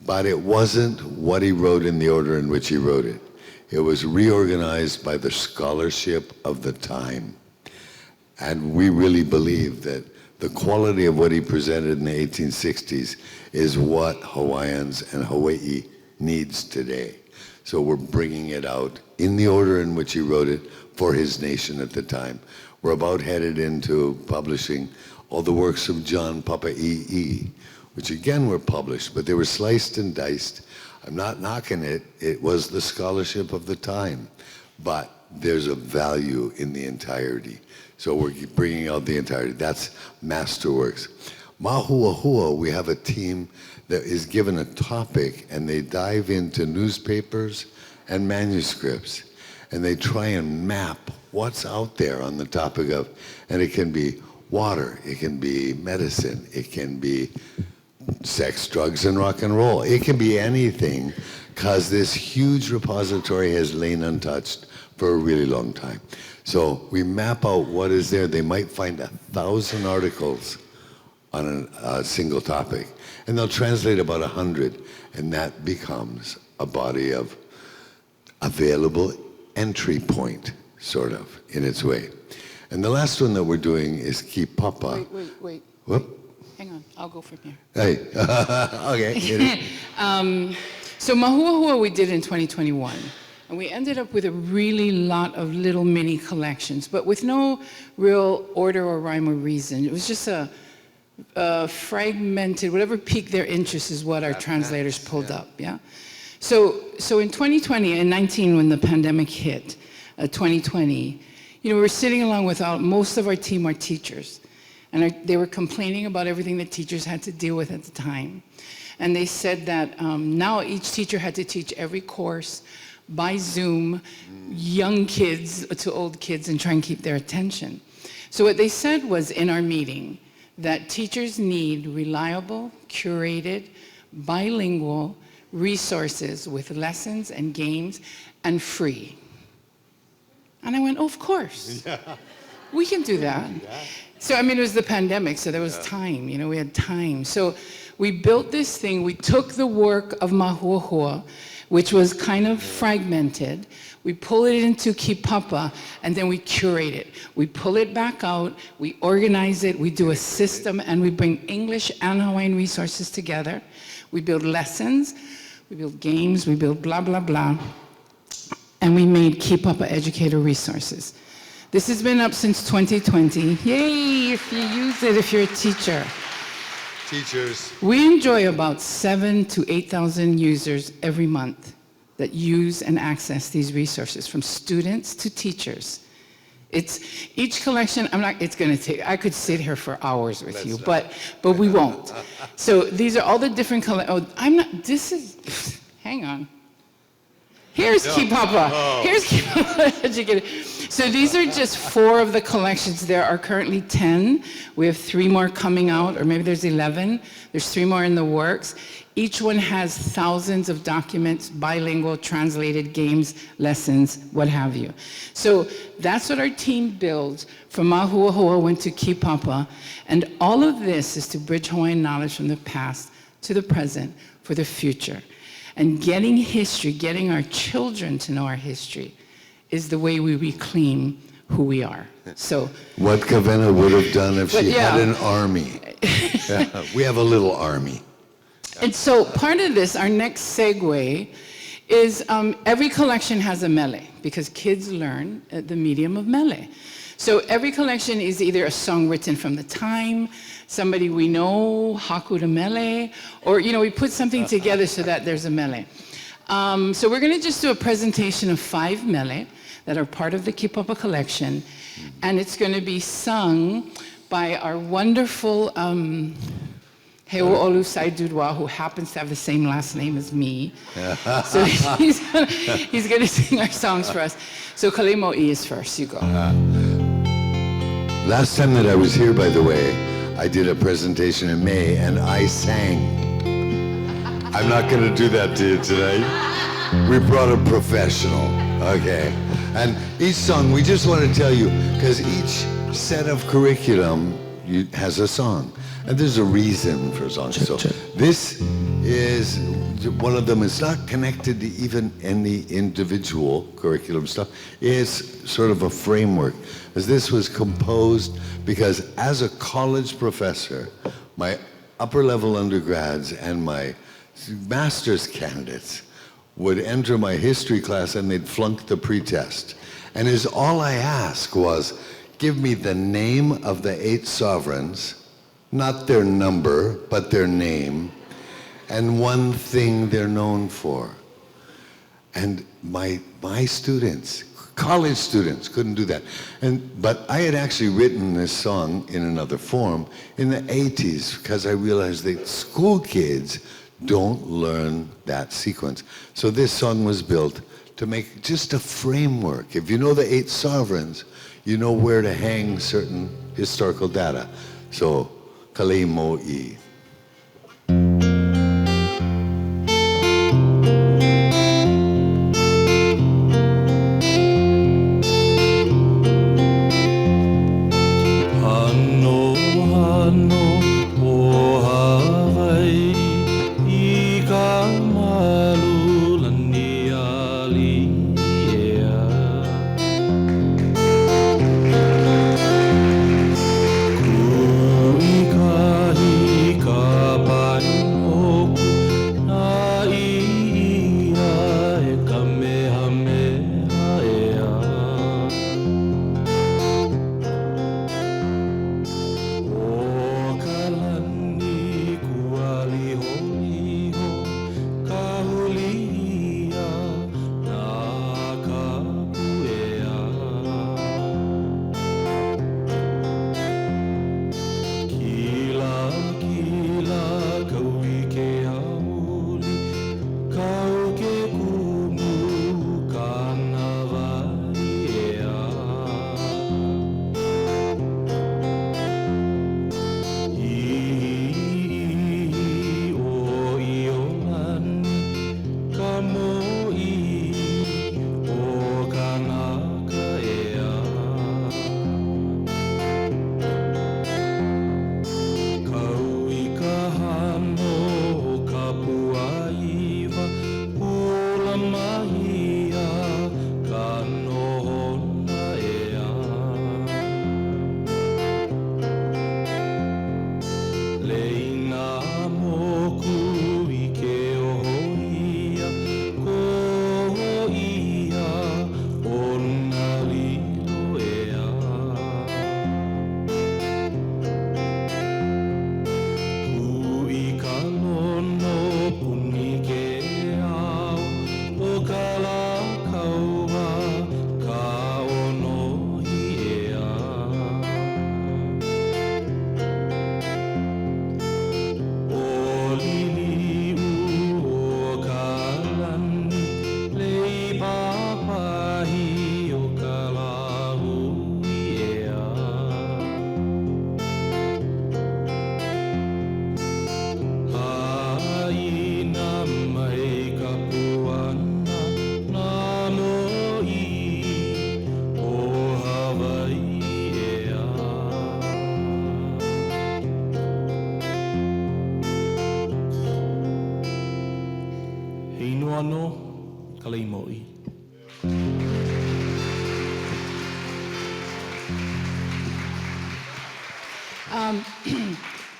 But it wasn't what he wrote in the order in which he wrote it. It was reorganized by the scholarship of the time. And we really believe that the quality of what he presented in the 1860s is what Hawaiians and Hawaii needs today. So we're bringing it out in the order in which he wrote it for his nation at the time. We're about headed into publishing all the works of John Papa'i'i, which again were published, but they were sliced and diced. I'm not knocking it. It was the scholarship of the time, but there's a value in the entirety. So we're bringing out the entirety. That's masterworks. Mahuahua, we have a team that is given a topic and they dive into newspapers and manuscripts and they try and map what's out there on the topic of, and it can be water, it can be medicine, it can be sex, drugs, and rock and roll. It can be anything because this huge repository has lain untouched for a really long time. So we map out what is there. They might find 1,000 articles on a single topic, and they'll translate about 100, and that becomes a body of available entry point, sort of, in its way. And the last one that we're doing is Kipapa. Wait. Whoop. Hang on, I'll go from here. Hey, okay. So Mahuahua we did in 2021. And we ended up with a really lot of little mini collections, but with no real order or rhyme or reason. It was just a fragmented, whatever piqued their interest is what our translators pulled up, yeah? So in 2020 and 19, when the pandemic hit, 2020, we were sitting along with most of our team are teachers. And they were complaining about everything that teachers had to deal with at the time. And they said that now each teacher had to teach every course by Zoom, young kids to old kids, and try and keep their attention. So what they said was in our meeting that teachers need reliable, curated, bilingual resources with lessons and games and free. And I went, oh, of course. Yeah. We can do that. Yeah. So, it was the pandemic, so there was time, we had time. So we built this thing, we took the work of Mahuahua, which was kind of fragmented, we pull it into Kipapa, and then we curate it. We pull it back out, we organize it, we do a system, and we bring English and Hawaiian resources together. We build lessons, we build games, we build blah, blah, blah, and we made Kipapa educator resources. This has been up since 2020. Yay, if you use it, if you're a teacher. Teachers. We enjoy about 7,000 to 8,000 users every month that use and access these resources, from students to teachers. It's each collection, it's gonna take, I could sit here for hours with you, but we won't. So these are all the different hang on. Here's Kipapa. Here's Kipapa educator. So these are just 4 of the collections. There are currently 10. We have 3 more coming out, or maybe there's 11. There's 3 more in the works. Each one has thousands of documents, bilingual, translated games, lessons, what have you. So that's what our team builds. From Mahuahua went to Kipapa. And all of this is to bridge Hawaiian knowledge from the past to the present for the future. And getting history, getting our children to know our history, is the way we reclaim who we are. So what Kawena would have done if she had an army. We have a little army. And so part of this, our next segue, is every collection has a mele, because kids learn the medium of mele. So every collection is either a song written from the time, somebody we know, haku to mele, or we put something together so that there's a mele. So we're going to just do a presentation of 5 mele that are part of the Kipapa collection, and it's going to be sung by our wonderful He'ōlelo Saidudwa, who happens to have the same last name as me. So he's going to sing our songs for us. So Kalemo'i is first. You go. Last time that I was here, by the way, I did a presentation in May, and I sang. I'm not going to do that to you tonight. We brought a professional, okay? And each song, we just want to tell you, because each set of curriculum, has a song. And there's a reason for songs. So this is, one of them is not connected to even any individual curriculum stuff. It's sort of a framework. As this was composed because as a college professor, my upper level undergrads and my master's candidates would enter my history class and they'd flunk the pretest. And all I asked was, give me the name of the 8 sovereigns, not their number, but their name, and one thing they're known for. And my students, college students, couldn't do that. But I had actually written this song in another form in the 80s because I realized that school kids don't learn that sequence. So this song was built to make just a framework. If you know the 8 sovereigns, you know where to hang certain historical data. So, kalei mo'i.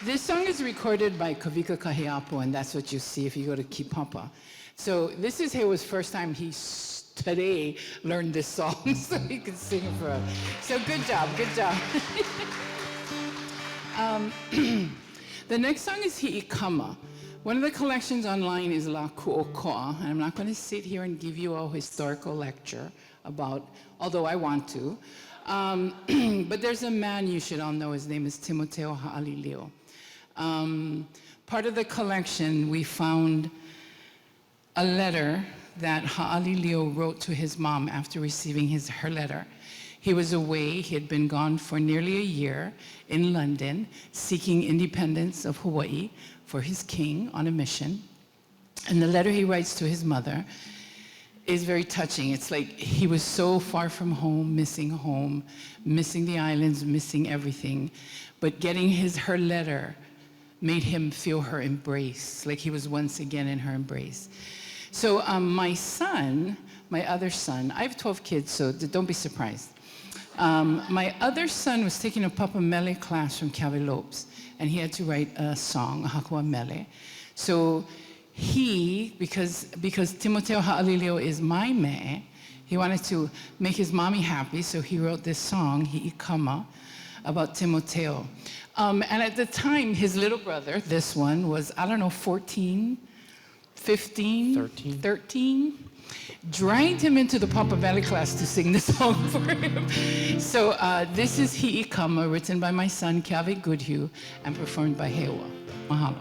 This song is recorded by Kavika Kahiapo, and that's what you see if you go to Kipapa. So this is Hewa's first time today learned this song, so he could sing it for us. So good job, good job. The next song is Hi'ikama. One of the collections online is La Ku'okoa, and I'm not going to sit here and give you a historical lecture about, although I want to. But there's a man you should all know. His name is Timoteo Ha'alilio. Part of the collection, we found a letter that Ha'alilio wrote to his mom after receiving her letter. He was away. He had been gone for nearly a year in London, seeking independence of Hawaii for his king on a mission. And the letter he writes to his mother is very touching. It's like he was so far from home, missing the islands, missing everything. But getting her letter made him feel her embrace, like he was once again in her embrace. So my son, my other son, I have 12 kids, so don't be surprised. My other son was taking a papa mele class from Calvin Lopes, and he had to write a song, a hakua mele. So he, because Timoteo Ha'alilio is my me, he wanted to make his mommy happy, so he wrote this song, Hi'ikama, about Timoteo. And at the time, his little brother, this one, was, I don't know, 14, 15, 13, dragged him into the Papa Valley class to sing the song for him. So this is Hi'ikama, written by my son, Kiawe Goodhue, and performed by Hewa. Mahalo.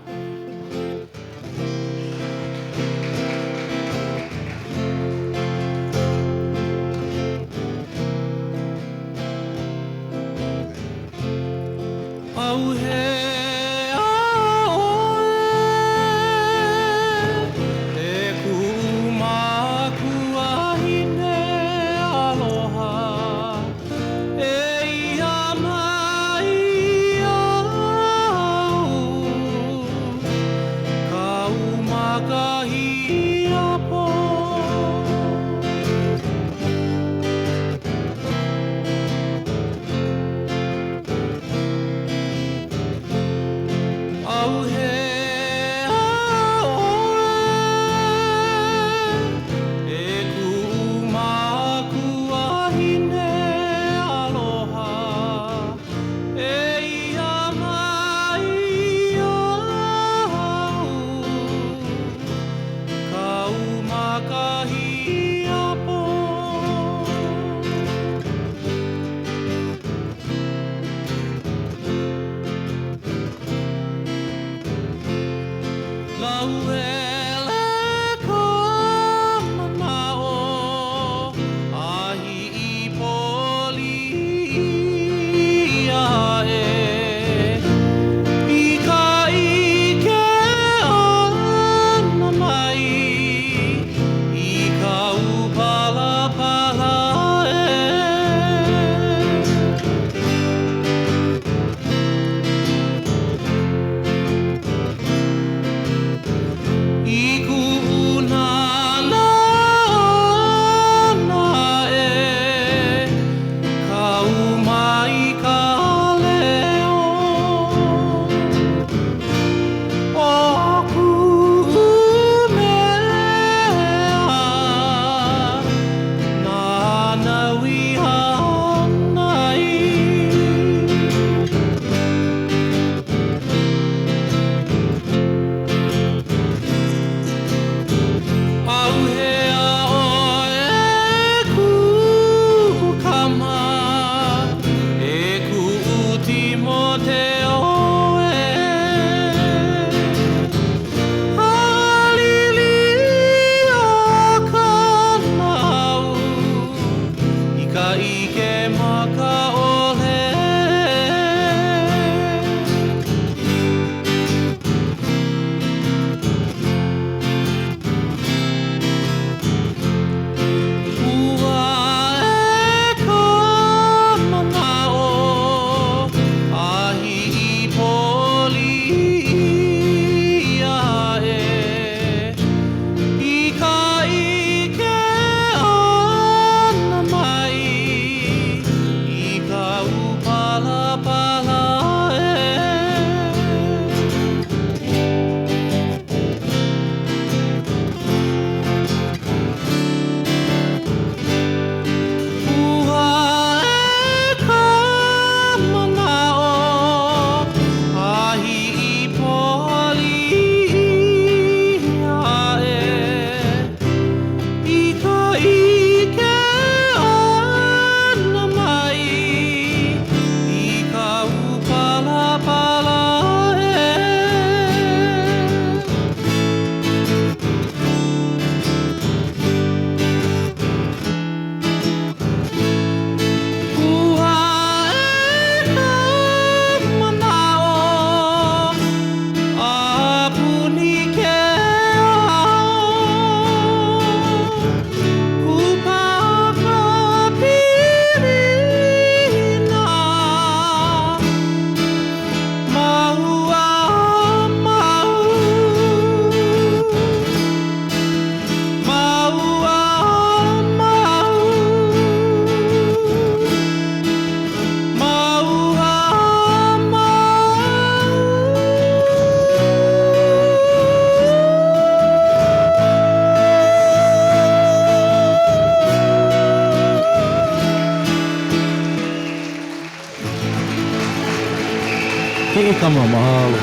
kama, mahalo.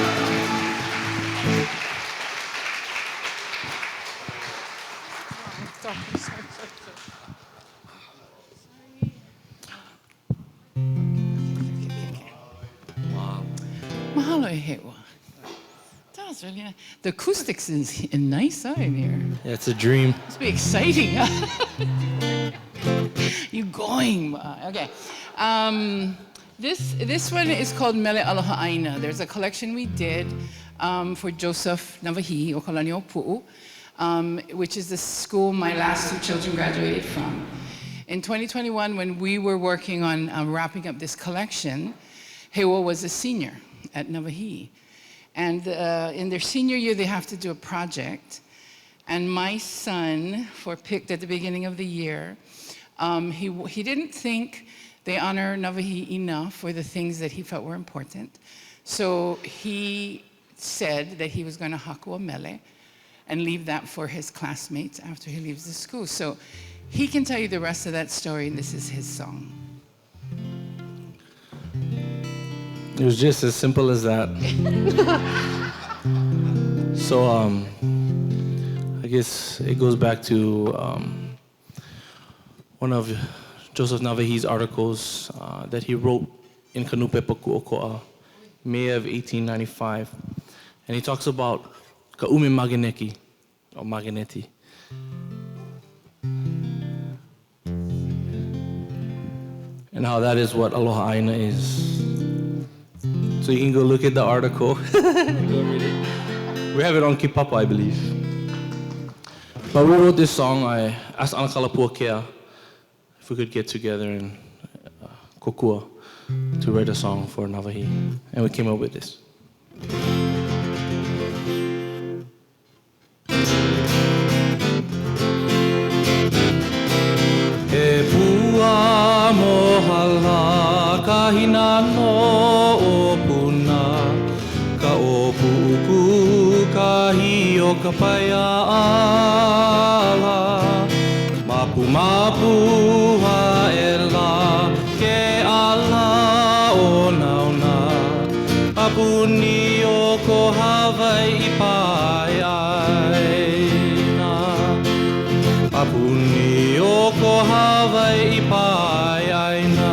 Mahalo e hewa. That was really nice. The acoustics is nice in here. Yeah, it's a dream. Must be exciting. You going? Okay. This one is called Mele Aloha Aina. There's a collection we did for Joseph Navahi o Kalanio Pu'u, which is the school my last two children graduated from. In 2021, when we were working on wrapping up this collection, Hewa was a senior at Navahi. And in their senior year, they have to do a project. And my son, picked at the beginning of the year, he didn't think they honor Navahi enough for the things that he felt were important. So he said that he was going to haku a mele and leave that for his classmates after he leaves the school. So he can tell you the rest of that story, and this is his song. It was just as simple as that. So I guess it goes back to one of Joseph Navahi's articles that he wrote in Kanupe Paku'oko'a, May of 1895. And he talks about Ka'ume Maganeki, or Maganeti. And how that is what Aloha Aina is. So you can go look at the article. Go read it. We have it on Kipapa, I believe. But we wrote this song. I asked Anakala Puakea if we could get together in Kokua to write a song for Navahi. And we came up with this. E pua mohala kahina no opuna ka opuku kahi o ka paia ala mapu mapu haela ke ala o nauna apuni o ko Hawaiʻi pai aina apuni o ko Hawaiʻi pai aina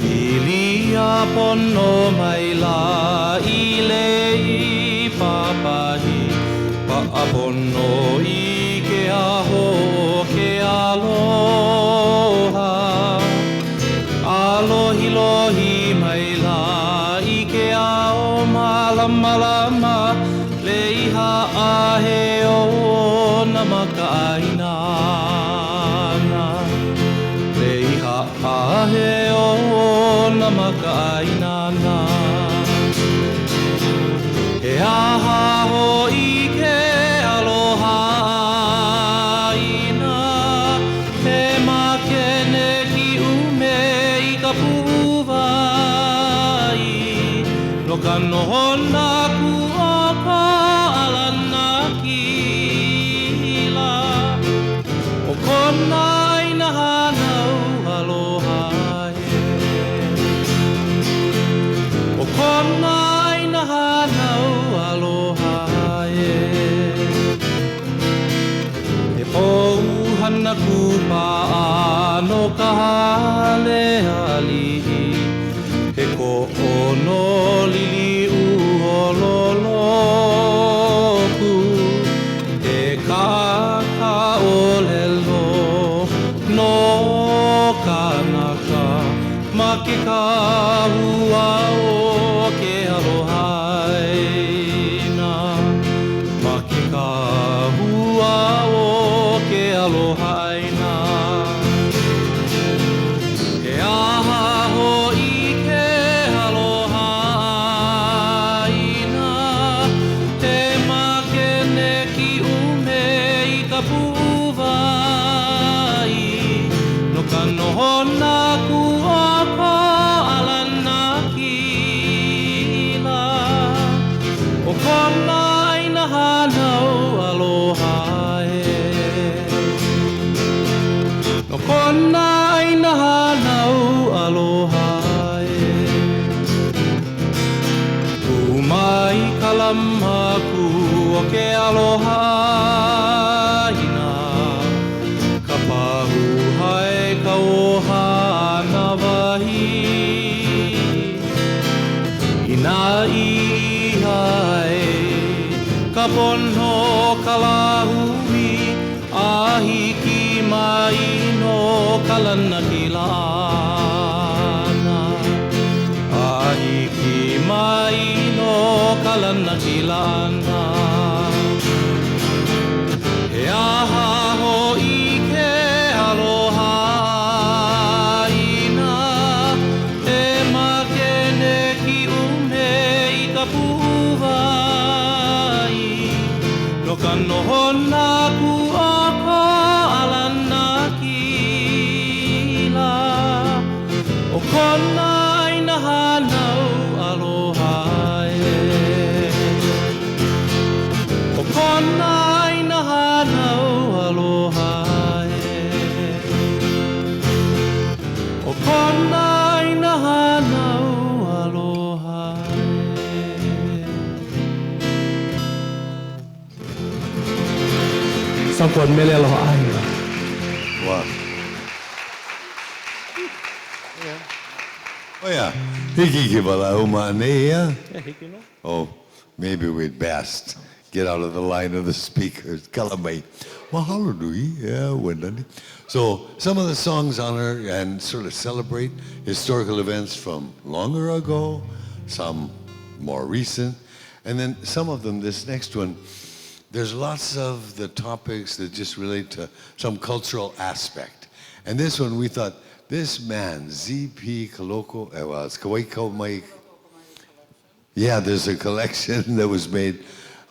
Ilia pono mai la ilei papahi pa'apono I ke aho ke aloha alohi lohi mai la I ke ao malama lama leiha ahe o na makaaina leiha ahe o na makaaina he aha ho I ke aloha aina he makene ki ume I ka puwai no ka nohona ku o ka alana kila o kona aina hanau aloha o kona aina hanau aloha e pou hana ku paano ka hale ali'i he ko ono lili uololoku e kaka ʻōlelo no kanaka ma ke kahua o ke alohaina ma ke kahua o ke alohaina he lamaku o ke aloha ina ka pahu hai ka ohana wahi ina ihai ka pono ka lahui ahiki mai no ka lana kilana ahiki mai no ka lana kilana he aha ho ike aloha ina e makene ki ume i ka puwai no ka nohona ku o ka alana kila o kona ina hanau aloha e o kona ina hanau aloha e o kona ina hanau aloha Sapuan mele aloha aina. Wow. Oh yeah, hiki ki wala uma nea. Oh, maybe we'd best get out of the line of the speakers. Kalamai. Mahalo nui. Yeah, wendani. So some of the songs honor and sort of celebrate historical events from longer ago, some more recent, and then some of them, this next one, there's lots of the topics that just relate to some cultural aspect. And this one, we thought, this man, Z.P. Kaloko, well, it's Kawaiko Mai. Yeah, there's a collection that was made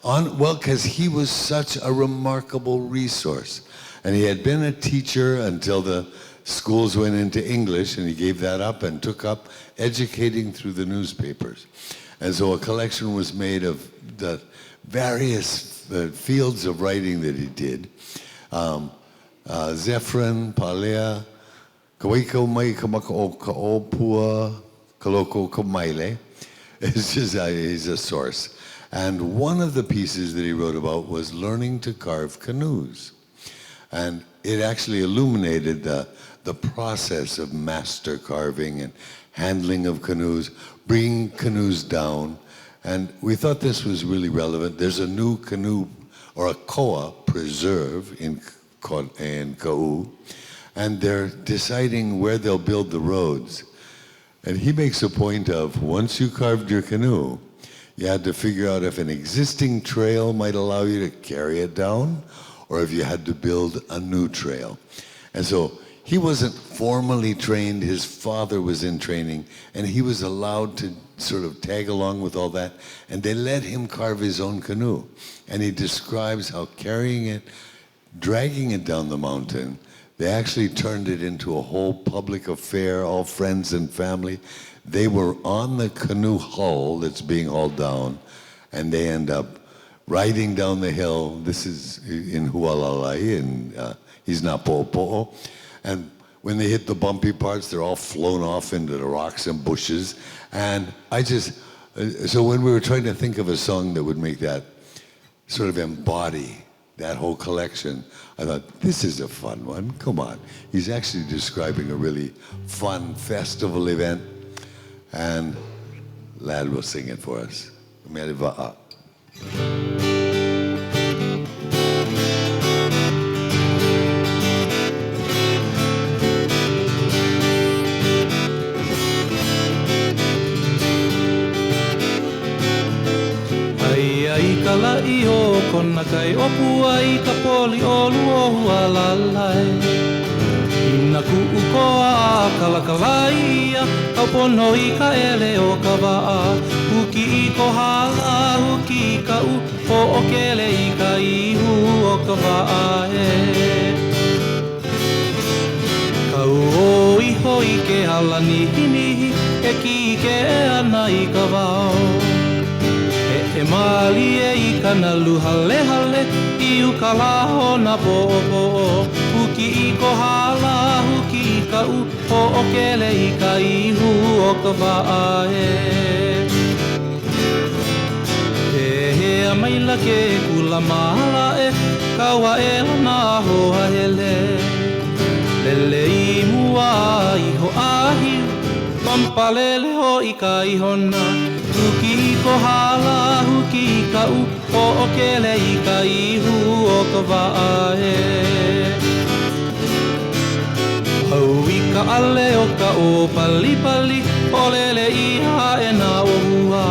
on, well, because he was such a remarkable resource. And he had been a teacher until the schools went into English, and he gave that up and took up educating through the newspapers. And so a collection was made of the various fields of writing that he did. Zephyrin, Palea, Kawaiko mai kamaka o ka opua, kaloko kamaile. It's just, he's a source. And one of the pieces that he wrote about was learning to carve canoes. And it actually illuminated the process of master carving and handling of canoes, bringing canoes down. And we thought this was really relevant. There's a new canoe or a koa preserve in Ka'u, and they're deciding where they'll build the roads. And he makes a point of, once you carved your canoe, you had to figure out if an existing trail might allow you to carry it down, or if you had to build a new trail. And so he wasn't formally trained, his father was in training, and he was allowed to sort of tag along with all that, and they let him carve his own canoe. And he describes how carrying it, dragging it down the mountain, they actually turned it into a whole public affair, all friends and family. They were on the canoe hull that's being hauled down, and they end up riding down the hill. This is in Hualalai, and he's not Po'opo'o. And when they hit the bumpy parts, they're all flown off into the rocks and bushes. And so when we were trying to think of a song that would make that sort of embody that whole collection, I thought, this is a fun one, come on. He's actually describing a really fun festival event, and Lad will sing it for us. Mele wa'a. Ka la'i o kona kai opua i ka poli olu o hualalai. Ina ku'u koa a kalakalai kau pono i ka ele o ka wa'a. Huki i ko hala, huki i ka u, po o kele i ka ihu o ka wa'a e. Kau o iho i ke hala nihi e ki ke ana i ka wao. E mali e I kanalu hale hale I uka laho na po'o Huki I ko hala, huki I ka u Po'o kele I ka ihu o ka wa'a e ila ke kula mahala e kaua e lana hoa hele lele I mua iho ahiu pampalele ho I ka ihona huki I ko hala huki I ka u o okele I ka ihu o ka vaahe Au I ka ale o ka o pali pali o lele iha e na o hua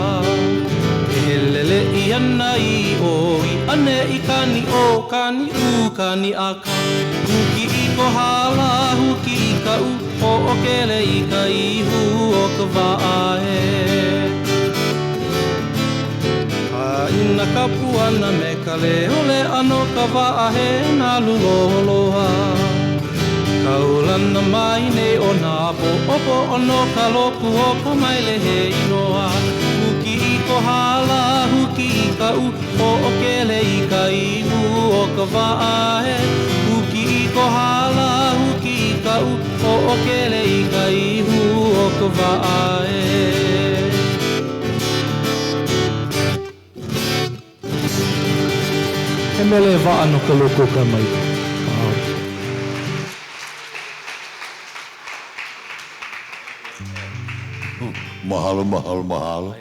Lele I ana I o I ane I kani o kani u kani aka Huki I ko hala huki I ka u o okele I ka ihu o ka vaahe Ina ka puana me ka leole ano ka vaahe na luloloha Kaulana mai nei o nā po ono ka lopu o ka maile he inoa Huki I ko hala, huki I ka u o okele I ka ihu o ka vaahe Huki I ko hala, huki I ka u o okele I ka ihu o ka vaahe He mele waa no ka loko ka mai Mahalo, mahalo, mahalo.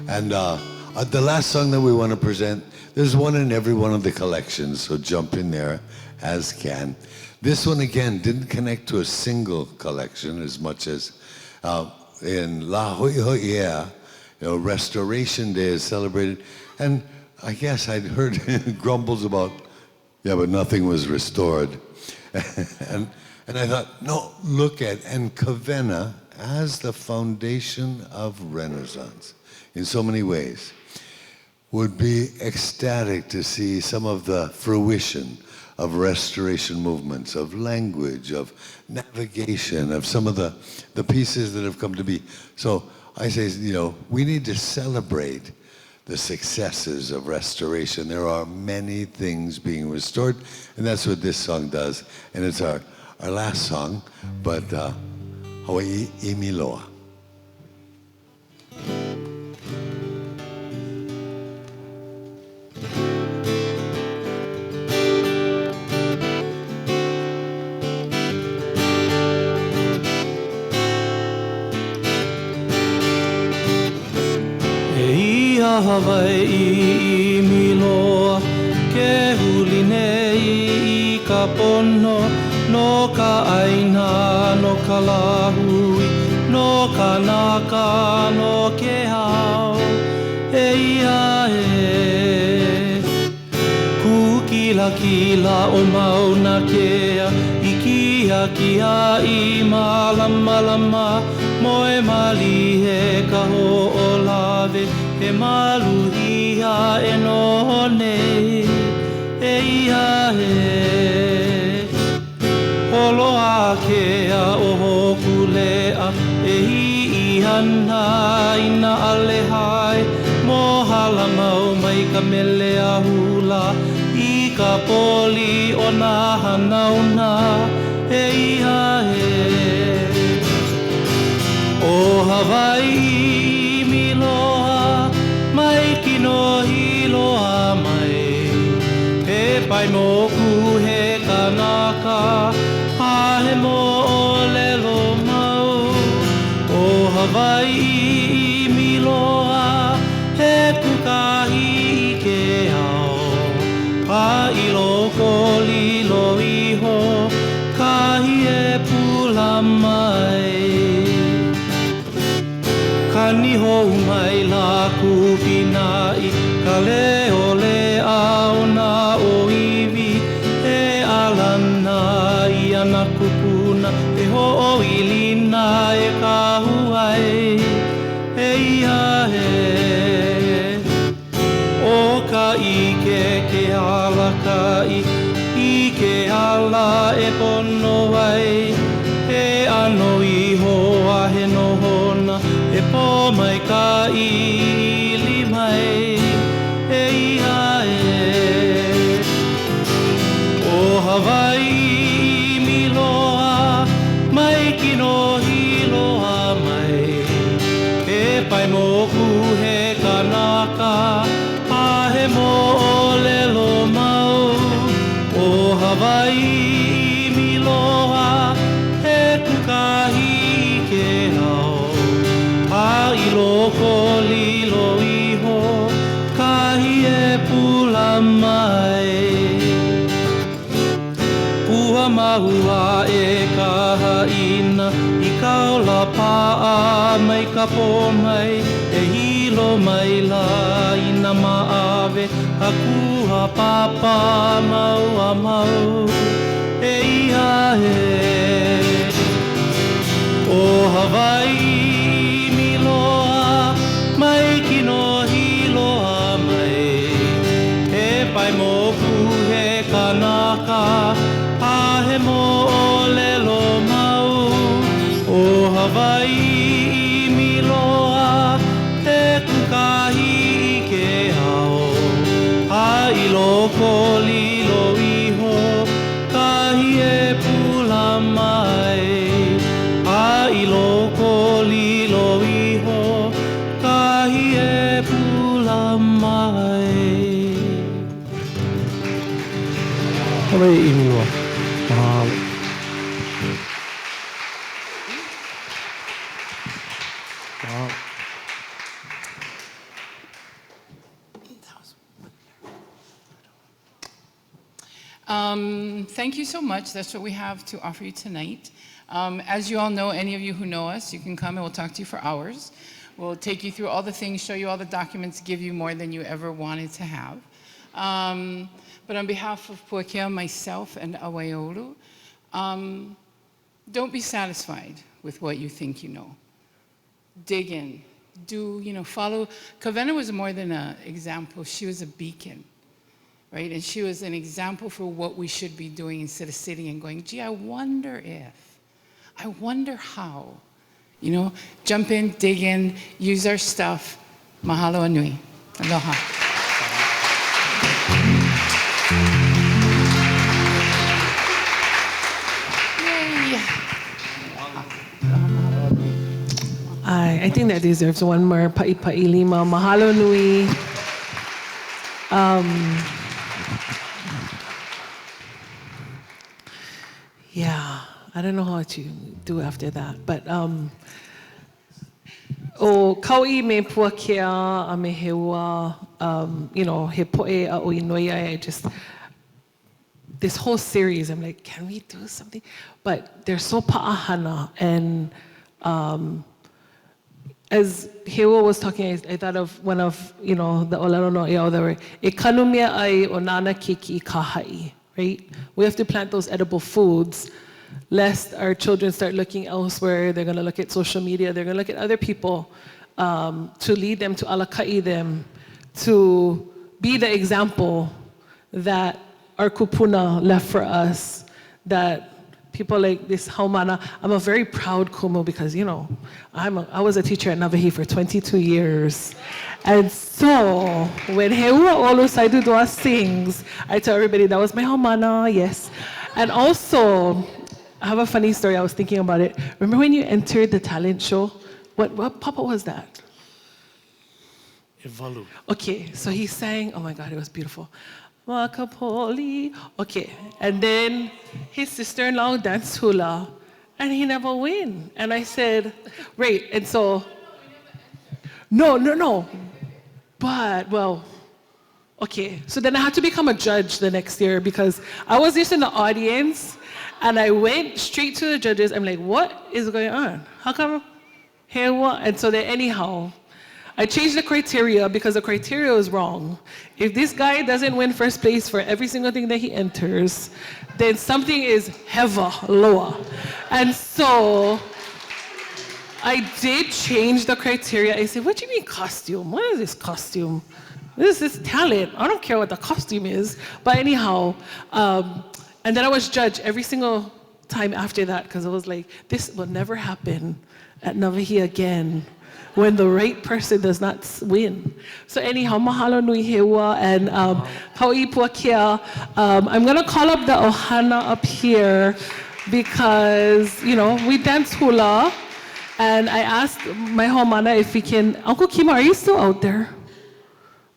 And the last song that we want to present, there's one in every one of the collections, so jump in there as can. This one, again, didn't connect to a single collection as much as in La Ho'iho'ia, Restoration Day is celebrated. And I guess I'd heard grumbles about, yeah, but nothing was restored. and I thought, no, look at, and Kawena as the foundation of Renaissance in so many ways, would be ecstatic to see some of the fruition of restoration movements, of language, of navigation, of some of the pieces that have come to be. So I say, we need to celebrate the successes of restoration. There are many things being restored, and that's what this song does. And it's our last song, but Hawaii Imiloa. Hawaii Imiloa ke huli nei I ka pono no ka aina no ka lahui no ka naka no ke hao ia kukila kila o mauna kea I kia kia I malama lama moe malihe ka ho o lave e maluhia e nohone ia holo a kea o hoku lea e I hana ina alehai mohala mau mai ka mele a hula I ka poli o nā hanauna ia o Hawaii Miloa mai kino hiloa mai he pai moku he kanaka a he moʻolelo mau o Hawaii Miloa he kukahi I ke ao a I loko lilo iho kahi e pula mai Kani hou mai la kupinai ka leo lea o nā oiwi e alana I ana kupuna e hoʻoilina e ka huai e ia o ka ʻike ke ala kai I ke ala e pono ai e ano iho a he nohona e po mai ka I lima e ua e ka haina I ka ola paa mai ka pō mai e hilo mai la I nā maave ka kuha papa mau a mau e ia e o Hawaiʻi mi loa mai kino hiloa mai e pai moku he kanaka a he moʻolelo mau o Hawaiʻi mi loa te kukahi I ke ao a I loko lilo iho kahi e pula mai a I loko lilo iho kahi e pula mai Hawaiʻi mi loa. Mahalo. Wow. Thank you so much. That's what we have to offer you tonight. As you all know, any of you who know us, you can come and we'll talk to you for hours. We'll take you through all the things, show you all the documents, give you more than you ever wanted to have. But on behalf of Puakea, myself, and Aulu, don't be satisfied with what you think you know. Dig in. Follow. Kawena was more than an example. She was a beacon, right? And she was an example for what we should be doing instead of sitting and going, gee, I wonder how. Jump in, dig in, use our stuff. Mahalo anui. Aloha. I think that deserves one more pa'i lima. Mahalo nui. Yeah, I don't know how to do after that, but o kau'i me Puakea a me heua, he poe a o inoia, this whole series, I'm like, can we do something? But they're so pa'ahana, and as Hewa was talking, I thought of one of, the ʻōlelo no iao that were, e kanumia ai o Nānā kiki ka ha'i, right? We have to plant those edible foods, lest our children start looking elsewhere. They're going to look at social media. They're going to look at other people to lead them, to alakai them, to be the example that our kupuna left for us, that people like this haumana. I'm a very proud kumu because, I was a teacher at Navahi for 22 years. And so when Heua Olu Saidudua sings, I tell everybody that was my haumana, yes. And also, I have a funny story. I was thinking about it. Remember when you entered the talent show? What papa was that? Evalu. Okay, so he sang, oh my God, it was beautiful. Wakapoli. Okay, and then his sister-in-law danced hula, and he never win. And I said, right, and so, no. But, well, okay. So then I had to become a judge the next year because I was just in the audience, and I went straight to the judges. I'm like, what is going on? How come? Hey, what? And so then anyhow, I changed the criteria because the criteria was wrong. If this guy doesn't win first place for every single thing that he enters, then something is heavy, lower. And so I did change the criteria. I said, what do you mean costume? What is this costume? This is talent. I don't care what the costume is. But anyhow, and then I was judged every single time after that because I was like, this will never happen at Navahi again when the right person does not win. So anyhow, mahalo nui hewa and kau'i Puakea. I'm gonna call up the ohana up here because, we dance hula. And I asked my haumana if we can, Uncle Kima, are you still out there?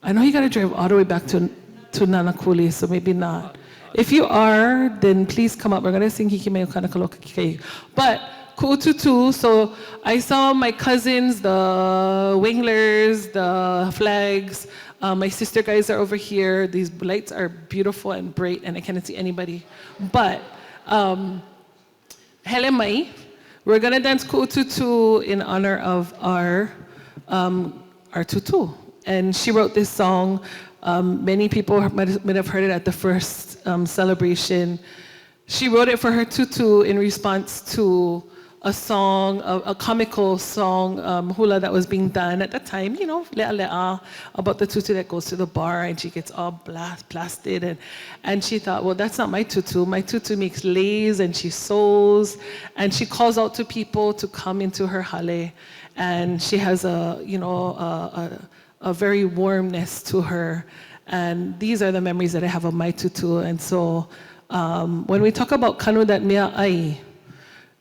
I know you gotta drive all the way back to Nanakuli, so maybe not. If you are, then please come up. We're gonna sing Hikime Kanakaloka Kikei. But Ku'ututu, so I saw my cousins, the winglers, the flags. My sister guys are over here. These lights are beautiful and bright, and I cannot see anybody. But Hele mai. We're gonna dance ku'ututu in honor of our tutu. And she wrote this song. Many people might have heard it at the first celebration. She wrote it for her tutu in response to a song, a comical song, hula that was being done at the time, you know, le'a, about the tutu that goes to the bar and she gets all blasted. And she thought, well, that's not my tutu. My tutu makes leis and she sews and she calls out to people to come into her hale. And she has a very warmness to her. And these are the memories that I have of my tutu. And so when we talk about kanu that mea ai,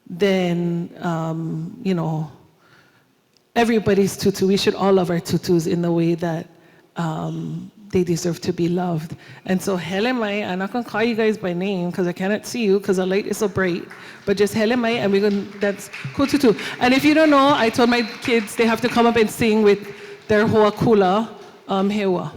then, everybody's tutu, we should all love our tutus in the way that they deserve to be loved. And so, hele mai, I'm not going to call you guys by name because I cannot see you because the light is so bright, but just hele mai, and we're going to dance kututu. And if you don't know, I told my kids they have to come up and sing with their hoa kula, hewa.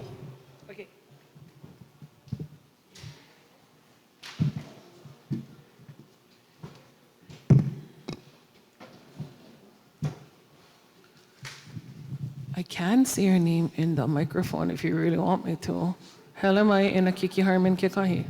I can say your name in the microphone if you really want me to. Hele mai ina kiki harman kikahi.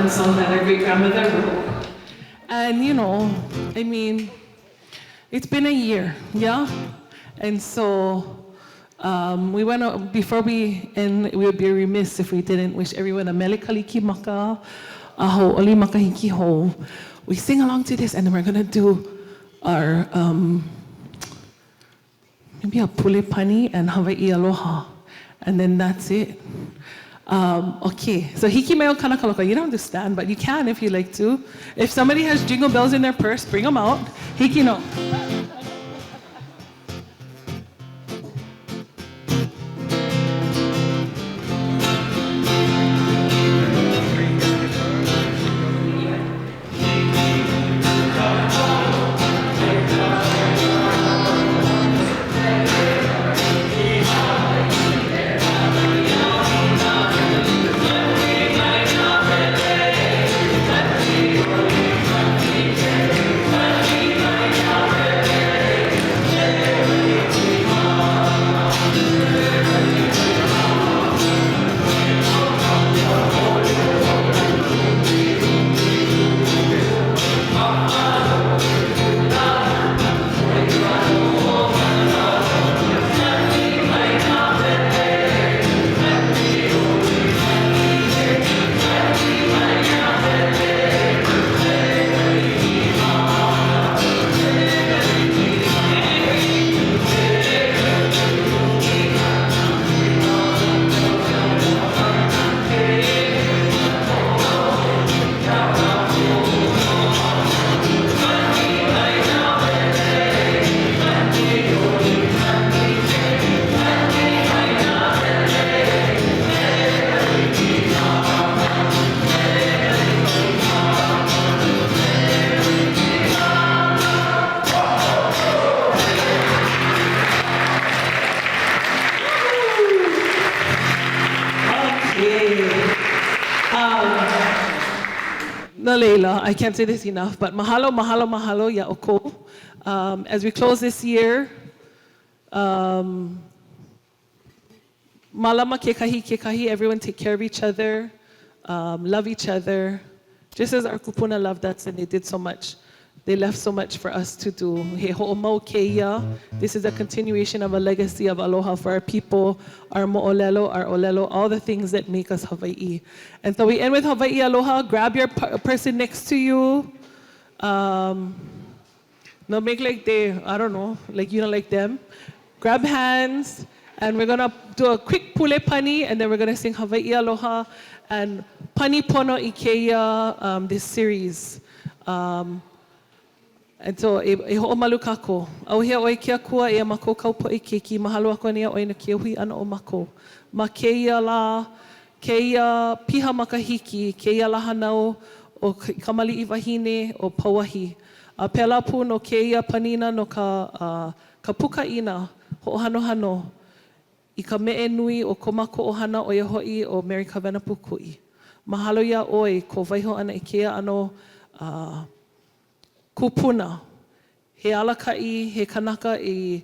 one song that our great grandmother wrote. And you know, I mean, it's been a year, yeah? And so we went out, before we end, we would be remiss if we didn't wish everyone a mele kaliki maka, aho oli makahiki ho. We sing along to this, and then we're gonna do our, maybe a pule pani and Hawaiʻi aloha. And then that's it. Okay, so hiki meo kanakaloka. You don't have to stand, but you can if you like to. If somebody has jingle bells in their purse, bring them out. Hiki no. Leila, I can't say this enough, but mahalo, mahalo, mahalo, ya oko. As we close this year, malama kekahi, everyone take care of each other, love each other, just as our kupuna loved us and they did so much. They left so much for us to do. He ho'omau keia. This is a continuation of a legacy of aloha for our people, our mo'olelo, our ʻōlelo, all the things that make us Hawaiʻi. And so we end with Hawaiʻi aloha. Grab your person next to you. No, make like they, I don't know, like you don't like them. Grab hands, and we're gonna do a quick pule pani, and then we're gonna sing Hawaiʻi aloha and pani pono i keia, this series. And so, e ho'omalu kako. Au hea oi kia kua e mako kaupo i keiki. Mahalo ako nia oi na kia hui ana o mako. Ma keia la, keia piha makahiki, keia la hanau o kamali i wahine o Pauahi. Pela pu no keia panina no ka pukaina ho'ohano i ka me'e nui o ko mako ohana o ia ho'i o Mary Kawena Pukui. Mahalo ia oi ko waiho ana i keia ano kupuna, he alakai, he kanaka i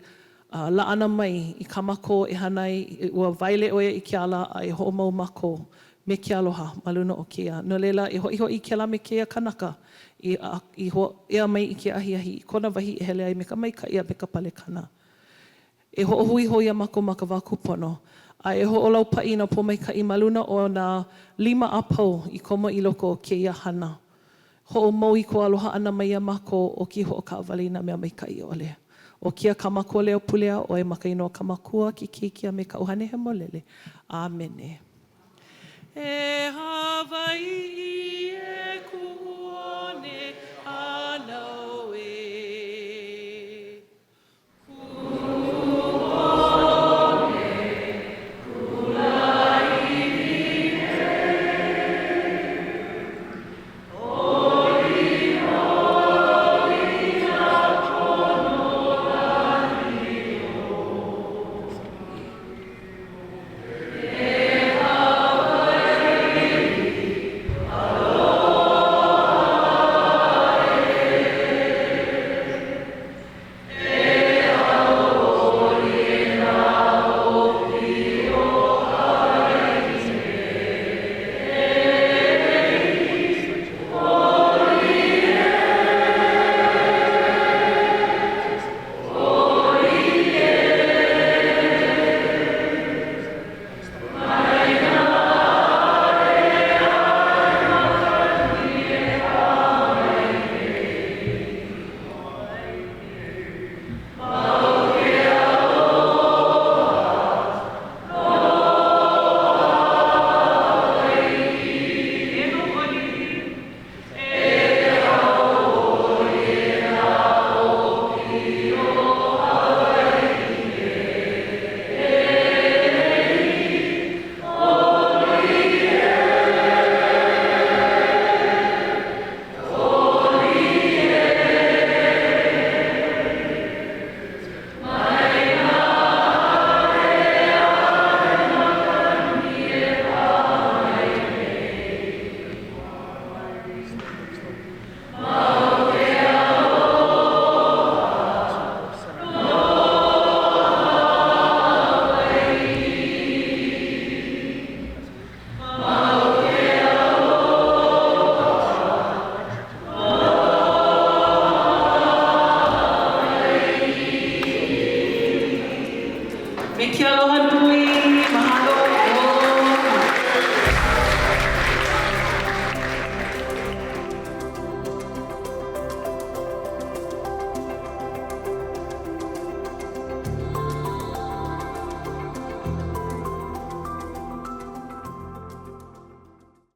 la'ana mai i ka mako e hanai, ua waile oia i ke ala a e ho'omau mako me ke aloha maluna o kea. No leila, e ho'i ke ala me kea kanaka i ea mai i ke ahiahi, i kona wahi e hele ai me ka maika ia me ka pale kana. E ho'ohui hoia mako ma ka wākupono. A e ho'olau pa'i na po maika i maluna o na lima a pau i komo i loko o keia hana. Ho'omau i ko aloha ana mai a mako o ki ho'oka'awali na mea maikai ole. O kia ka mako leo pulea o e makaino ka makua ki keiki a me ka ohane he molele. Amene.